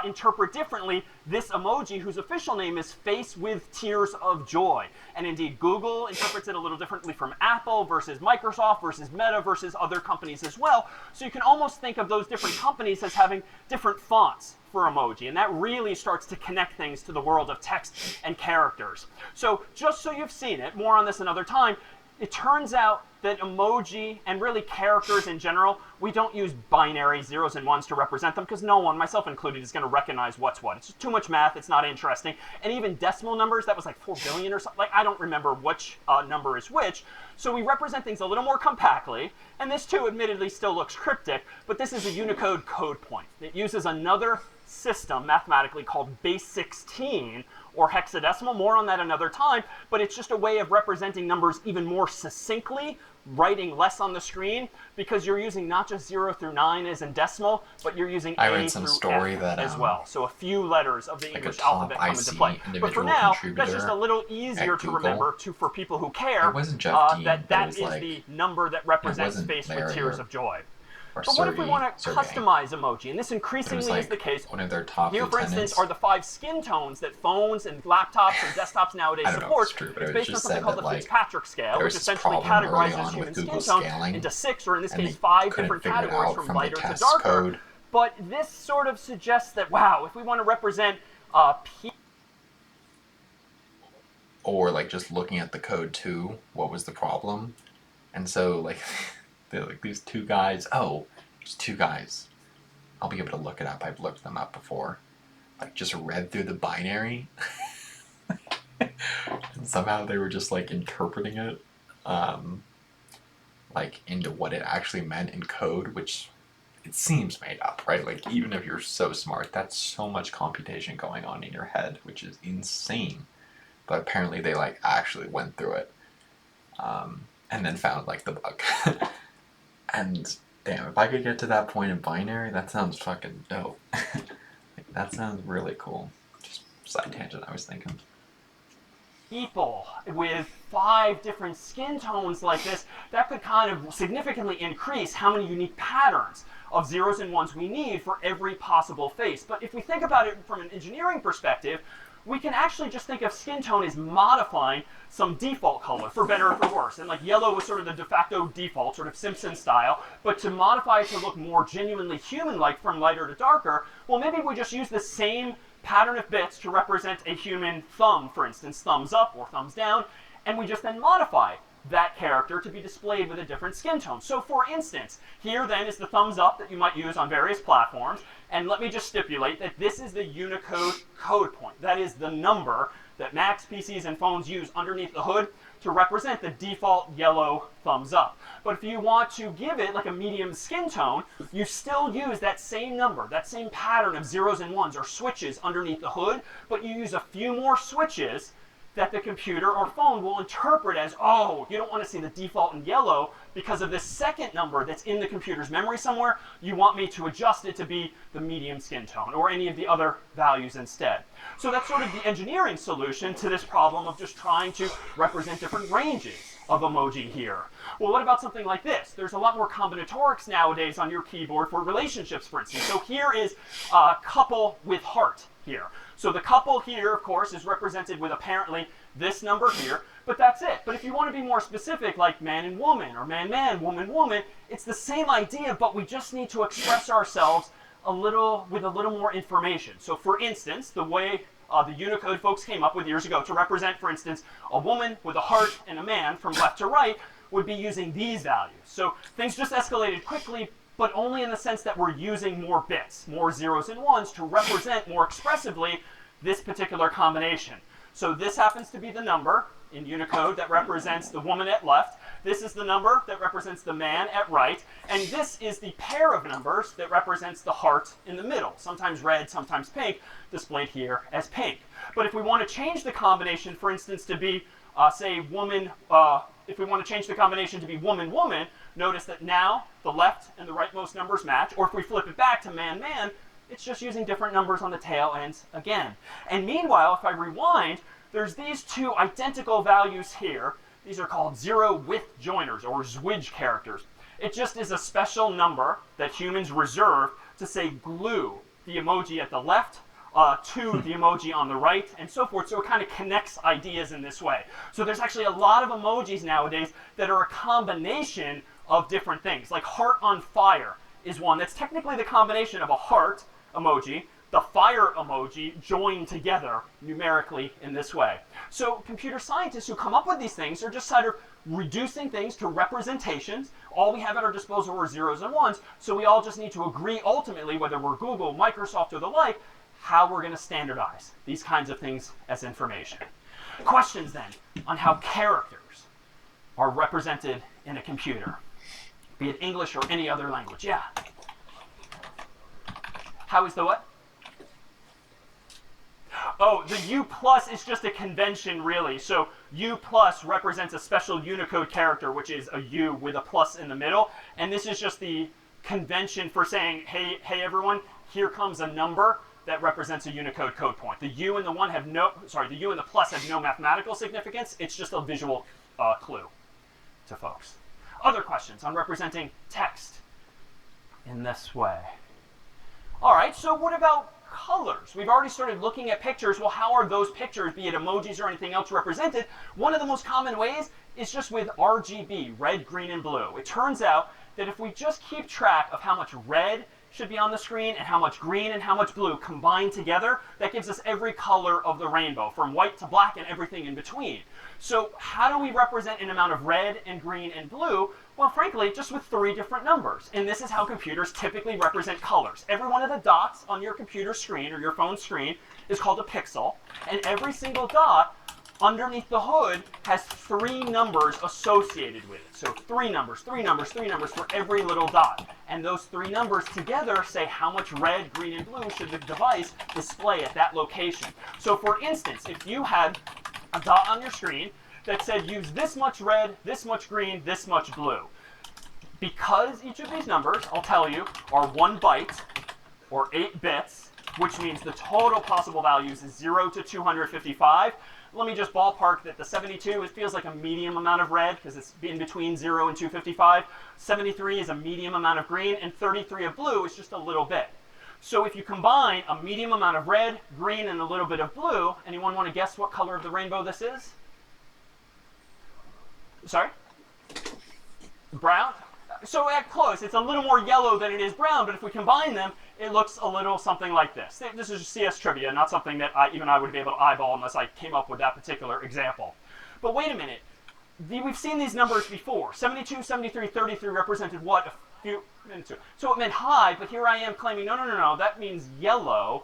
interpret differently this emoji, whose official name is Face with Tears of Joy. And indeed, Google interprets it a little differently from Apple versus Microsoft versus Meta versus other companies as well. So you can almost think of those different companies as having different fonts for emoji, and that really starts to connect things to the world of text and characters. So just so you've seen it, more on this another time, it turns out that emoji, and really characters in general, we don't use binary zeros and ones to represent them because no one, myself included, is going to recognize what's what. It's just too much math. It's not interesting. And even decimal numbers, that was like 4 billion or something. Like, I don't remember which number is which. So we represent things a little more compactly. And this, too, admittedly still looks cryptic, but this is a Unicode code point. It uses another system mathematically called base 16 or hexadecimal. More on that another time, but it's just a way of representing numbers even more succinctly, writing less on the screen, because you're using not just 0 through 9 as in decimal, but you're using A through F as well. So a few letters of the English alphabet come into play. But for now, that's just a little easier to remember for people who care that is the number that represents Face with Tears of Joy. But what if we want to customize emoji? And this increasingly is the case. One of their top Here, for instance, are the 5 skin tones that phones and laptops and desktops nowadays support. It's based on something called the Fitzpatrick scale, which essentially categorizes human skin tones into 6, or in this case, 5 different categories from lighter to darker. But this sort of suggests that, wow, if we want to represent or like just looking at the code too, what was the problem? And so like they're like these two guys. Oh, there's 2 guys. I'll be able to look it up. I've looked them up before. Like just read through the binary. And somehow they were just like interpreting it like into what it actually meant in code, which it seems made up, right? Like even if you're so smart, that's so much computation going on in your head, which is insane. But apparently they like actually went through it and then found like the bug. And damn, if I could get to that point in binary, that sounds fucking dope. Like, that sounds really cool. Just side tangent I was thinking. People with 5 different skin tones like this, that could kind of significantly increase how many unique patterns of zeros and ones we need for every possible face. But if we think about it from an engineering perspective, we can actually just think of skin tone as modifying some default color, for better or for worse. And like yellow was sort of the de facto default, sort of Simpson style, but to modify it to look more genuinely human-like from lighter to darker, well, maybe we just use the same pattern of bits to represent a human thumb, for instance, thumbs up or thumbs down, and we just then modify that character to be displayed with a different skin tone. So for instance, here then is the thumbs up that you might use on various platforms, and let me just stipulate that this is the Unicode code point. That is the number that Macs, PCs, and phones use underneath the hood to represent the default yellow thumbs up. But if you want to give it like a medium skin tone, you still use that same number, that same pattern of zeros and ones or switches underneath the hood, but you use a few more switches that the computer or phone will interpret as, oh, you don't want to see the default in yellow because of this second number that's in the computer's memory somewhere. You want me to adjust it to be the medium skin tone or any of the other values instead. So that's sort of the engineering solution to this problem of just trying to represent different ranges of emoji here. Well, what about something like this? There's a lot more combinatorics nowadays on your keyboard for relationships, for instance. So here is a couple with heart here. So the couple here, of course, is represented with apparently this number here, but that's it. But if you want to be more specific, like man and woman, or man-man, woman-woman, it's the same idea, but we just need to express ourselves with a little more information. So for instance, the way the Unicode folks came up with years ago to represent, for instance, a woman with a heart and a man from left to right would be using these values. So things just escalated quickly, but only in the sense that we're using more bits, more zeros and ones to represent more expressively this particular combination. So this happens to be the number in Unicode that represents the woman at left. This is the number that represents the man at right. And this is the pair of numbers that represents the heart in the middle, sometimes red, sometimes pink, displayed here as pink. But if we want to change the combination, for instance, to be, say, woman, if we want to change the combination to be woman-woman, notice that now the left and the rightmost numbers match. Or if we flip it back to man-man, it's just using different numbers on the tail ends again. And meanwhile, if I rewind, there's these two identical values here. These are called zero-width joiners, or Zwidge characters. It just is a special number that humans reserve to, say, glue the emoji at the left to the emoji on the right, and so forth. So it kind of connects ideas in this way. So there's actually a lot of emojis nowadays that are a combination of different things. Like heart on fire is one that's technically the combination of a heart emoji, the fire emoji, joined together numerically in this way. So computer scientists who come up with these things are just sort of reducing things to representations. All we have at our disposal are zeros and ones, so we all just need to agree ultimately, whether we're Google, Microsoft, or the like, how we're going to standardize these kinds of things as information. Questions then on how characters are represented in a computer, be it English or any other language. Yeah? How is the what? Oh, the U plus is just a convention, really. So U plus represents a special Unicode character, which is a U with a plus in the middle. And this is just the convention for saying, hey everyone, here comes a number that represents a Unicode code point. The U and the one have the U and the plus have no mathematical significance. It's just a visual clue to folks. Other questions on representing text in this way? All right, so what about colors? We've already started looking at pictures. Well, how are those pictures, be it emojis or anything else, represented? One of the most common ways is just with RGB, red, green, and blue. It turns out that if we just keep track of how much red should be on the screen and how much green and how much blue combined together, that gives us every color of the rainbow, from white to black and everything in between. So how do we represent an amount of red and green and blue? Well, frankly, just with 3 different numbers. And this is how computers typically represent colors. Every one of the dots on your computer screen or your phone screen is called a pixel. And every single dot underneath the hood has 3 numbers associated with it. So 3 numbers, 3 numbers, 3 numbers for every little dot. And those 3 numbers together say how much red, green, and blue should the device display at that location. So for instance, if you had a dot on your screen that said use this much red, this much green, this much blue. Because each of these numbers, I'll tell you, are 1 byte or 8 bits, which means the total possible values is 0 to 255. Let me just ballpark that the 72, it feels like a medium amount of red because it's in between 0 and 255. 73 is a medium amount of green, and 33 of blue is just a little bit. So if you combine a medium amount of red, green, and a little bit of blue, anyone want to guess what color of the rainbow this is? Sorry? Brown? So close. It's a little more yellow than it is brown, but if we combine them, it looks a little something like this. This is CS trivia, not something that even I would be able to eyeball unless I came up with that particular example. But wait a minute. We've seen these numbers before. 72, 73, 33 represented what? A few minutes ago. So it meant high, but here I am claiming, no, that means yellow.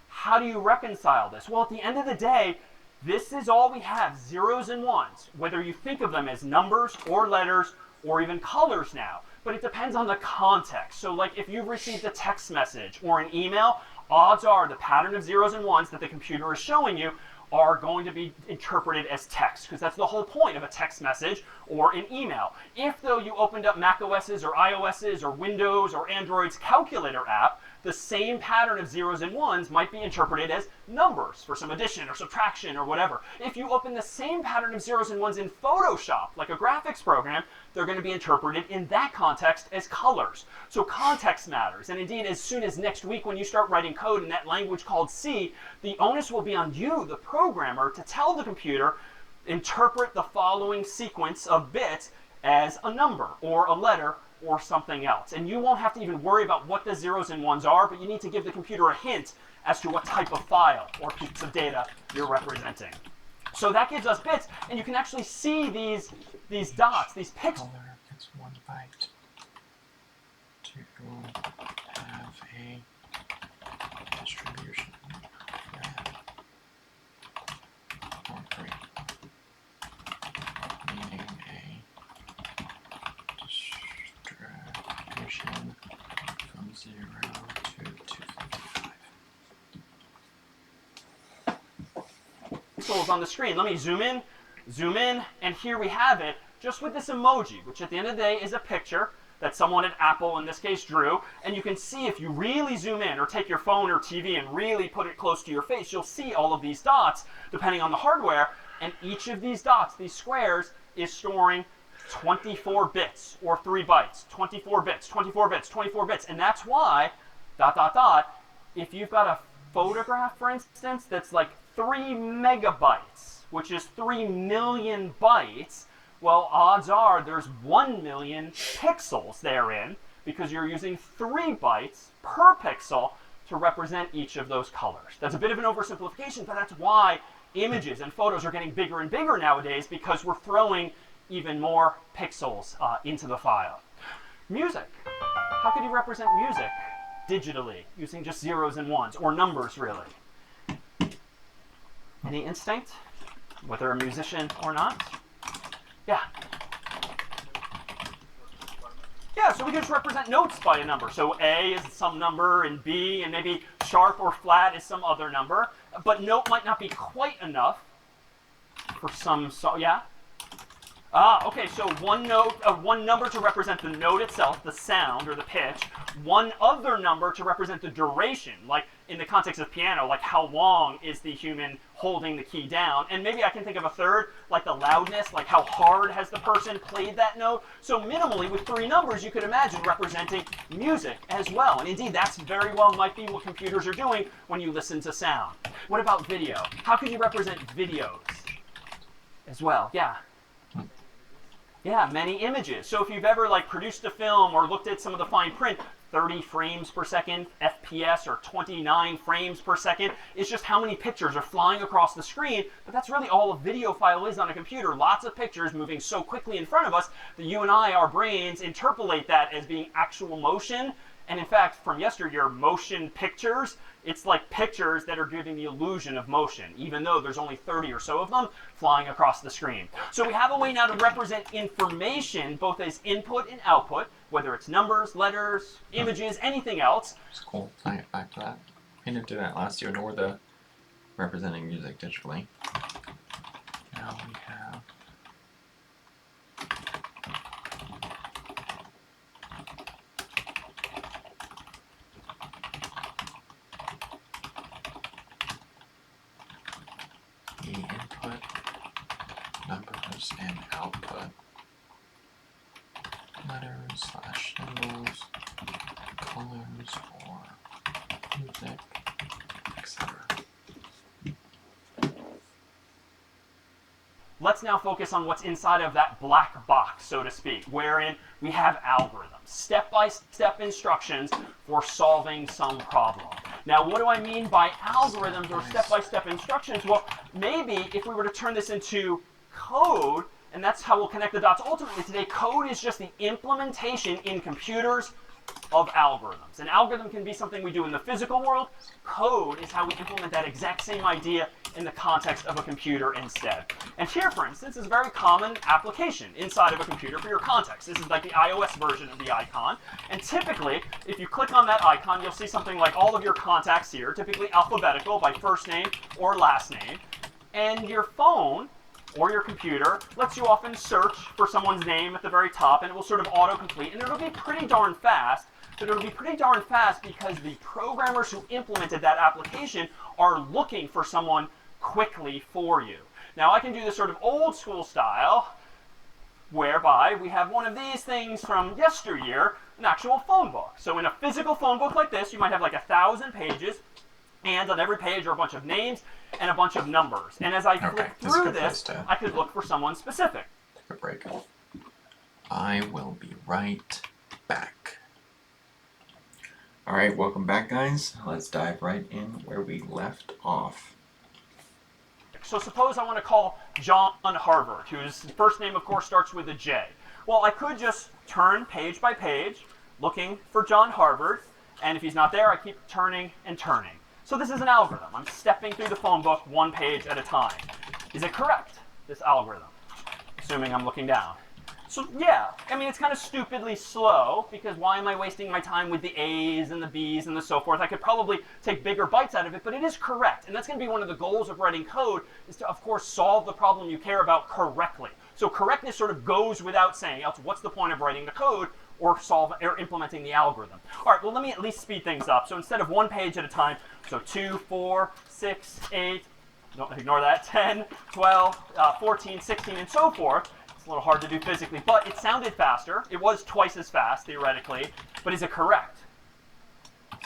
How do you reconcile this? Well, at the end of the day, this is all we have, zeros and ones, whether you think of them as numbers or letters or even colors now. But it depends on the context. So like if you've received a text message or an email, odds are the pattern of zeros and ones that the computer is showing you are going to be interpreted as text, because that's the whole point of a text message or an email. If, though, you opened up Mac OS's or iOS's or Windows or Android's calculator app, the same pattern of zeros and ones might be interpreted as numbers for some addition or subtraction or whatever. If you open the same pattern of zeros and ones in Photoshop, like a graphics program, they're going to be interpreted in that context as colors. So context matters. And indeed, as soon as next week when you start writing code in that language called C, the onus will be on you, the programmer, to tell the computer, interpret the following sequence of bits as a number or a letter or something else. And you won't have to even worry about what the zeros and ones are, but you need to give the computer a hint as to what type of file or piece of data you're representing. So that gives us bits, and you can actually see these dots, these pixels. Color gets 1 byte to have a distribution red or green, meaning a distribution from 0 to 255. Pixels on the screen. Let me zoom in, and here we have it, just with this emoji, which at the end of the day is a picture that someone at Apple, in this case, drew. And you can see if you really zoom in or take your phone or TV and really put it close to your face, you'll see all of these dots, depending on the hardware. And each of these dots, these squares, is storing 24 bits or 3 bytes. 24 bits, 24 bits, 24 bits. And that's why, ... if you've got a photograph, for instance, that's like 3 megabytes, which is 3 million bytes, well, odds are there's 1 million pixels therein, because you're using 3 bytes per pixel to represent each of those colors. That's a bit of an oversimplification, but that's why images and photos are getting bigger and bigger nowadays, because we're throwing even more pixels into the file. Music. How could you represent music digitally using just zeros and ones, or numbers, really? Any instinct? Whether a musician or not? Yeah. Yeah, so we can just represent notes by a number. So A is some number, and B, and maybe sharp or flat is some other number. But note might not be quite enough for some, yeah? Okay, so one number to represent the note itself, the sound or the pitch, one other number to represent the duration, like in the context of piano, like how long is the human holding the key down, and maybe I can think of a third, like the loudness, like how hard has the person played that note. So minimally, with 3 numbers, you could imagine representing music as well, and indeed that's very well might be what computers are doing when you listen to sound. What about video? How could you represent videos as well? Yeah. Yeah, many images. So if you've ever produced a film or looked at some of the fine print, 30 frames per second, FPS, or 29 frames per second is just how many pictures are flying across the screen, but that's really all a video file is on a computer. Lots of pictures moving so quickly in front of us that you and I, our brains, interpolate that as being actual motion. And in fact, from yesteryear, motion pictures, it's like pictures that are giving the illusion of motion, even though there's only 30 or so of them flying across the screen. So we have a way now to represent information both as input and output, whether it's numbers, letters, images, anything else. It's cool. Tying it back to that. We didn't do that last year, nor the representing music digitally. Now we have the input, numbers, and output. Letters / symbols, colors for music, etc. Let's now focus on what's inside of that black box, so to speak, wherein we have algorithms, step-by-step instructions for solving some problem. Now, what do I mean by algorithms or step-by-step instructions? Well, maybe if we were to turn this into code, and that's how we'll connect the dots ultimately today, code is just the implementation in computers of algorithms. An algorithm can be something we do in the physical world. Code is how we implement that exact same idea in the context of a computer instead. And here, for instance, is a very common application inside of a computer for your context. This is like the iOS version of the icon. And typically, if you click on that icon, you'll see something like all of your contacts here, typically alphabetical by first name or last name. And your phone or your computer lets you often search for someone's name at the very top, and it will sort of autocomplete, and it'll be pretty darn fast. but it'll be pretty darn fast because the programmers who implemented that application are looking for someone quickly for you. Now I can do this sort of old school style, whereby we have one of these things from yesteryear, an actual phone book. So in a physical phone book like this, you might have like 1,000 pages, and on every page are a bunch of names and a bunch of numbers. And as I flip through this, I could look for someone specific. Take a break. I will be right back. Alright, welcome back, guys. Let's dive right in where we left off. So suppose I want to call John Harvard, whose first name, of course, starts with a J. Well, I could just turn page by page, looking for John Harvard, and if he's not there, I keep turning and turning. So this is an algorithm. I'm stepping through the phone book one page at a time. Is it correct, this algorithm? Assuming I'm looking down. So yeah, I mean, it's kind of stupidly slow, because why am I wasting my time with the A's and the B's and the so forth? I could probably take bigger bites out of it, but it is correct. And that's going to be one of the goals of writing code, is to, of course, solve the problem you care about correctly. So correctness sort of goes without saying, else what's the point of writing the code or implementing the algorithm? All right, well, let me at least speed things up. So instead of one page at a time, so 2, 4, 6, 8, don't ignore that, 10, 12, 14, 16, and so forth. A little hard to do physically, but it sounded faster. It was twice as fast, theoretically. But is it correct?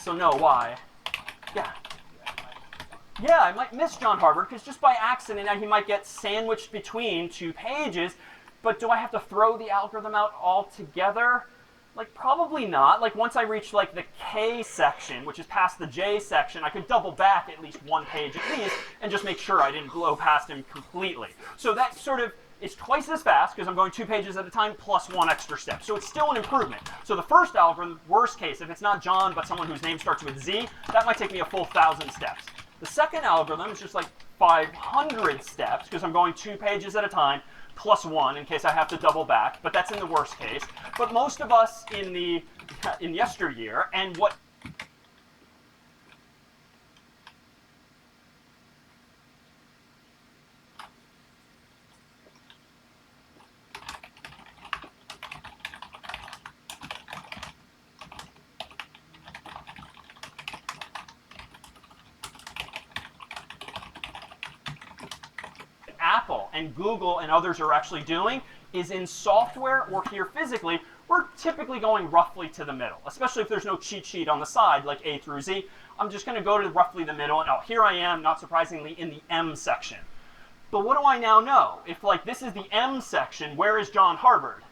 So no, why? Yeah. Yeah, I might miss John Harvard, because just by accident, he might get sandwiched between two pages. But do I have to throw the algorithm out altogether? Like, probably not. Like, once I reach, like, the K section, which is past the J section, I could double back at least one page at least, and just make sure I didn't blow past him completely. So that sort of is twice as fast, because I'm going 2 pages at a time, plus 1 extra step. So it's still an improvement. So the first algorithm, worst case, if it's not John, but someone whose name starts with Z, that might take me a full 1,000 steps. The second algorithm is just like 500 steps, because I'm going 2 pages at a time, plus 1 in case I have to double back, but that's in the worst case. But most of us in yesteryear, and what Apple and Google and others are actually doing is in software or here physically, we're typically going roughly to the middle, especially if there's no cheat sheet on the side like A through Z. I'm just going to go to roughly the middle, and oh, here I am, not surprisingly, in the M section. But what do I now know? If like this is the M section, where is John Harvard?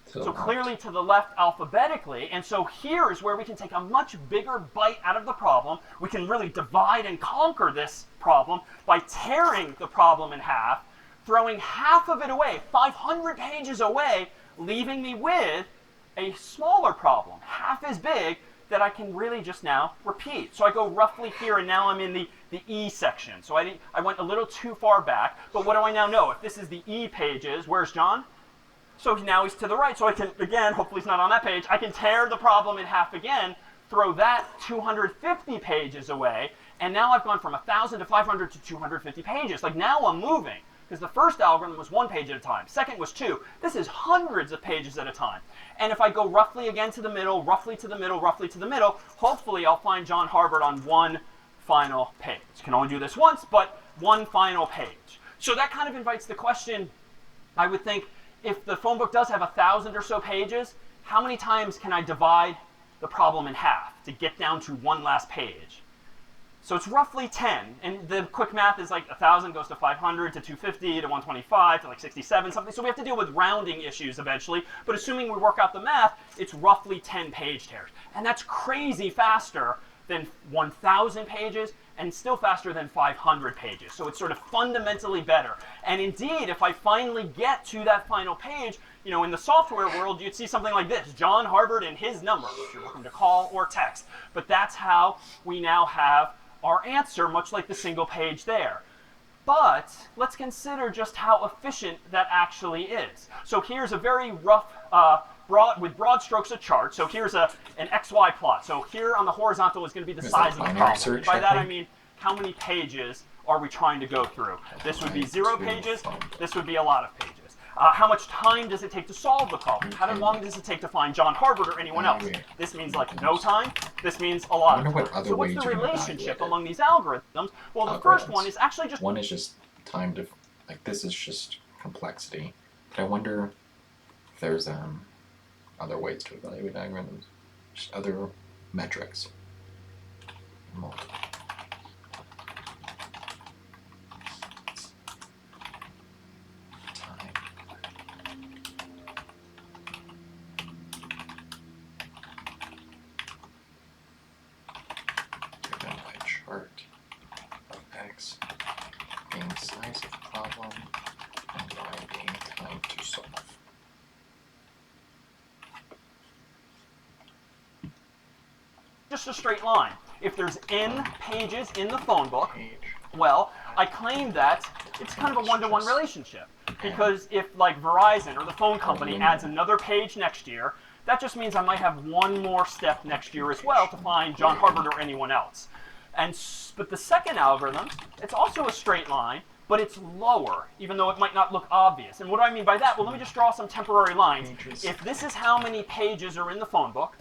So clearly to the left alphabetically, and so here is where we can take a much bigger bite out of the problem. We can really divide and conquer this problem by tearing the problem in half, throwing half of it away, 500 pages away, leaving me with a smaller problem, half as big, that I can really just now repeat. So I go roughly here, and now I'm in the E section. So I went a little too far back, but what do I now know? If this is the E pages, where's John? So now he's to the right, so I can, again, hopefully he's not on that page, I can tear the problem in half again, throw that 250 pages away, and now I've gone from 1,000 to 500 to 250 pages. Like, now I'm moving, because the first algorithm was 1 page at a time, second was 2. This is hundreds of pages at a time. And if I go roughly again to the middle, roughly to the middle, roughly to the middle, hopefully I'll find John Harvard on one final page. Can only do this once, but one final page. So that kind of invites the question, I would think, if the phone book does have 1,000 or so pages, how many times can I divide the problem in half to get down to one last page? So it's roughly 10, and the quick math is like 1,000 goes to 500 to 250 to 125 to like 67 something. So we have to deal with rounding issues eventually, but assuming we work out the math, it's roughly 10 page tears. And that's crazy faster than 1,000 pages, and still faster than 500 pages. So it's sort of fundamentally better. And indeed, if I finally get to that final page, you know, in the software world, you'd see something like this, John Harvard and his number, if you're welcome to call or text. But that's how we now have our answer, much like the single page there. But let's consider just how efficient that actually is. So here's a very rough, broad strokes a chart. So here's an XY plot. So here on the horizontal is going to be the size of the problem. By that I mean, how many pages are we trying to go through? This would be 0 pages. This would be a lot of pages. How much time does it take to solve the problem? How long does it take to find John Harvard or anyone else? This means like no time. This means a lot of time. So what's the relationship among these algorithms? Well, the first one is actually just... One is just time to, like, this is just complexity. But I wonder if there's other ways to evaluate algorithms, just other metrics. Multiple. Chart of X being size of problem and Y being time to solve. Just a straight line. If there's n pages in the phone book, well, I claim that it's kind of a one-to-one relationship. Because if, like, Verizon or the phone company adds another page next year, that just means I might have one more step next year as well to find John Harvard or anyone else. But the second algorithm, it's also a straight line, but it's lower, even though it might not look obvious. And what do I mean by that? Well, let me just draw some temporary lines. If this is how many pages are in the phone book, ...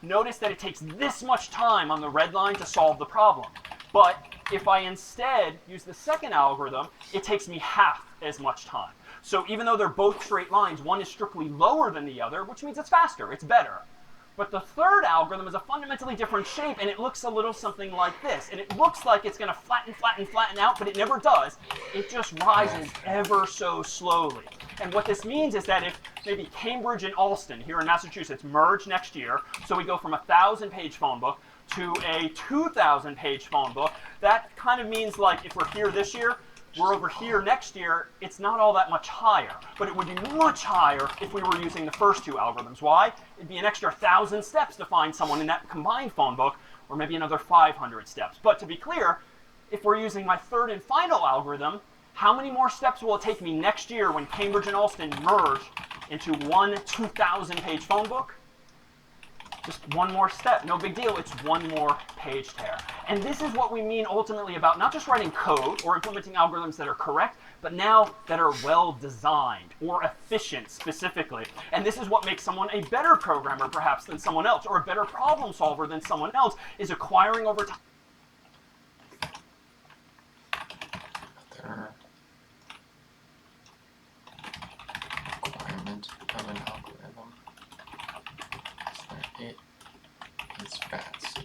notice that it takes this much time on the red line to solve the problem. But if I instead use the second algorithm, it takes me half as much time. So even though they're both straight lines, one is strictly lower than the other, which means it's faster, it's better. But the third algorithm is a fundamentally different shape, and it looks a little something like this. And it looks like it's going to flatten out, but it never does. It just rises ever so slowly. And what this means is that if maybe Cambridge and Alston here in Massachusetts merge next year, so we go from a 1,000-page phone book to a 2,000-page phone book, that kind of means, like, if we're here this year, we're over here next year, it's not all that much higher. But it would be much higher if we were using the first two algorithms. Why? It'd be an extra 1,000 steps to find someone in that combined phone book, or maybe another 500 steps. But to be clear, if we're using my third and final algorithm, how many more steps will it take me next year when Cambridge and Alston merge into one 2,000-page phone book? Just one more step. No big deal. It's one more page tear. And this is what we mean ultimately about not just writing code or implementing algorithms that are correct, but now that are well designed or efficient specifically. And this is what makes someone a better programmer perhaps than someone else, or a better problem solver than someone else, is acquiring over time. Requirement of an algorithm is that it is fast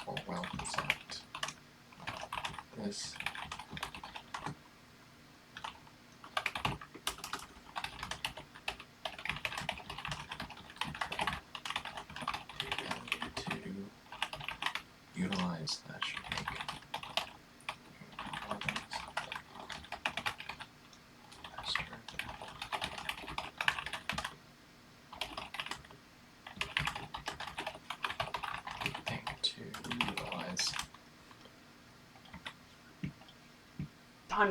or well designed. This to utilize that should make algorithms faster.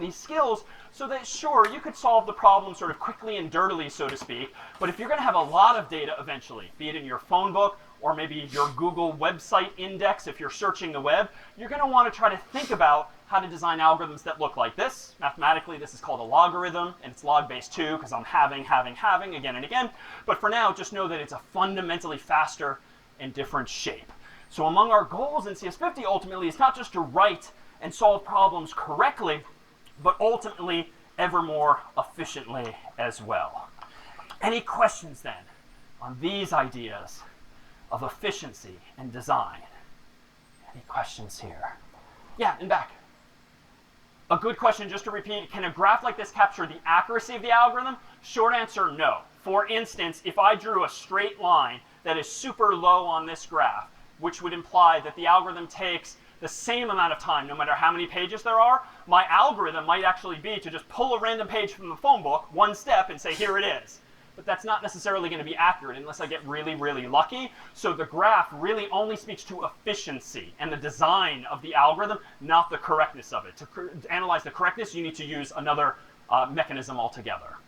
These skills so that, sure, you could solve the problem sort of quickly and dirtily, so to speak, but if you're going to have a lot of data eventually, be it in your phone book or maybe your Google website index if you're searching the web, you're going to want to try to think about how to design algorithms that look like this. Mathematically, this is called a logarithm, and it's log-based too, because I'm having again and again. But for now, just know that it's a fundamentally faster and different shape. So among our goals in CS50 ultimately is not just to write and solve problems correctly, but ultimately ever more efficiently as well. Any questions then on these ideas of efficiency and design? Any questions here? Yeah, in back. A good question, just to repeat, can a graph like this capture the accuracy of the algorithm? Short answer, no. For instance, if I drew a straight line that is super low on this graph, which would imply that the algorithm takes the same amount of time, no matter how many pages there are, my algorithm might actually be to just pull a random page from the phone book, one step, and say, here it is. But that's not necessarily going to be accurate unless I get really, really lucky. So the graph really only speaks to efficiency and the design of the algorithm, not the correctness of it. To analyze the correctness, you need to use another mechanism altogether,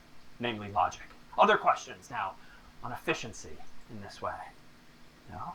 namely logic. Other questions now on efficiency in this way? No?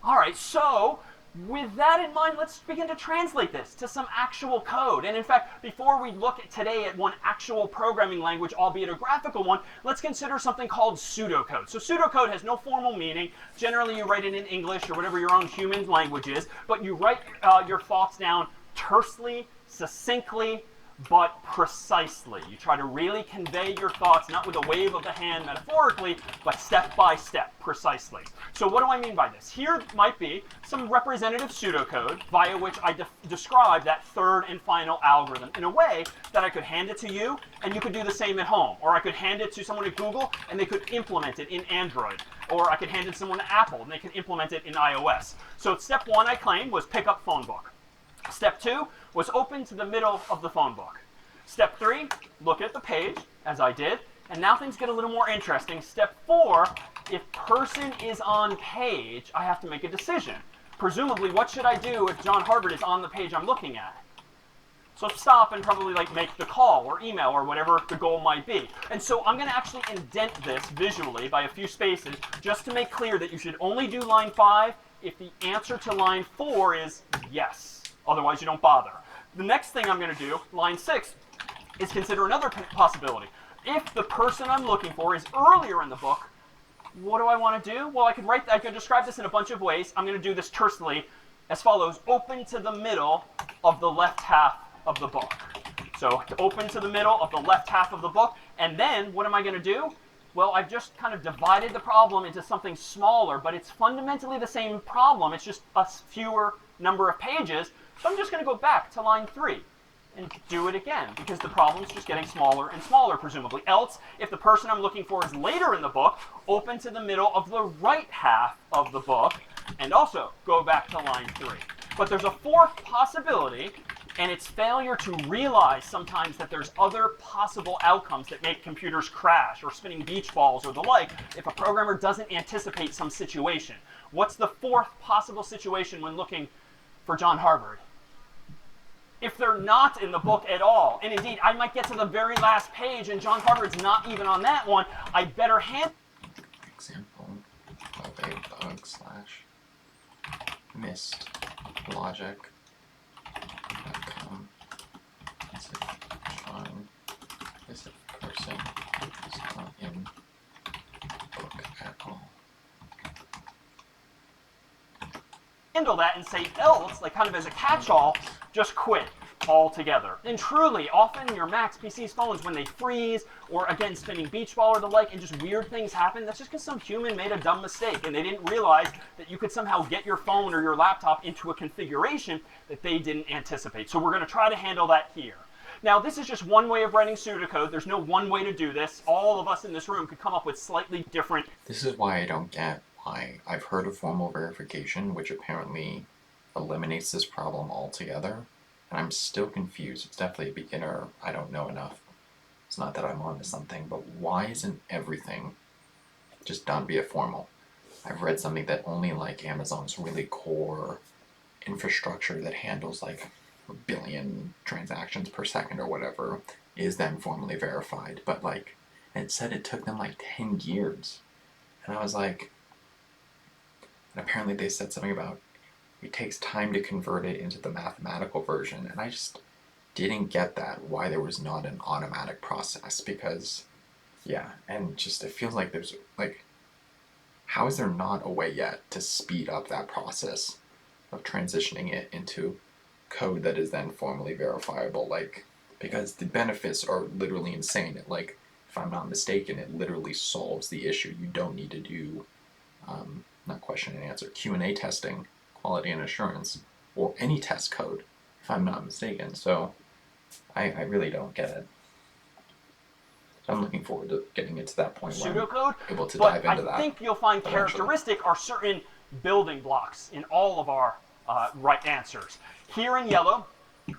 All right, so With that in mind, let's begin to translate this to some actual code. And in fact, before we look today at one actual programming language, albeit a graphical one, let's consider something called pseudocode. So pseudocode has no formal meaning. Generally, you write it in English or whatever your own human language is, but you write your thoughts down tersely, succinctly, but precisely. You try to really convey your thoughts, not with a wave of the hand metaphorically, but step by step, precisely. So what do I mean by this? Here might be some representative pseudocode via which I describe that third and final algorithm in a way that I could hand it to you, and you could do the same at home. Or I could hand it to someone at Google, and they could implement it in Android. Or I could hand it to someone at Apple, and they could implement it in iOS. So step one, I claimed, was pick up phone book. Step 2 was open to the middle of the phone book. Step 3, look at the page, as I did. And now things get a little more interesting. Step 4, if person is on page, I have to make a decision. Presumably, what should I do if John Harvard is on the page I'm looking at? So stop and probably make the call or email or whatever the goal might be. And so I'm going to actually indent this visually by a few spaces just to make clear that you should only do line 5 if the answer to line 4 is yes. Otherwise, you don't bother. The next thing I'm going to do, line 6, is consider another possibility. If the person I'm looking for is earlier in the book, what do I want to do? Well, I could describe this in a bunch of ways. I'm going to do this tersely as follows. Open to the middle of the left half of the book. So open to the middle of the left half of the book. And then what am I going to do? Well, I've just kind of divided the problem into something smaller, but it's fundamentally the same problem. It's just a fewer number of pages. So I'm just going to go back to line 3 and do it again, because the problem's just getting smaller and smaller, presumably. Else, if the person I'm looking for is later in the book, open to the middle of the right half of the book, and also go back to line 3. But there's a fourth possibility, and it's failure to realize sometimes that there's other possible outcomes that make computers crash, or spinning beach balls, or the like, if a programmer doesn't anticipate some situation. What's the fourth possible situation when looking for John Harvard? If they're not in the book at all, and indeed, I might get to the very last page and John Harvard's not even on that one, I better hand... Example of a bug / missed logic outcome is if John is a person who's not in book at all. Handle that and say else, like kind of as a catch-all, just quit altogether. And truly, often your Macs, PCs, phones, when they freeze, or again, spinning beach ball or the like, and just weird things happen, that's just because some human made a dumb mistake, and they didn't realize that you could somehow get your phone or your laptop into a configuration that they didn't anticipate. So we're going to try to handle that here. Now, this is just one way of writing pseudocode. There's no one way to do this. All of us in this room could come up with slightly different... This is why I don't get why I've heard of formal verification, which apparently eliminates this problem altogether, and I'm still confused. It's definitely a beginner. I don't know enough. It's not that I'm onto something, but why isn't everything just done via formal? I've read something that only like Amazon's really core infrastructure that handles like a billion transactions per second or whatever is then formally verified, but like, and it said it took them like 10 years. And I was like, and apparently they said something about it takes time to convert it into the mathematical version, and I just didn't get that, why there was not an automatic process, because, yeah, and just it feels like there's, like, how is there not a way yet to speed up that process of transitioning it into code that is then formally verifiable, like, because the benefits are literally insane. It, like, if I'm not mistaken, it literally solves the issue. You don't need to do not question and answer, Q&A testing, quality and assurance, or any test code, if I'm not mistaken. So I really don't get it. So I'm looking forward to getting it to that point where pseudocode, I'm able to but dive into that. I think you'll find eventually. characteristic are certain building blocks in all of our right answers. Here in yellow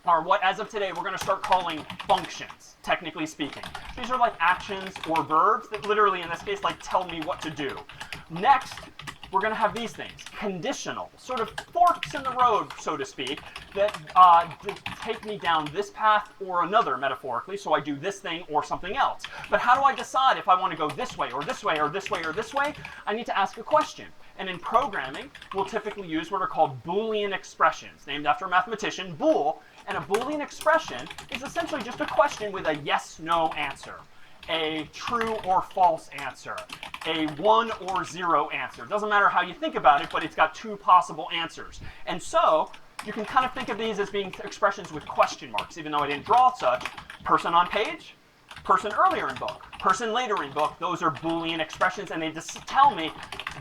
are what, as of today, we're going to start calling functions, technically speaking. These are like actions or verbs that literally, in this case, like tell me what to do. Next, we're going to have these things, conditional, sort of forks in the road, so to speak, that take me down this path or another, metaphorically, so I do this thing or something else. But how do I decide if I want to go this way or this way or this way or this way? I need to ask a question. And in programming, we'll typically use what are called Boolean expressions, named after a mathematician, Boole. And a Boolean expression is essentially just a question with a yes-no answer, a true or false answer, a 1 or 0 answer. It doesn't matter how you think about it, but it's got two possible answers. And so you can kind of think of these as being expressions with question marks, even though I didn't draw such. Person on page, person earlier in book, person later in book. Those are Boolean expressions, and they just tell me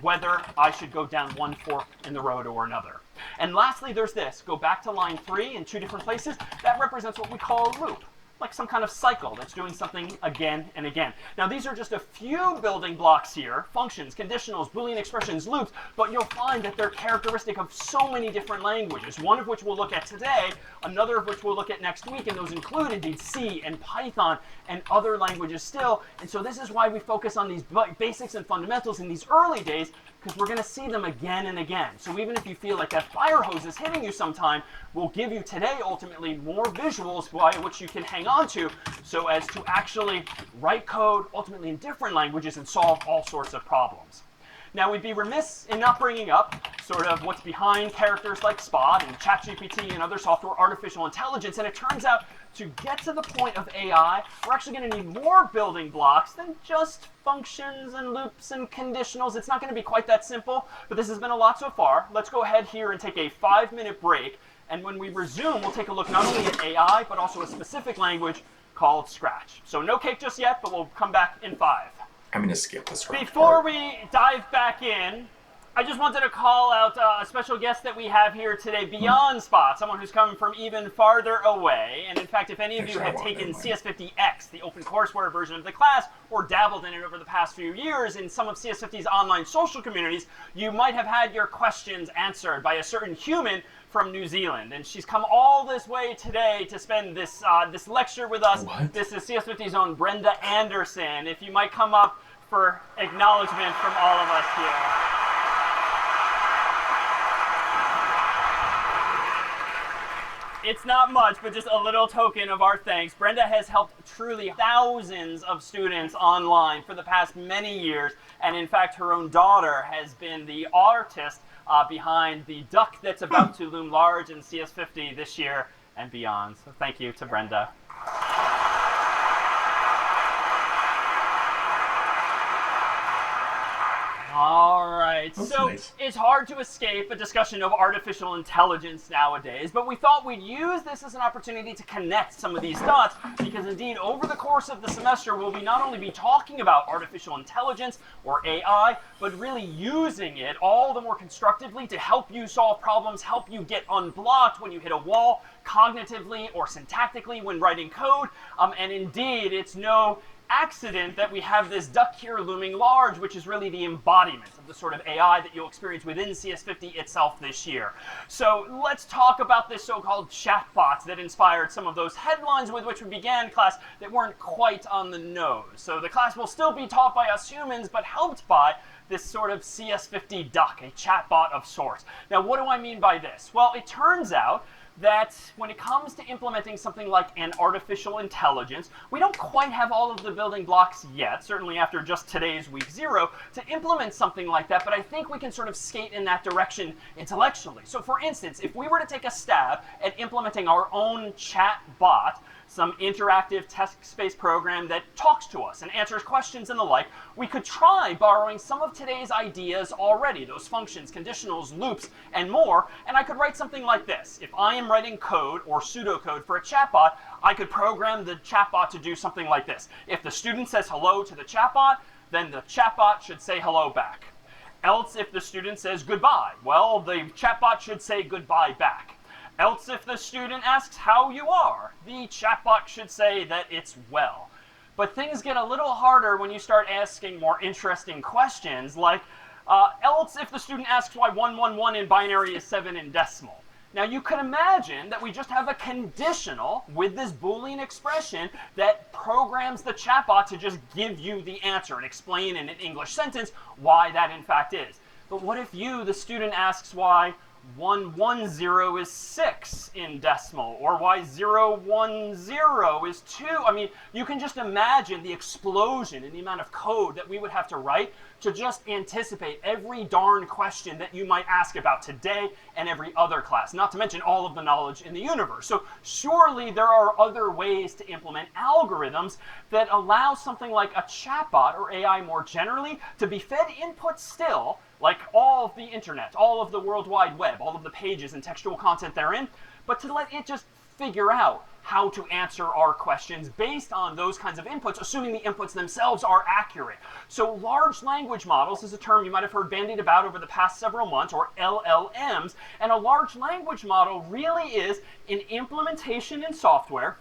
whether I should go down one fork in the road or another. And lastly, there's this. Go back to line 3 in 2 different places. That represents what we call a loop, like some kind of cycle that's doing something again and again. Now, these are just a few building blocks here: functions, conditionals, Boolean expressions, loops, but you'll find that they're characteristic of so many different languages, one of which we'll look at today, another of which we'll look at next week, and those include indeed C and Python and other languages still. And so this is why we focus on these basics and fundamentals in these early days, because we're going to see them again and again. So even if you feel like that fire hose is hitting you sometime, we'll give you today ultimately more visuals by which you can hang on to, so as to actually write code ultimately in different languages and solve all sorts of problems. Now, we'd be remiss in not bringing up sort of what's behind characters like Spot and ChatGPT and other software, artificial intelligence. And it turns out, to get to the point of AI, we're actually going to need more building blocks than just functions and loops and conditionals. It's not going to be quite that simple, but this has been a lot so far. Let's go ahead here and take a 5-minute break. And when we resume, we'll take a look not only at AI, but also a specific language called Scratch. So no cake just yet, but we'll come back in 5. I'm going to skip the Scratch Before part. we dive back in, I just wanted to call out a special guest that we have here today beyond Spot, someone who's come from even farther away. And in fact, if any of you have taken CS50X, the open courseware version of the class, or dabbled in it over the past few years in some of CS50's online social communities, you might have had your questions answered by a certain human from New Zealand. And she's come all this way today to spend this this lecture with us. What? This is CS50's own Brenda Anderson. If you might come up for acknowledgement from all of us here. It's not much, but just a little token of our thanks. Brenda has helped truly thousands of students online for the past many years, and in fact, her own daughter has been the artist behind the duck that's about to loom large in CS50 this year and beyond. So thank you to Brenda. All right, so nice. It's hard to escape a discussion of artificial intelligence nowadays, but we thought we'd use this as an opportunity to connect some of these dots, because indeed over the course of the semester we'll not only be talking about artificial intelligence or AI, but really using it all the more constructively to help you solve problems, help you get unblocked when you hit a wall, cognitively or syntactically when writing code, and indeed it's no accident that we have this duck here looming large, which is really the embodiment of the sort of AI that you'll experience within CS50 itself this year. So let's talk about this so-called chatbot that inspired some of those headlines with which we began class that weren't quite on the nose. So the class will still be taught by us humans, but helped by this sort of CS50 duck, a chatbot of sorts. Now, what do I mean by this? Well, it turns out that when it comes to implementing something like an artificial intelligence, we don't quite have all of the building blocks yet, certainly after just today's week 0, to implement something like that, but I think we can sort of skate in that direction intellectually. So for instance, if we were to take a stab at implementing our own chat bot, some interactive text-based program that talks to us and answers questions and the like, we could try borrowing some of today's ideas already, those functions, conditionals, loops, and more, and I could write something like this. If I am writing code or pseudocode for a chatbot, I could program the chatbot to do something like this. If the student says hello to the chatbot, then the chatbot should say hello back. Else, if the student says goodbye, well, the chatbot should say goodbye back. Else, if the student asks how you are, the chatbot should say that it's well. But things get a little harder when you start asking more interesting questions, like, else if the student asks why 111 in binary is 7 in decimal. Now, you could imagine that we just have a conditional with this Boolean expression that programs the chatbot to just give you the answer and explain in an English sentence why that in fact is. But what if you, the student, asks why 110 is 6 in decimal, or why 010 is 2. I mean, you can just imagine the explosion in the amount of code that we would have to write to just anticipate every darn question that you might ask about today and every other class, not to mention all of the knowledge in the universe. So surely there are other ways to implement algorithms that allow something like a chatbot or AI more generally to be fed input still, like all of the internet, all of the World Wide Web, all of the pages and textual content therein, but to let it just figure out how to answer our questions based on those kinds of inputs, assuming the inputs themselves are accurate. So large language models is a term you might have heard bandied about over the past several months, or LLMs, and a large language model really is an implementation in software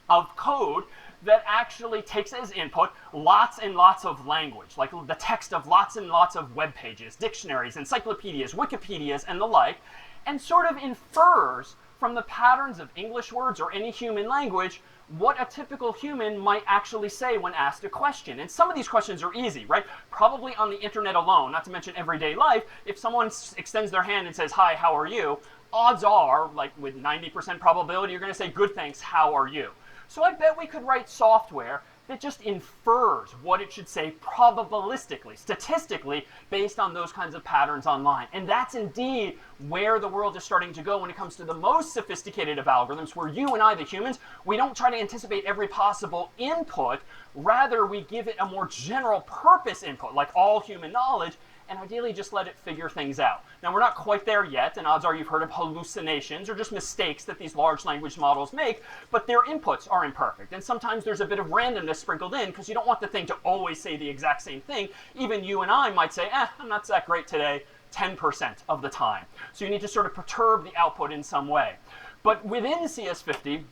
of code that actually takes as input lots and lots of language, like the text of lots and lots of web pages, dictionaries, encyclopedias, Wikipedias, and the like, and sort of infers from the patterns of English words or any human language what a typical human might actually say when asked a question. And some of these questions are easy, right? Probably on the internet alone, not to mention everyday life, if someone extends their hand and says, "Hi, how are you?" odds are, like with 90% probability, you're going to say, "Good, thanks, how are you?" So I bet we could write software that just infers what it should say probabilistically, statistically, based on those kinds of patterns online. And that's indeed where the world is starting to go when it comes to the most sophisticated of algorithms, where you and I, the humans, we don't try to anticipate every possible input. Rather, we give it a more general purpose input, like all human knowledge, and ideally just let it figure things out. Now, we're not quite there yet, and odds are you've heard of hallucinations or just mistakes that these large language models make, but their inputs are imperfect. And sometimes there's a bit of randomness sprinkled in because you don't want the thing to always say the exact same thing. Even you and I might say, I'm not that great today 10% of the time. So you need to sort of perturb the output in some way. But within CS50,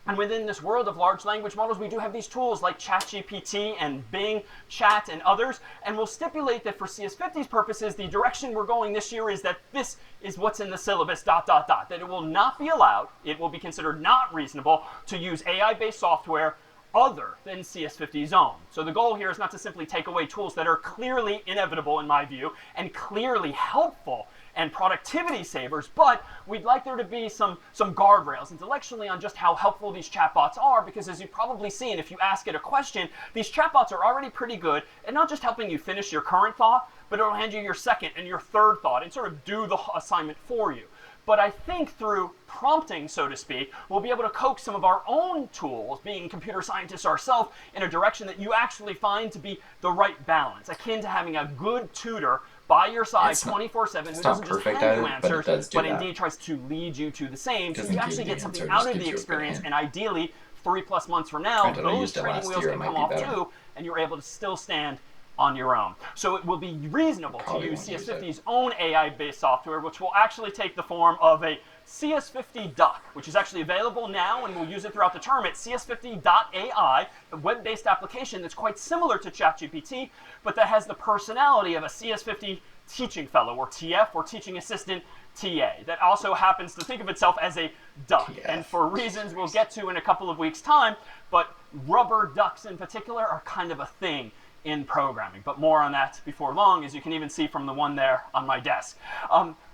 and within this world of large language models, we do have these tools like ChatGPT and Bing Chat and others, and we'll stipulate that for CS50's purposes, the direction we're going this year is that this is what's in the syllabus, ... that it will not be allowed, it will be considered not reasonable to use AI-based software other than CS50's own. So the goal here is not to simply take away tools that are clearly inevitable in my view and clearly helpful and productivity savers, but we'd like there to be some guardrails intellectually on just how helpful these chatbots are, because as you've probably seen, if you ask it a question, these chatbots are already pretty good at not just helping you finish your current thought, but it'll hand you your second and your third thought and sort of do the assignment for you. But I think through prompting, so to speak, we'll be able to coax some of our own tools, being computer scientists ourselves, in a direction that you actually find to be the right balance, akin to having a good tutor by your side 24/7 who doesn't just hand you answers, but indeed tries to lead you to the same, so you actually get something out of the experience, and ideally 3+ months from now, those training wheels can come off too, and you're able to still stand on your own. So it will be reasonable to use CS50's own AI-based software, which will actually take the form of a CS50 Duck, which is actually available now, and we'll use it throughout the term at CS50.ai, a web-based application that's quite similar to ChatGPT, but that has the personality of a CS50 teaching fellow, or TF, or teaching assistant TA, that also happens to think of itself as a duck. And for reasons we'll get to in a couple of weeks' time, but rubber ducks in particular are kind of a thing in programming, but more on that before long, as you can even see from the one there on my desk.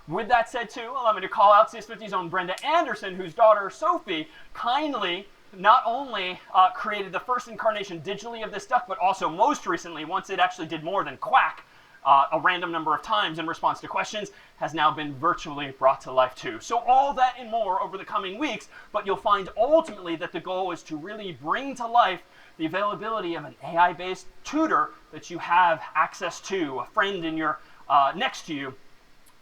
With that said too, allow me to call out CS50's own Brenda Anderson, whose daughter Sophie kindly not only created the first incarnation digitally of this duck, but also most recently, once it actually did more than quack a random number of times in response to questions, has now been virtually brought to life too. So all that and more over the coming weeks, but you'll find ultimately that the goal is to really bring to life the availability of an AI-based tutor that you have access to, a friend in your next to you,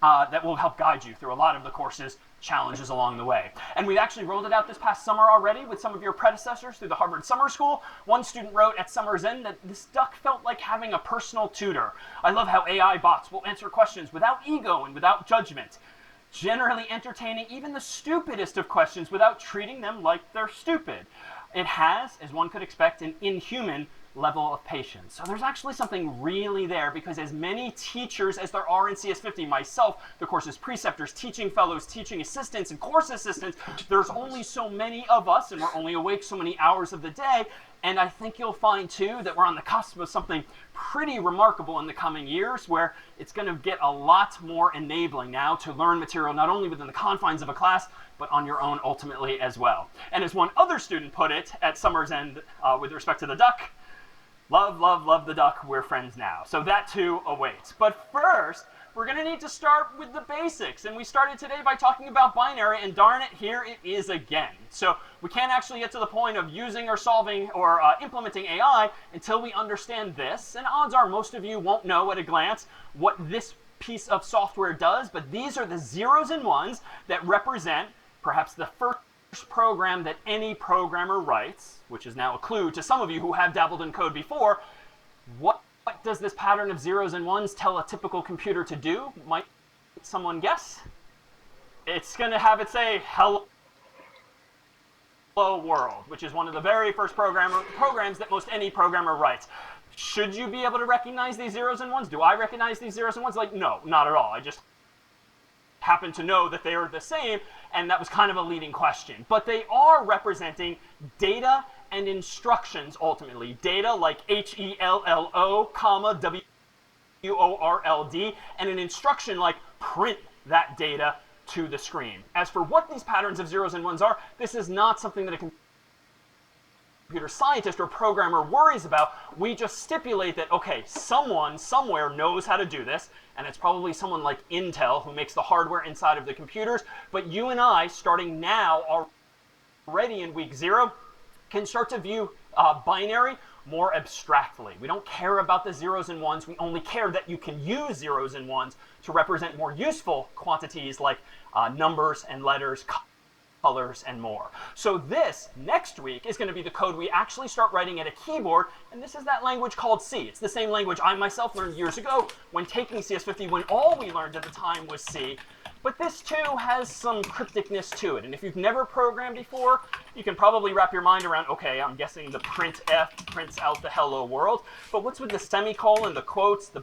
that will help guide you through a lot of the course's challenges along the way. And we've actually rolled it out this past summer already with some of your predecessors through the Harvard Summer School. One student wrote at summer's end that this duck felt like having a personal tutor. I love how AI bots will answer questions without ego and without judgment, generally entertaining even the stupidest of questions without treating them like they're stupid. It has, as one could expect, an inhuman level of patience. So there's actually something really there, because as many teachers as there are in CS50, myself, the course's preceptors, teaching fellows, teaching assistants, and course assistants, there's only so many of us, and we're only awake so many hours of the day. And I think you'll find, too, that we're on the cusp of something pretty remarkable in the coming years, where it's going to get a lot more enabling now to learn material not only within the confines of a class, but on your own ultimately as well. And as one other student put it at summer's end with respect to the duck, love, love, love the duck, we're friends now. So that too awaits. But first, we're going to need to start with the basics. And we started today by talking about binary, and darn it, here it is again. So we can't actually get to the point of using or solving or implementing AI until we understand this. And odds are most of you won't know at a glance what this piece of software does, but these are the zeros and ones that represent perhaps the first program that any programmer writes, which is now a clue to some of you who have dabbled in code before. What does this pattern of zeros and ones tell a typical computer to do? Might someone guess? It's going to have it say, hello world, which is one of the very first programs that most any programmer writes. Should you be able to recognize these zeros and ones? Do I recognize these zeros and ones? Like, no, not at all. I just happen to know that they are the same, and that was kind of a leading question. But they are representing data and instructions ultimately. Data like HELLO, comma, WORLD, and an instruction like print that data to the screen. As for what these patterns of zeros and ones are, this is not something that a computer scientist or programmer worries about. We just stipulate that, okay, someone somewhere knows how to do this, and it's probably someone like Intel who makes the hardware inside of the computers. But you and I, starting now, already in week 0, can start to view binary more abstractly. We don't care about the zeros and ones. We only care that you can use zeros and ones to represent more useful quantities like numbers and letters, colors, and more. So this, next week, is going to be the code we actually start writing at a keyboard, and this is that language called C. It's the same language I myself learned years ago when taking CS50, when all we learned at the time was C. But this, too, has some crypticness to it. And if you've never programmed before, you can probably wrap your mind around, okay, I'm guessing the printf prints out the hello world. But what's with the semicolon, the quotes, the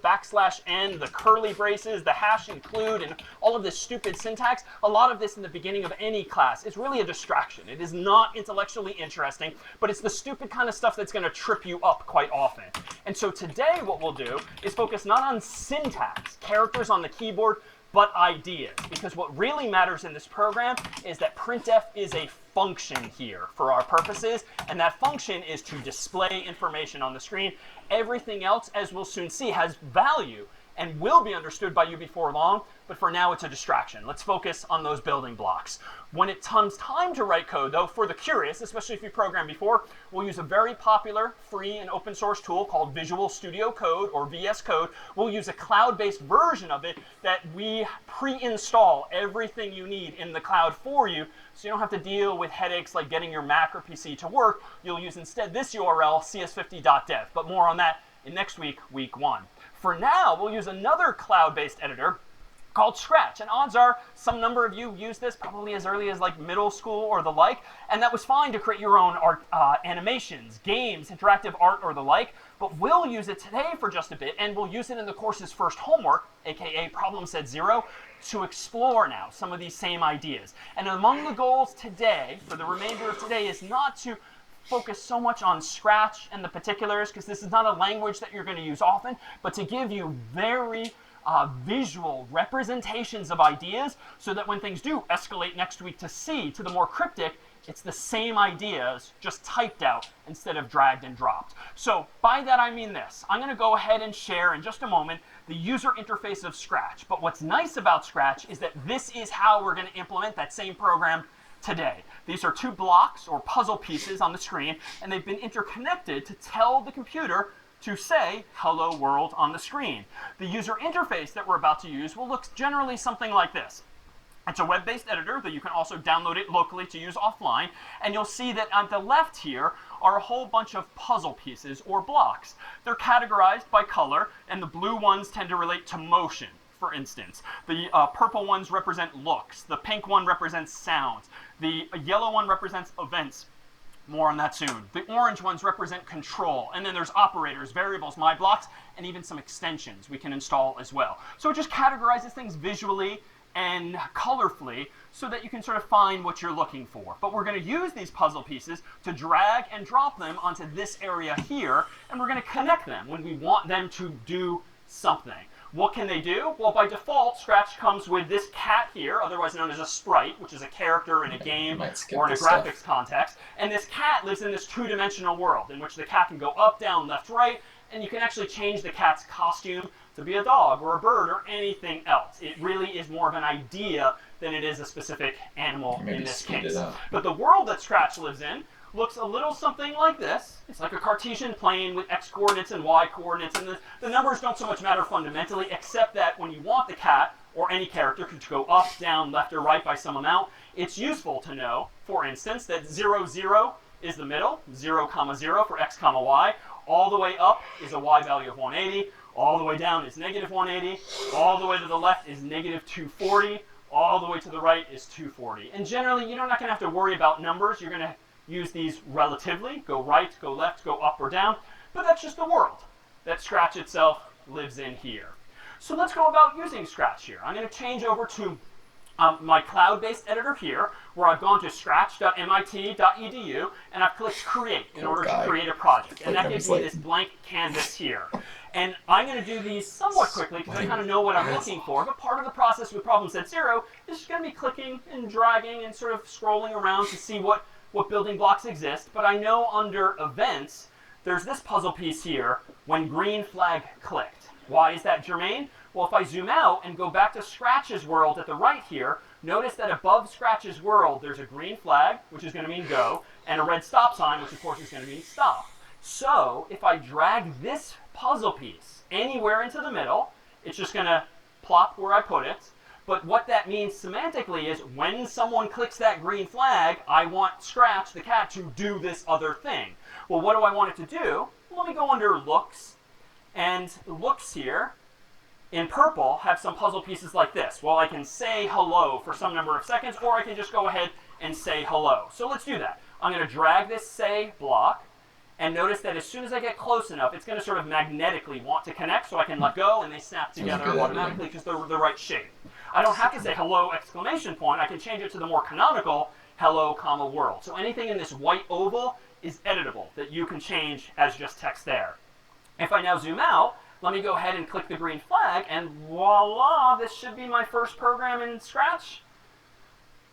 \n, the curly braces, the hash include, and all of this stupid syntax? A lot of this in the beginning of any class is really a distraction. It is not intellectually interesting, but it's the stupid kind of stuff that's going to trip you up quite often. And so today what we'll do is focus not on syntax, characters on the keyboard, but ideas. Because what really matters in this program is that printf is a function here for our purposes, and that function is to display information on the screen. Everything else, as we'll soon see, has value and will be understood by you before long, but for now it's a distraction. Let's focus on those building blocks. When it comes time to write code, though, for the curious, especially if you've programmed before, we'll use a very popular free and open source tool called Visual Studio Code, or VS Code. We'll use a cloud-based version of it that we pre-install everything you need in the cloud for you, so you don't have to deal with headaches like getting your Mac or PC to work. You'll use instead this URL, cs50.dev, but more on that in next week, week 1. For now, we'll use another cloud-based editor called Scratch, and odds are some number of you used this probably as early as like middle school or the like, and that was fine to create your own art, animations, games, interactive art, or the like. But we'll use it today for just a bit, and we'll use it in the course's first homework, aka Problem Set 0, to explore now some of these same ideas. And among the goals today, for the remainder of today, is not to focus so much on Scratch and the particulars, because this is not a language that you're going to use often, but to give you very visual representations of ideas, so that when things do escalate next week to C, to the more cryptic, it's the same ideas, just typed out instead of dragged and dropped. So by that I mean this. I'm going to go ahead and share in just a moment the user interface of Scratch. But what's nice about Scratch is that this is how we're going to implement that same program today. These are 2 blocks or puzzle pieces on the screen, and they've been interconnected to tell the computer to say hello world on the screen. The user interface that we're about to use will look generally something like this. It's a web-based editor that you can also download it locally to use offline, and you'll see that on the left here are a whole bunch of puzzle pieces or blocks. They're categorized by color, and the blue ones tend to relate to motion. For instance, the purple ones represent looks, the pink one represents sounds, the yellow one represents events, More on that soon. The orange ones represent control, and then there's operators, variables, my blocks, and even some extensions we can install as well. So it just categorizes things visually and colorfully so that you can sort of find what you're looking for. But we're going to use these puzzle pieces to drag and drop them onto this area here, and we're going to connect them when we want them to do something. What can they do? Well, by default, Scratch comes with this cat here, otherwise known as a sprite, which is a character in a game or in a graphics context. And this cat lives in this two-dimensional world in which the cat can go up, down, left, right, and you can actually change the cat's costume to be a dog or a bird or anything else. It really is more of an idea than it is a specific animal in this case. But the world that Scratch lives in looks a little something like this. It's like a Cartesian plane with x coordinates and y coordinates, and the numbers don't so much matter fundamentally, except that when you want the cat or any character to go up, down, left, or right by some amount, it's useful to know, for instance, that 0, 0 is the middle, 0, 0 for x, y. All the way up is a y value of 180. All the way down is negative 180. All the way to the left is negative 240. All the way to the right is 240. And generally, you're not going to have to worry about numbers. You're going to use these relatively, go right, go left, go up or down, but that's just the world that Scratch itself lives in here. So let's go about using Scratch here. I'm going to change over to my cloud-based editor here, where I've gone to scratch.mit.edu, and I've clicked Create in order to create a project. And that gives me this blank canvas here. And I'm going to do these somewhat quickly because I kind of know what I'm looking for, but part of the process with problem set 0 is just going to be clicking and dragging and sort of scrolling around to see what building blocks exist. But I know under events, there's this puzzle piece here, when green flag clicked. Why is that germane? Well, if I zoom out and go back to Scratch's world at the right here, notice that above Scratch's world, there's a green flag, which is going to mean go, and a red stop sign, which of course is going to mean stop. So if I drag this puzzle piece anywhere into the middle, it's just going to plop where I put it. But what that means semantically is when someone clicks that green flag, I want Scratch, the cat, to do this other thing. Well, what do I want it to do? Well, let me go under Looks. And Looks here, in purple, have some puzzle pieces like this. Well, I can say hello for some number of seconds, or I can just go ahead and say hello. So let's do that. I'm going to drag this say block, and notice that as soon as I get close enough, it's going to sort of magnetically want to connect, so I can let go, and they snap together automatically because they're the right shape. I don't have to say hello exclamation point. I can change it to the more canonical hello comma world. So anything in this white oval is editable that you can change as just text there. If I now zoom out, let me go ahead and click the green flag, and voila, this should be my first program in Scratch.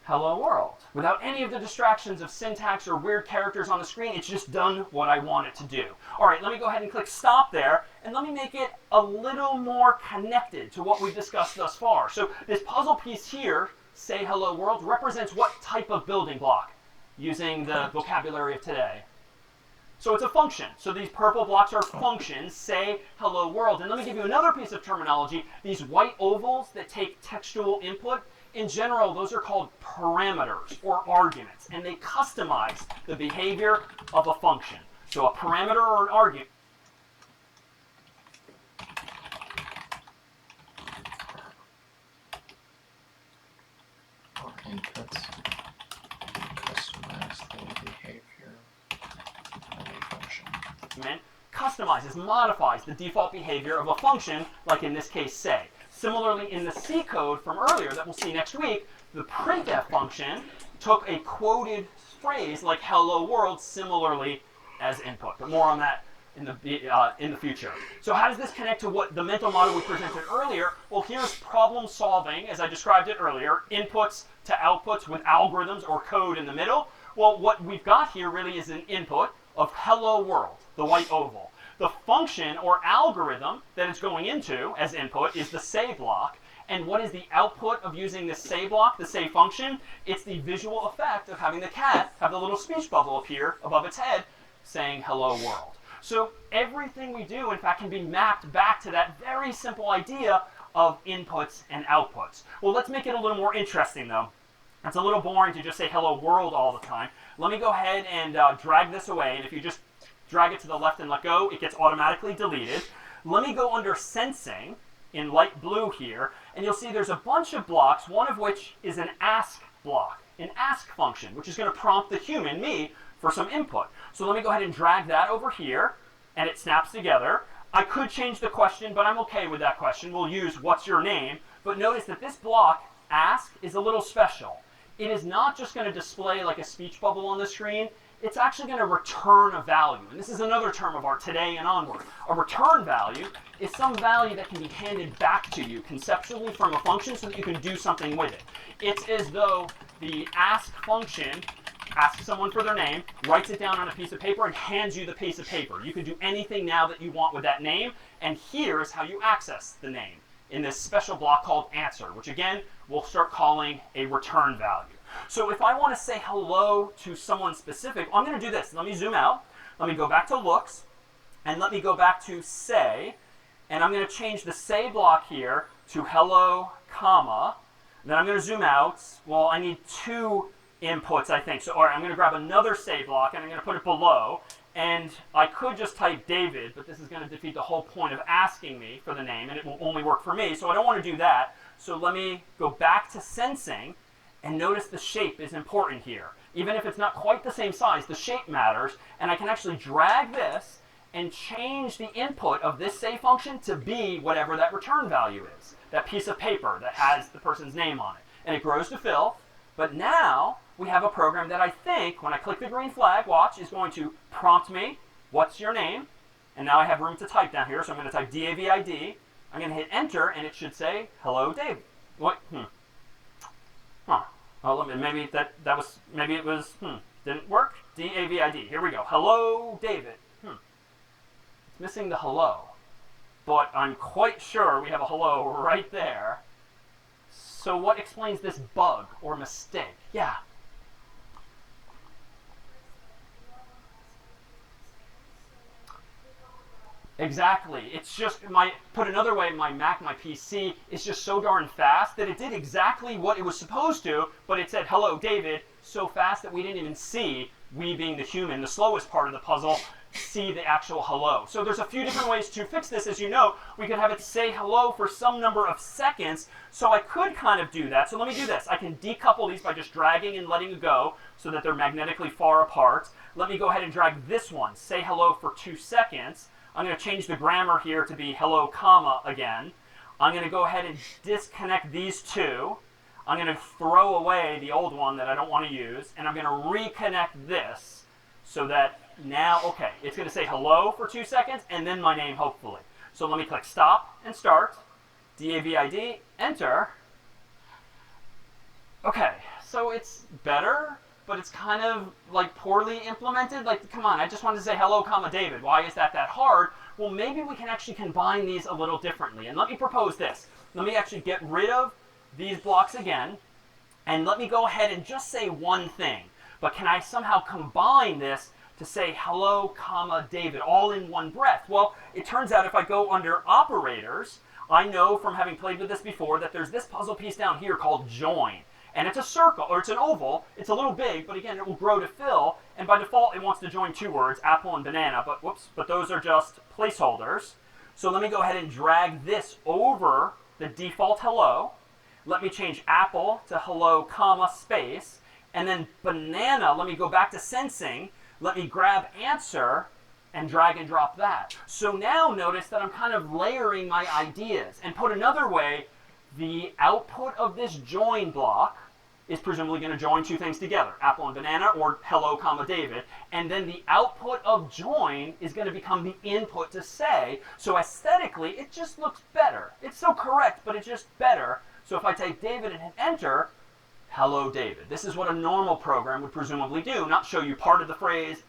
Hello world. Without any of the distractions of syntax or weird characters on the screen, it's just done what I want it to do. All right, let me go ahead and click stop there, and let me make it a little more connected to what we've discussed thus far. So this puzzle piece here, say hello world, represents what type of building block using the vocabulary of today? So it's a function. So these purple blocks are functions, say hello world. And let me give you another piece of terminology. These white ovals that take textual input, in general, those are called parameters or arguments, and they customize the behavior of a function. So a parameter or an argument. Or inputs customize the behavior of a function. Customizes, modifies the default behavior of a function, like in this case, say. Similarly, in the C code from earlier that we'll see next week, the printf function took a quoted phrase like hello world similarly as input. But more on that in the future. So how does this connect to what the mental model we presented earlier? Well, here's problem solving, as I described it earlier, inputs to outputs with algorithms or code in the middle. Well, what we've got here really is an input of hello world, the white oval. The function or algorithm that it's going into as input is the say block. And what is the output of using the say block, the say function? It's the visual effect of having the cat have the little speech bubble appear above its head saying hello world. So everything we do, in fact, can be mapped back to that very simple idea of inputs and outputs. Well, let's make it a little more interesting, though. It's a little boring to just say hello world all the time. Let me go ahead and drag this away. And if you just drag it to the left and let go, it gets automatically deleted. Let me go under sensing in light blue here, and you'll see there's a bunch of blocks, one of which is an ask block, an ask function, which is going to prompt the human, me, for some input. So let me go ahead and drag that over here, and it snaps together. I could change the question, but I'm okay with that question. We'll use what's your name, but notice that this block, ask, is a little special. It is not just going to display like a speech bubble on the screen. It's actually going to return a value. And this is another term of art today and onward. A return value is some value that can be handed back to you conceptually from a function so that you can do something with it. It's as though the ask function asks someone for their name, writes it down on a piece of paper, and hands you the piece of paper. You can do anything now that you want with that name, and here's how you access the name in this special block called answer, which again, we'll start calling a return value. So if I want to say hello to someone specific, I'm going to do this. Let me zoom out. Let me go back to looks, and let me go back to say, and I'm going to change the say block here to hello, comma. Then I'm going to zoom out. Well, I need two inputs, I think. So, all right, I'm going to grab another say block, and I'm going to put it below. And I could just type David, but this is going to defeat the whole point of asking me for the name, and it will only work for me. So I don't want to do that. So let me go back to sensing, and notice the shape is important here. Even if it's not quite the same size, the shape matters, and I can actually drag this and change the input of this say function to be whatever that return value is, that piece of paper that has the person's name on it. And it grows to fill, but now we have a program that I think, when I click the green flag, watch, is going to prompt me, what's your name? And now I have room to type down here, so I'm going to type DAVID. I'm going to hit enter, and it should say, hello, Dave. What? Huh. Well, maybe maybe it was, didn't work? DAVID. Here we go. Hello, David. It's missing the hello. But I'm quite sure we have a hello right there. So what explains this bug or mistake? Yeah. Exactly. It's just, put another way, my Mac, my PC, is just so darn fast that it did exactly what it was supposed to, but it said, hello, David, so fast that we didn't even see, we being the human, the slowest part of the puzzle, see the actual hello. So there's a few different ways to fix this. As you know, we could have it say hello for some number of seconds, so I could kind of do that. So let me do this. I can decouple these by just dragging and letting it go so that they're magnetically far apart. Let me go ahead and drag this one, say hello for 2 seconds. I'm going to change the grammar here to be hello, comma again. I'm going to go ahead and disconnect these two. I'm going to throw away the old one that I don't want to use, and I'm going to reconnect this so that now, okay, it's going to say hello for 2 seconds, and then my name, hopefully. So let me click stop and start. DAVID, enter. Okay, so it's better, but it's kind of like poorly implemented. Like, come on, I just wanted to say hello, comma, David. Why is that hard? Well, maybe we can actually combine these a little differently. And let me propose this. Let me actually get rid of these blocks again, and let me go ahead and just say one thing. But can I somehow combine this to say hello, comma, David, all in one breath? Well, it turns out if I go under operators, I know from having played with this before that there's this puzzle piece down here called join. And it's a circle, or it's an oval. It's a little big, but again, it will grow to fill. And by default, it wants to join 2 words, apple and banana. But whoops, but those are just placeholders. So let me go ahead and drag this over the default hello. Let me change apple to hello, comma, space. And then banana, let me go back to sensing. Let me grab answer and drag and drop that. So now notice that I'm kind of layering my ideas. And put another way, the output of this join block is presumably going to join 2 things together, apple and banana, or hello, comma, David. And then the output of join is going to become the input to say. So aesthetically, it just looks better. It's so correct, but it's just better. So if I type David and hit enter, hello, David. This is what a normal program would presumably do, not show you part of the phrase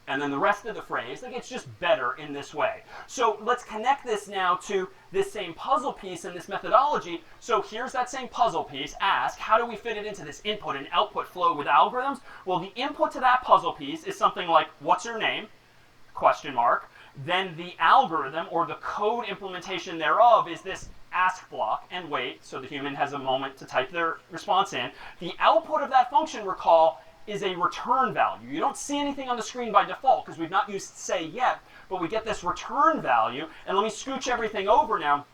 and then the rest of the phrase. Like, it's just better in this way. So let's connect this now to this same puzzle piece and this methodology. So here's that same puzzle piece, ask, how do we fit it into this input and output flow with algorithms? Well, the input to that puzzle piece is something like, what's your name? Question mark. Then the algorithm, or the code implementation thereof, is this ask block, and wait, so the human has a moment to type their response in. The output of that function, recall, is a return value. You don't see anything on the screen by default because we've not used say yet, but we get this return value. And let me scooch everything over now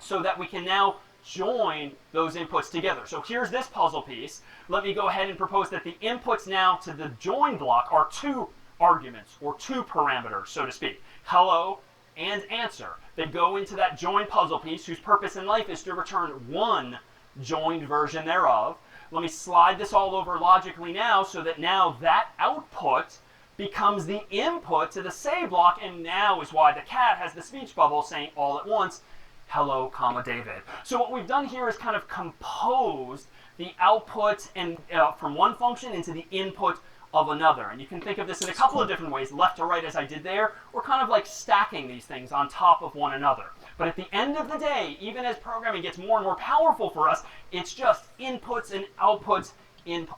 so that we can now join those inputs together. So here's this puzzle piece. Let me go ahead and propose that the inputs now to the join block are 2 arguments, or 2 parameters, so to speak. Hello and answer. They go into that join puzzle piece whose purpose in life is to return 1 joined version thereof. Let me slide this all over logically now so that now that output becomes the input to the say block, and now is why the cat has the speech bubble saying all at once, hello, comma, David. So what we've done here is kind of composed the output and from one function into the input of another. And you can think of this in a couple of different ways, left to right as I did there. We're kind of like stacking these things on top of one another. But at the end of the day, even as programming gets more and more powerful for us, it's just inputs and outputs in.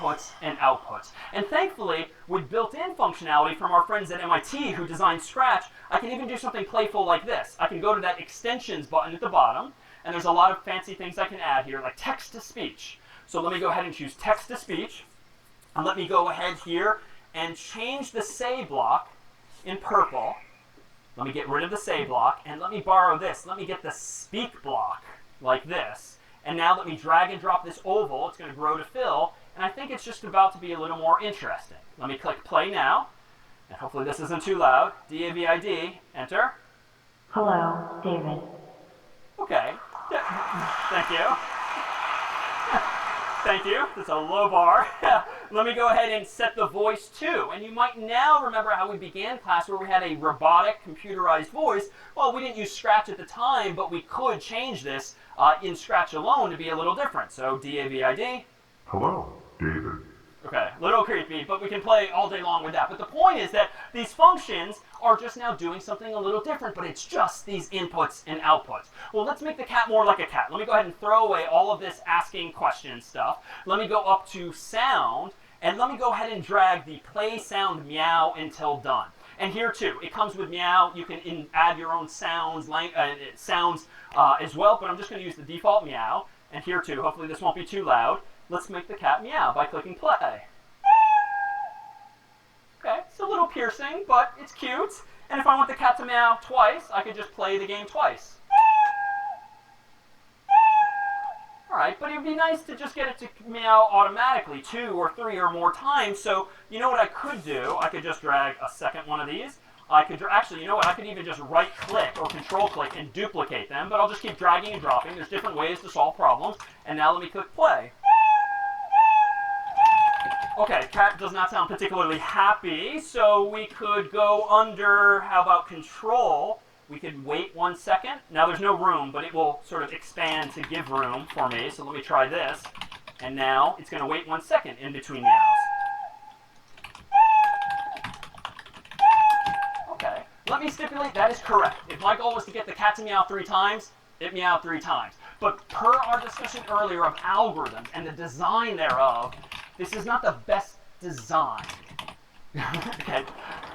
Inputs and outputs. And thankfully, with built-in functionality from our friends at MIT who designed Scratch, I can even do something playful like this. I can go to that extensions button at the bottom, and there's a lot of fancy things I can add here, like text-to-speech. So let me go ahead and choose text-to-speech, and let me go ahead here and change the say block in purple. Let me get rid of the say block, and let me borrow this. Let me get the speak block, like this. And now let me drag and drop this oval. It's going to grow to fill, and I think it's just about to be a little more interesting. Let me click play now, and hopefully this isn't too loud. D-A-V-I-D, enter. Hello, David. Okay, thank you. Thank you, that's a low bar. Let me go ahead and set the voice too. And you might now remember how we began class where we had a robotic computerized voice. Well, we didn't use Scratch at the time, but we could change this in Scratch alone to be a little different. So D-A-V-I-D. Hello, David. Okay, a little creepy, but we can play all day long with that. But the point is that these functions are just now doing something a little different, but it's just these inputs and outputs. Well, let's make the cat more like a cat. Let me go ahead and throw away all of this asking questions stuff. Let me go up to sound, and let me go ahead and drag the play sound meow until done. And here too, it comes with meow. You can add your own sounds, as well, but I'm just going to use the default meow. And here too, hopefully this won't be too loud. Let's make the cat meow by clicking play. Okay, it's a little piercing, but it's cute. And if I want the cat to meow twice, I could just play the game twice. Alright, but it would be nice to just get it to meow automatically 2 or 3 or more times. So, you know what I could do? I could just drag a second one of these. I could, actually, you know what? I could even just right-click or control-click and duplicate them, but I'll just keep dragging and dropping. There's different ways to solve problems. And now let me click play. Okay, cat does not sound particularly happy, so we could go under, how about control? We could wait 1 second. Now there's no room, but it will sort of expand to give room for me, so let me try this. And now it's going to wait 1 second in between meows. Okay, let me stipulate that is correct. If my goal was to get the cat to meow 3 times, it meowed 3 times. But per our discussion earlier of algorithms and the design thereof, this is not the best design. Okay,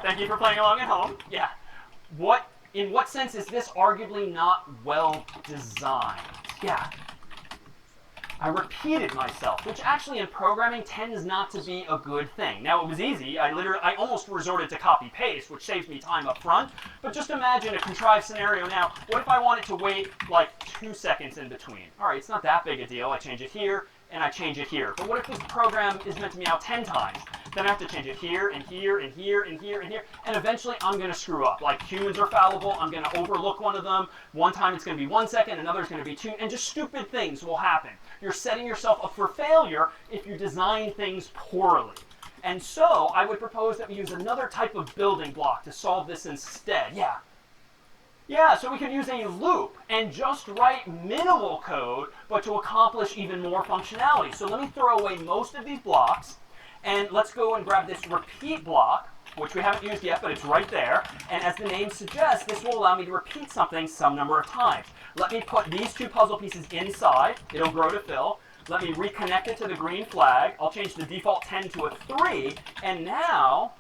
thank you for playing along at home. Yeah. In what sense is this arguably not well designed? Yeah. I repeated myself, which actually in programming tends not to be a good thing. Now it was easy. I almost resorted to copy paste, which saves me time up front. But just imagine a contrived scenario now. What if I wanted to wait like 2 seconds in between? All right, it's not that big a deal. I change it here and I change it here. But what if this program is meant to meow 10 times? Then I have to change it here and here and here and here and here. And eventually I'm going to screw up. Like humans are fallible. I'm going to overlook one of them. One time it's going to be 1 second, another is going to be 2, and just stupid things will happen. You're setting yourself up for failure if you design things poorly. And so I would propose that we use another type of building block to solve this instead. Yeah, so we could use a loop and just write minimal code, but to accomplish even more functionality. So let me throw away most of these blocks, and let's go and grab this repeat block, which we haven't used yet, but it's right there. And as the name suggests, this will allow me to repeat something some number of times. Let me put these 2 puzzle pieces inside. It'll grow to fill. Let me reconnect it to the green flag. I'll change the default 10 to a 3, and now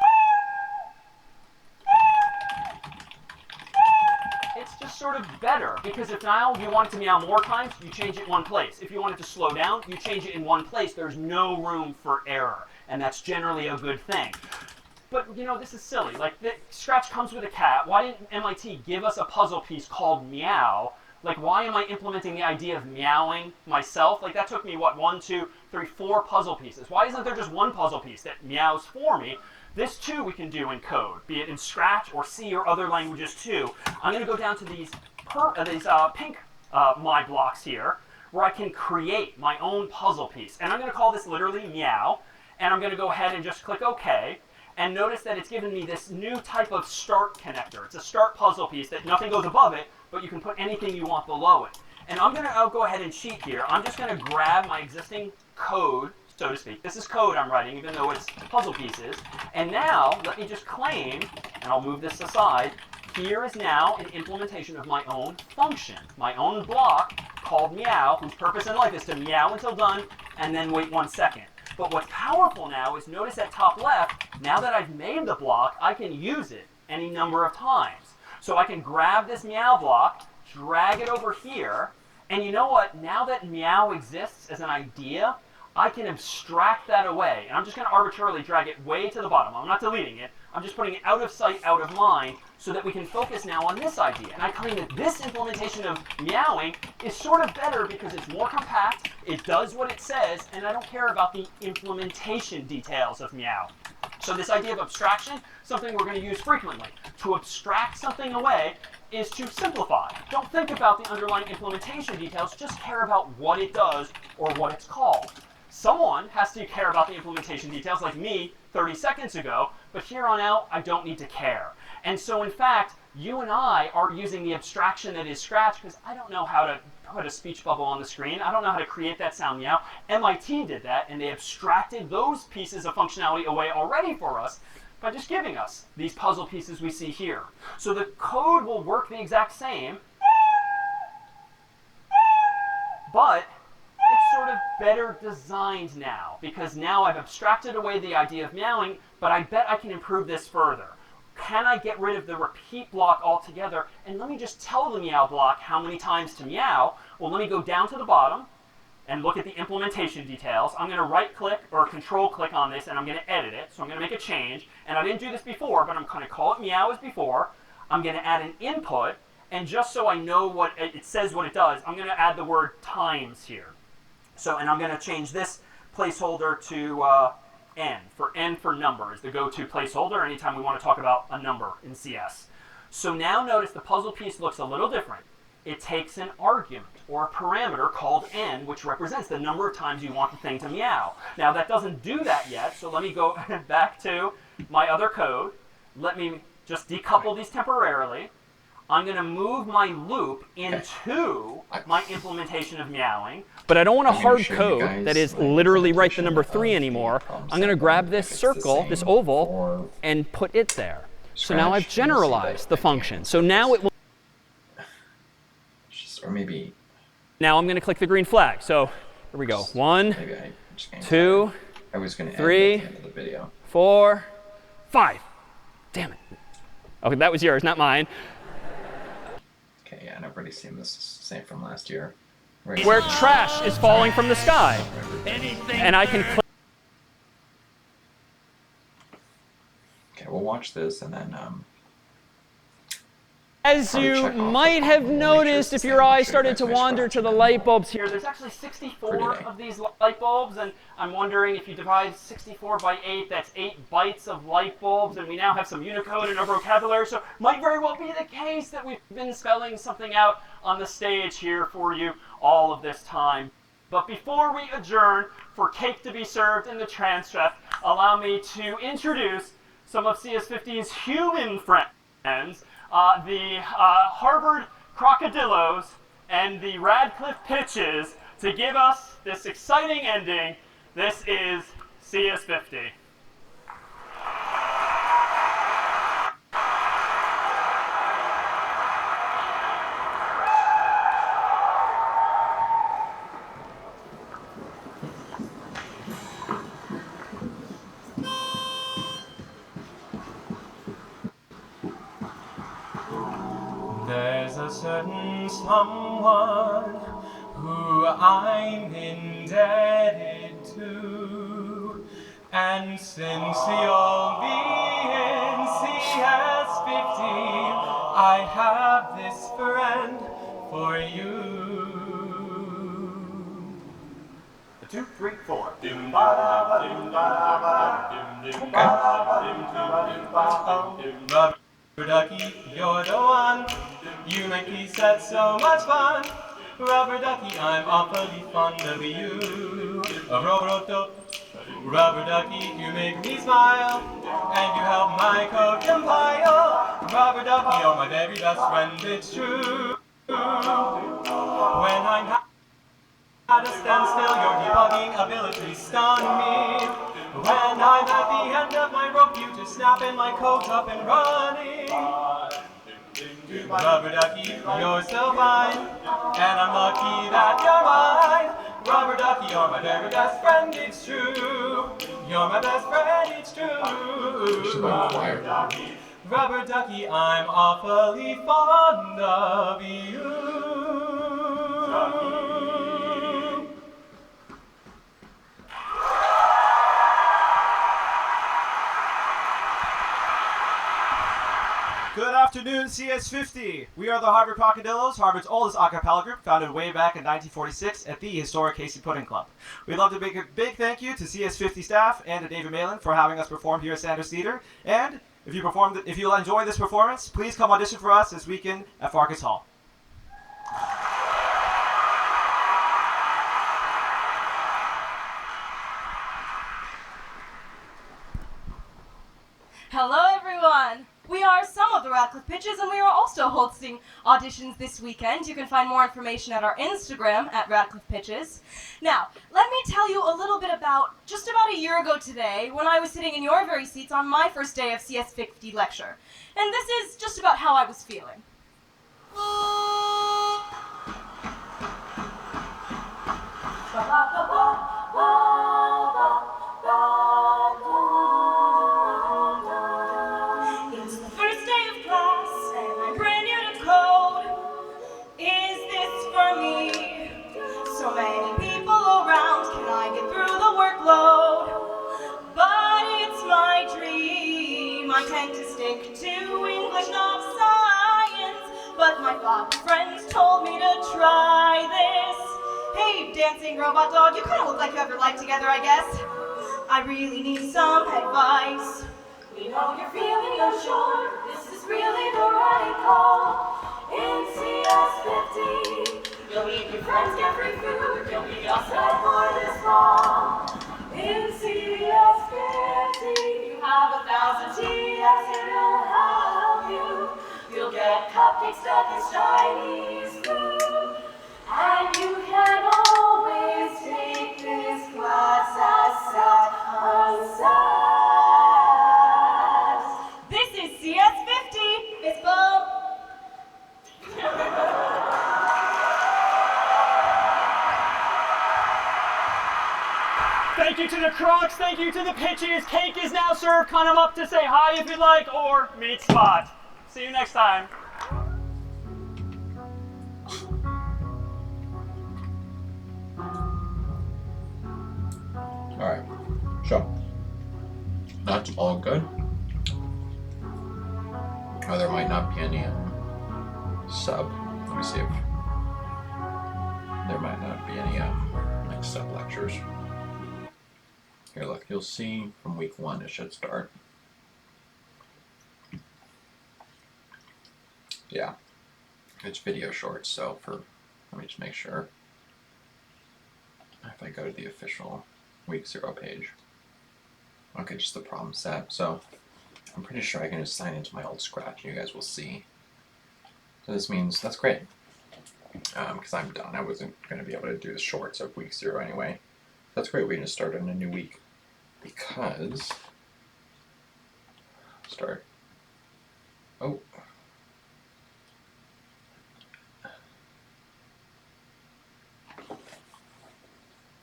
it's just sort of better, because if now you want it to meow more times, you change it 1 place. If you want it to slow down, you change it in 1 place. There's no room for error, and that's generally a good thing. But, you know, this is silly. Like, Scratch comes with a cat. Why didn't MIT give us a puzzle piece called meow? Like, why am I implementing the idea of meowing myself? Like, that took me, what, 1, 2, 3, 4 puzzle pieces. Why isn't there just 1 puzzle piece that meows for me? This, too, we can do in code, be it in Scratch or C or other languages, too. I'm going to go down to these pink my blocks here, where I can create my own puzzle piece. And I'm going to call this literally meow. And I'm going to go ahead and just click OK. And notice that it's given me this new type of start connector. It's a start puzzle piece that nothing goes above it, but you can put anything you want below it. And I'll go ahead and cheat here. I'm just going to grab my existing code, so to speak. This is code I'm writing, even though it's puzzle pieces. And now, let me just claim, and I'll move this aside, here is now an implementation of my own function, my own block called meow, whose purpose in life is to meow until done, and then wait 1 second. But what's powerful now is, notice at top left, now that I've made the block, I can use it any number of times. So I can grab this meow block, drag it over here, and you know what? Now that meow exists as an idea, I can abstract that away. And I'm just going to arbitrarily drag it way to the bottom. I'm not deleting it. I'm just putting it out of sight, out of mind, so that we can focus now on this idea. And I claim that this implementation of meowing is sort of better because it's more compact, it does what it says, and I don't care about the implementation details of meow. So this idea of abstraction, something we're going to use frequently. To abstract something away is to simplify. Don't think about the underlying implementation details, just care about what it does or what it's called. Someone has to care about the implementation details, like me 30 seconds ago, but here on out, I don't need to care. And so, in fact, you and I are using the abstraction that is Scratch because I don't know how to put a speech bubble on the screen. I don't know how to create that sound meow. MIT did that, and they abstracted those pieces of functionality away already for us by just giving us these puzzle pieces we see here. So the code will work the exact same, but it's sort of better designed now, because now I've abstracted away the idea of meowing, but I bet I can improve this further. Can I get rid of the repeat block altogether? And let me just tell the meow block how many times to meow. Well, let me go down to the bottom and look at the implementation details. I'm going to right-click or control-click on this, and I'm going to edit it. So I'm going to make a change. And I didn't do this before, but I'm going to call it meow as before. I'm going to add an input, and just so I know what it says what it does, I'm going to add the word times here. So, and I'm going to change this placeholder to N for number is the go-to placeholder anytime we want to talk about a number in CS. So now notice the puzzle piece looks a little different. It takes an argument or a parameter called N, which represents the number of times you want the thing to meow. Now that doesn't do that yet, so let me go back to my other code. Let me just decouple these temporarily. I'm going to move my loop into my implementation of meowing. But I don't want a hard code that is literally write the number 3 anymore. I'm going to grab this circle, this oval, and put it there. So now I've generalized the function. So now it will... Or maybe... Now I'm going to click the green flag. So here we go. 1, 2, 3, 4, 5. Damn it. Okay, that was yours, not mine. Okay, yeah, and I've already seen this same from last year. Where trash is falling from the sky. And I can click. Okay, we'll watch this and then As you might have noticed, if your eyes started to wander to the light bulbs here, there's actually 64 of these light bulbs, and I'm wondering if you divide 64 by 8, that's 8 bytes of light bulbs, and we now have some Unicode in our vocabulary, so it might very well be the case that we've been spelling something out on the stage here for you all of this time. But before we adjourn for cake to be served in the transcript, allow me to introduce some of CS50's human friends, the Harvard Crocodillos and the Radcliffe Pitches, to give us this exciting ending. This is CS50. There's a certain someone who I'm indebted to, and since you'll be in CS50, I have this friend for you. 2, 3, 4. Rubber ducky, you're the one. You make peace had so much fun. Rubber ducky, I'm awfully fond of you. Rubber ducky, you make me smile, and you help my code compile. Rubber ducky, you're my very best friend, it's true. When I'm at a standstill, your debugging abilities stun me. When I'm at the end of my rope, you just snap and my code's up and running. Rubber ducky, you're so fine, and I'm lucky that you're mine. Rubber ducky, you're my very best friend, it's true. You're my best friend, it's true. Rubber ducky, I'm awfully fond of you. Good afternoon, CS50. We are the Harvard Crocodillos, Harvard's oldest a cappella group, founded way back in 1946 at the historic Casey Pudding Club. We'd love to make a big thank you to CS50 staff and to David Malin for having us perform here at Sanders Theater. And if you enjoy this performance, please come audition for us this weekend at Farkas Hall. Hello, everyone. We are some of the Radcliffe Pitches, and we are also hosting auditions this weekend. You can find more information at our Instagram at Radcliffe Pitches. Now, let me tell you a little bit about just about a year ago today, when I was sitting in your very seats on my first day of CS50 lecture. And this is just about how I was feeling. It's the first day of class, and I'm brand new to code. Is this for me? So many people around, can I get through the workload? But it's my dream. I tend to stick to English, not science. But my flock of friends told me to try this. Hey, dancing robot dog, you kind of look like you have your life together, I guess. I really need some advice. We know you're feeling unsure. This is really the right call. In CS50, you'll meet your friends, get free food. You'll be all set for this fall. In CS50, you have 1,000 TS here to help you. You'll get cupcakes, duckies, Chinese food. And you can always take this class aside. This is CS50, Miss Bo. Thank you to the Crocs, thank you to the Pitches. Cake is now served. Come on up to say hi if you'd like, or meet Spot. See you next time. Alright, so that's all good. Oh, there might not be any sub. Let me see if there might not be any like sub lectures. Here, look, you'll see from week 1 it should start. Yeah, it's video shorts, so let me just make sure. If I go to the official week 0 page. Okay, just the problem set. So I'm pretty sure I can just sign into my old Scratch and you guys will see. So this means that's great. Because I'm done. I wasn't going to be able to do the shorts of week 0 anyway. That's great. We can just start on a new week. Because start. Oh.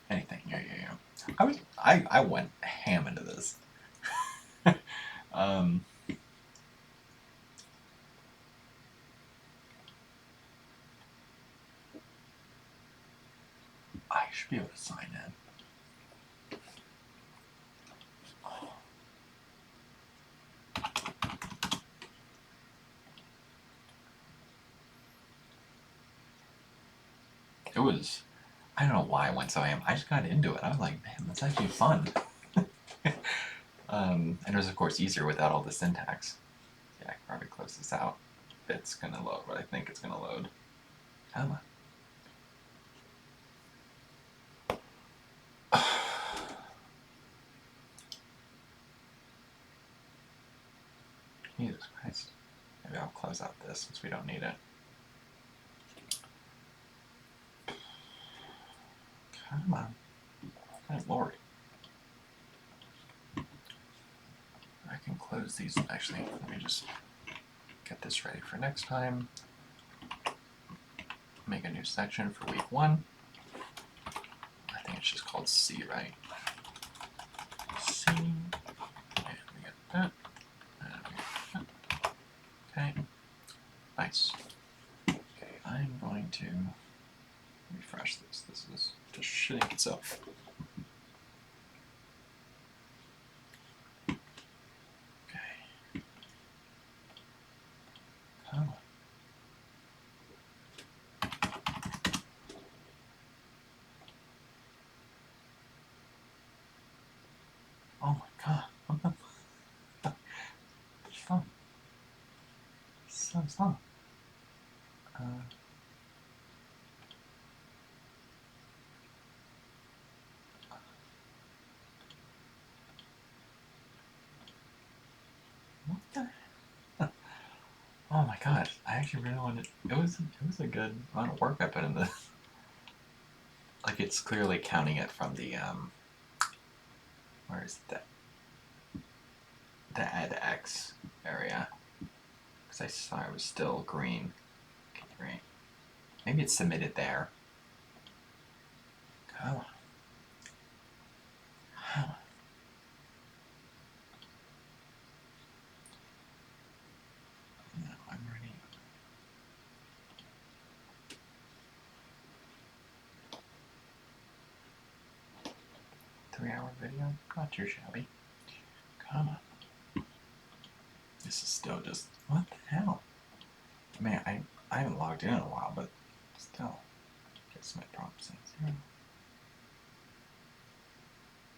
Anything. Yeah. I went ham into this. I should be able to sign in. It was, I don't know why I went so ham. I just got into it. I was like, man, that's actually fun. And it was, of course, easier without all the syntax. Yeah, I can probably close this out. It's going to load what I think it's going to load. Come on. Jesus Christ. Maybe I'll close out this since we don't need it. Come on. Good Lord. I can close these. Actually, let me just get this ready for next time. Make a new section for week 1. I think it's just called C, right? C. And we get that. And we get that. Okay. Nice. Okay, I'm going to refresh this. This is just shitting itself. Okay. Come on. Oh my god. What the fuck? Slow. So slow. What the? Oh my god! I actually really wanted. It was a good amount of work I put in this. Like it's clearly counting it from the where is that? The add X area. Because I saw it was still green. Okay, great. Maybe it's submitted there. Come on. Come on. No, I'm ready. Three-hour video? Not too shabby. Come on. This is still just... What the hell? Man, I haven't logged in a while, but still. Get submit prompt saying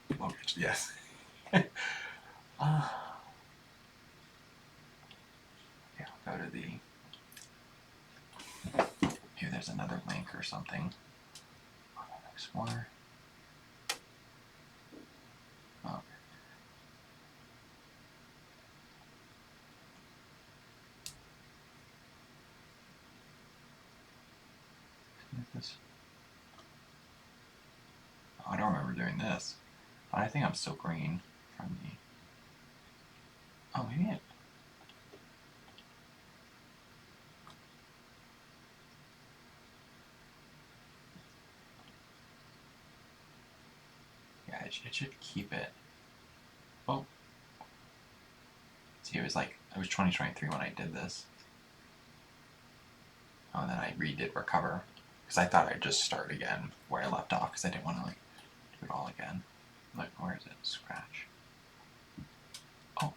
0. Oh, yes. Yeah, I'll go to the... Here, there's another link or something. Explorer. Oh. This. Oh, I don't remember doing this. But I think I'm still green from the... Oh, maybe it... Yeah, it should keep it. Oh. See, it was 2023 when I did this. Oh, and then I redid recover. Because I thought I'd just start again where I left off, because I didn't want to, do it all again. Look, where is it? Scratch. Oh.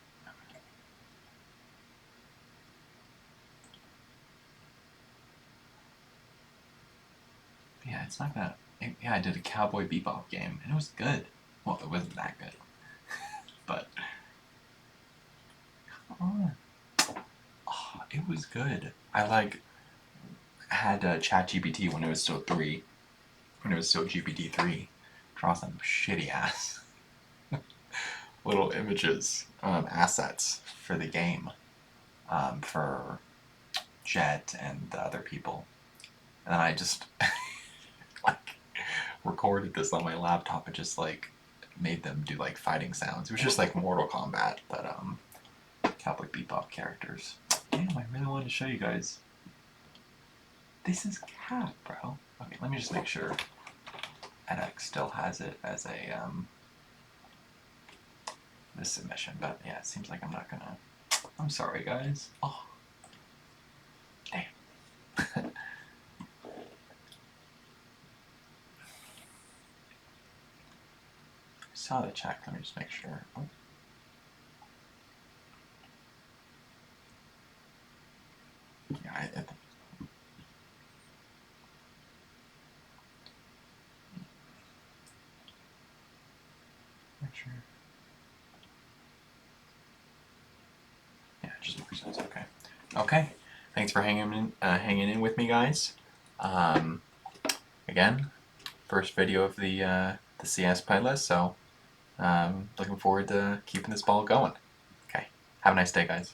it's not that. Yeah, I did a Cowboy Bebop game, and it was good. Well, it wasn't that good, but come on, oh, it was good. I like had ChatGPT when it was still GPT-3, draw some shitty ass little images, assets for the game, for Jet and the other people, and then I just like recorded this on my laptop and just like made them do like fighting sounds. It was just like Mortal Kombat, but Cowboy Bebop characters. Damn, I really wanted to show you guys. This is cat, bro. Okay, let me just make sure edX still has it as a this submission, but yeah, it seems like I'm not gonna. I'm sorry, guys. Oh, damn. Saw the check. Let me just make sure. Oh. Yeah, I think. Make sure. Yeah, just makes sense. Okay. Okay. Thanks for hanging in with me, guys. Again, first video of the CS playlist, so looking forward to keeping this ball going. Okay. Have a nice day, guys.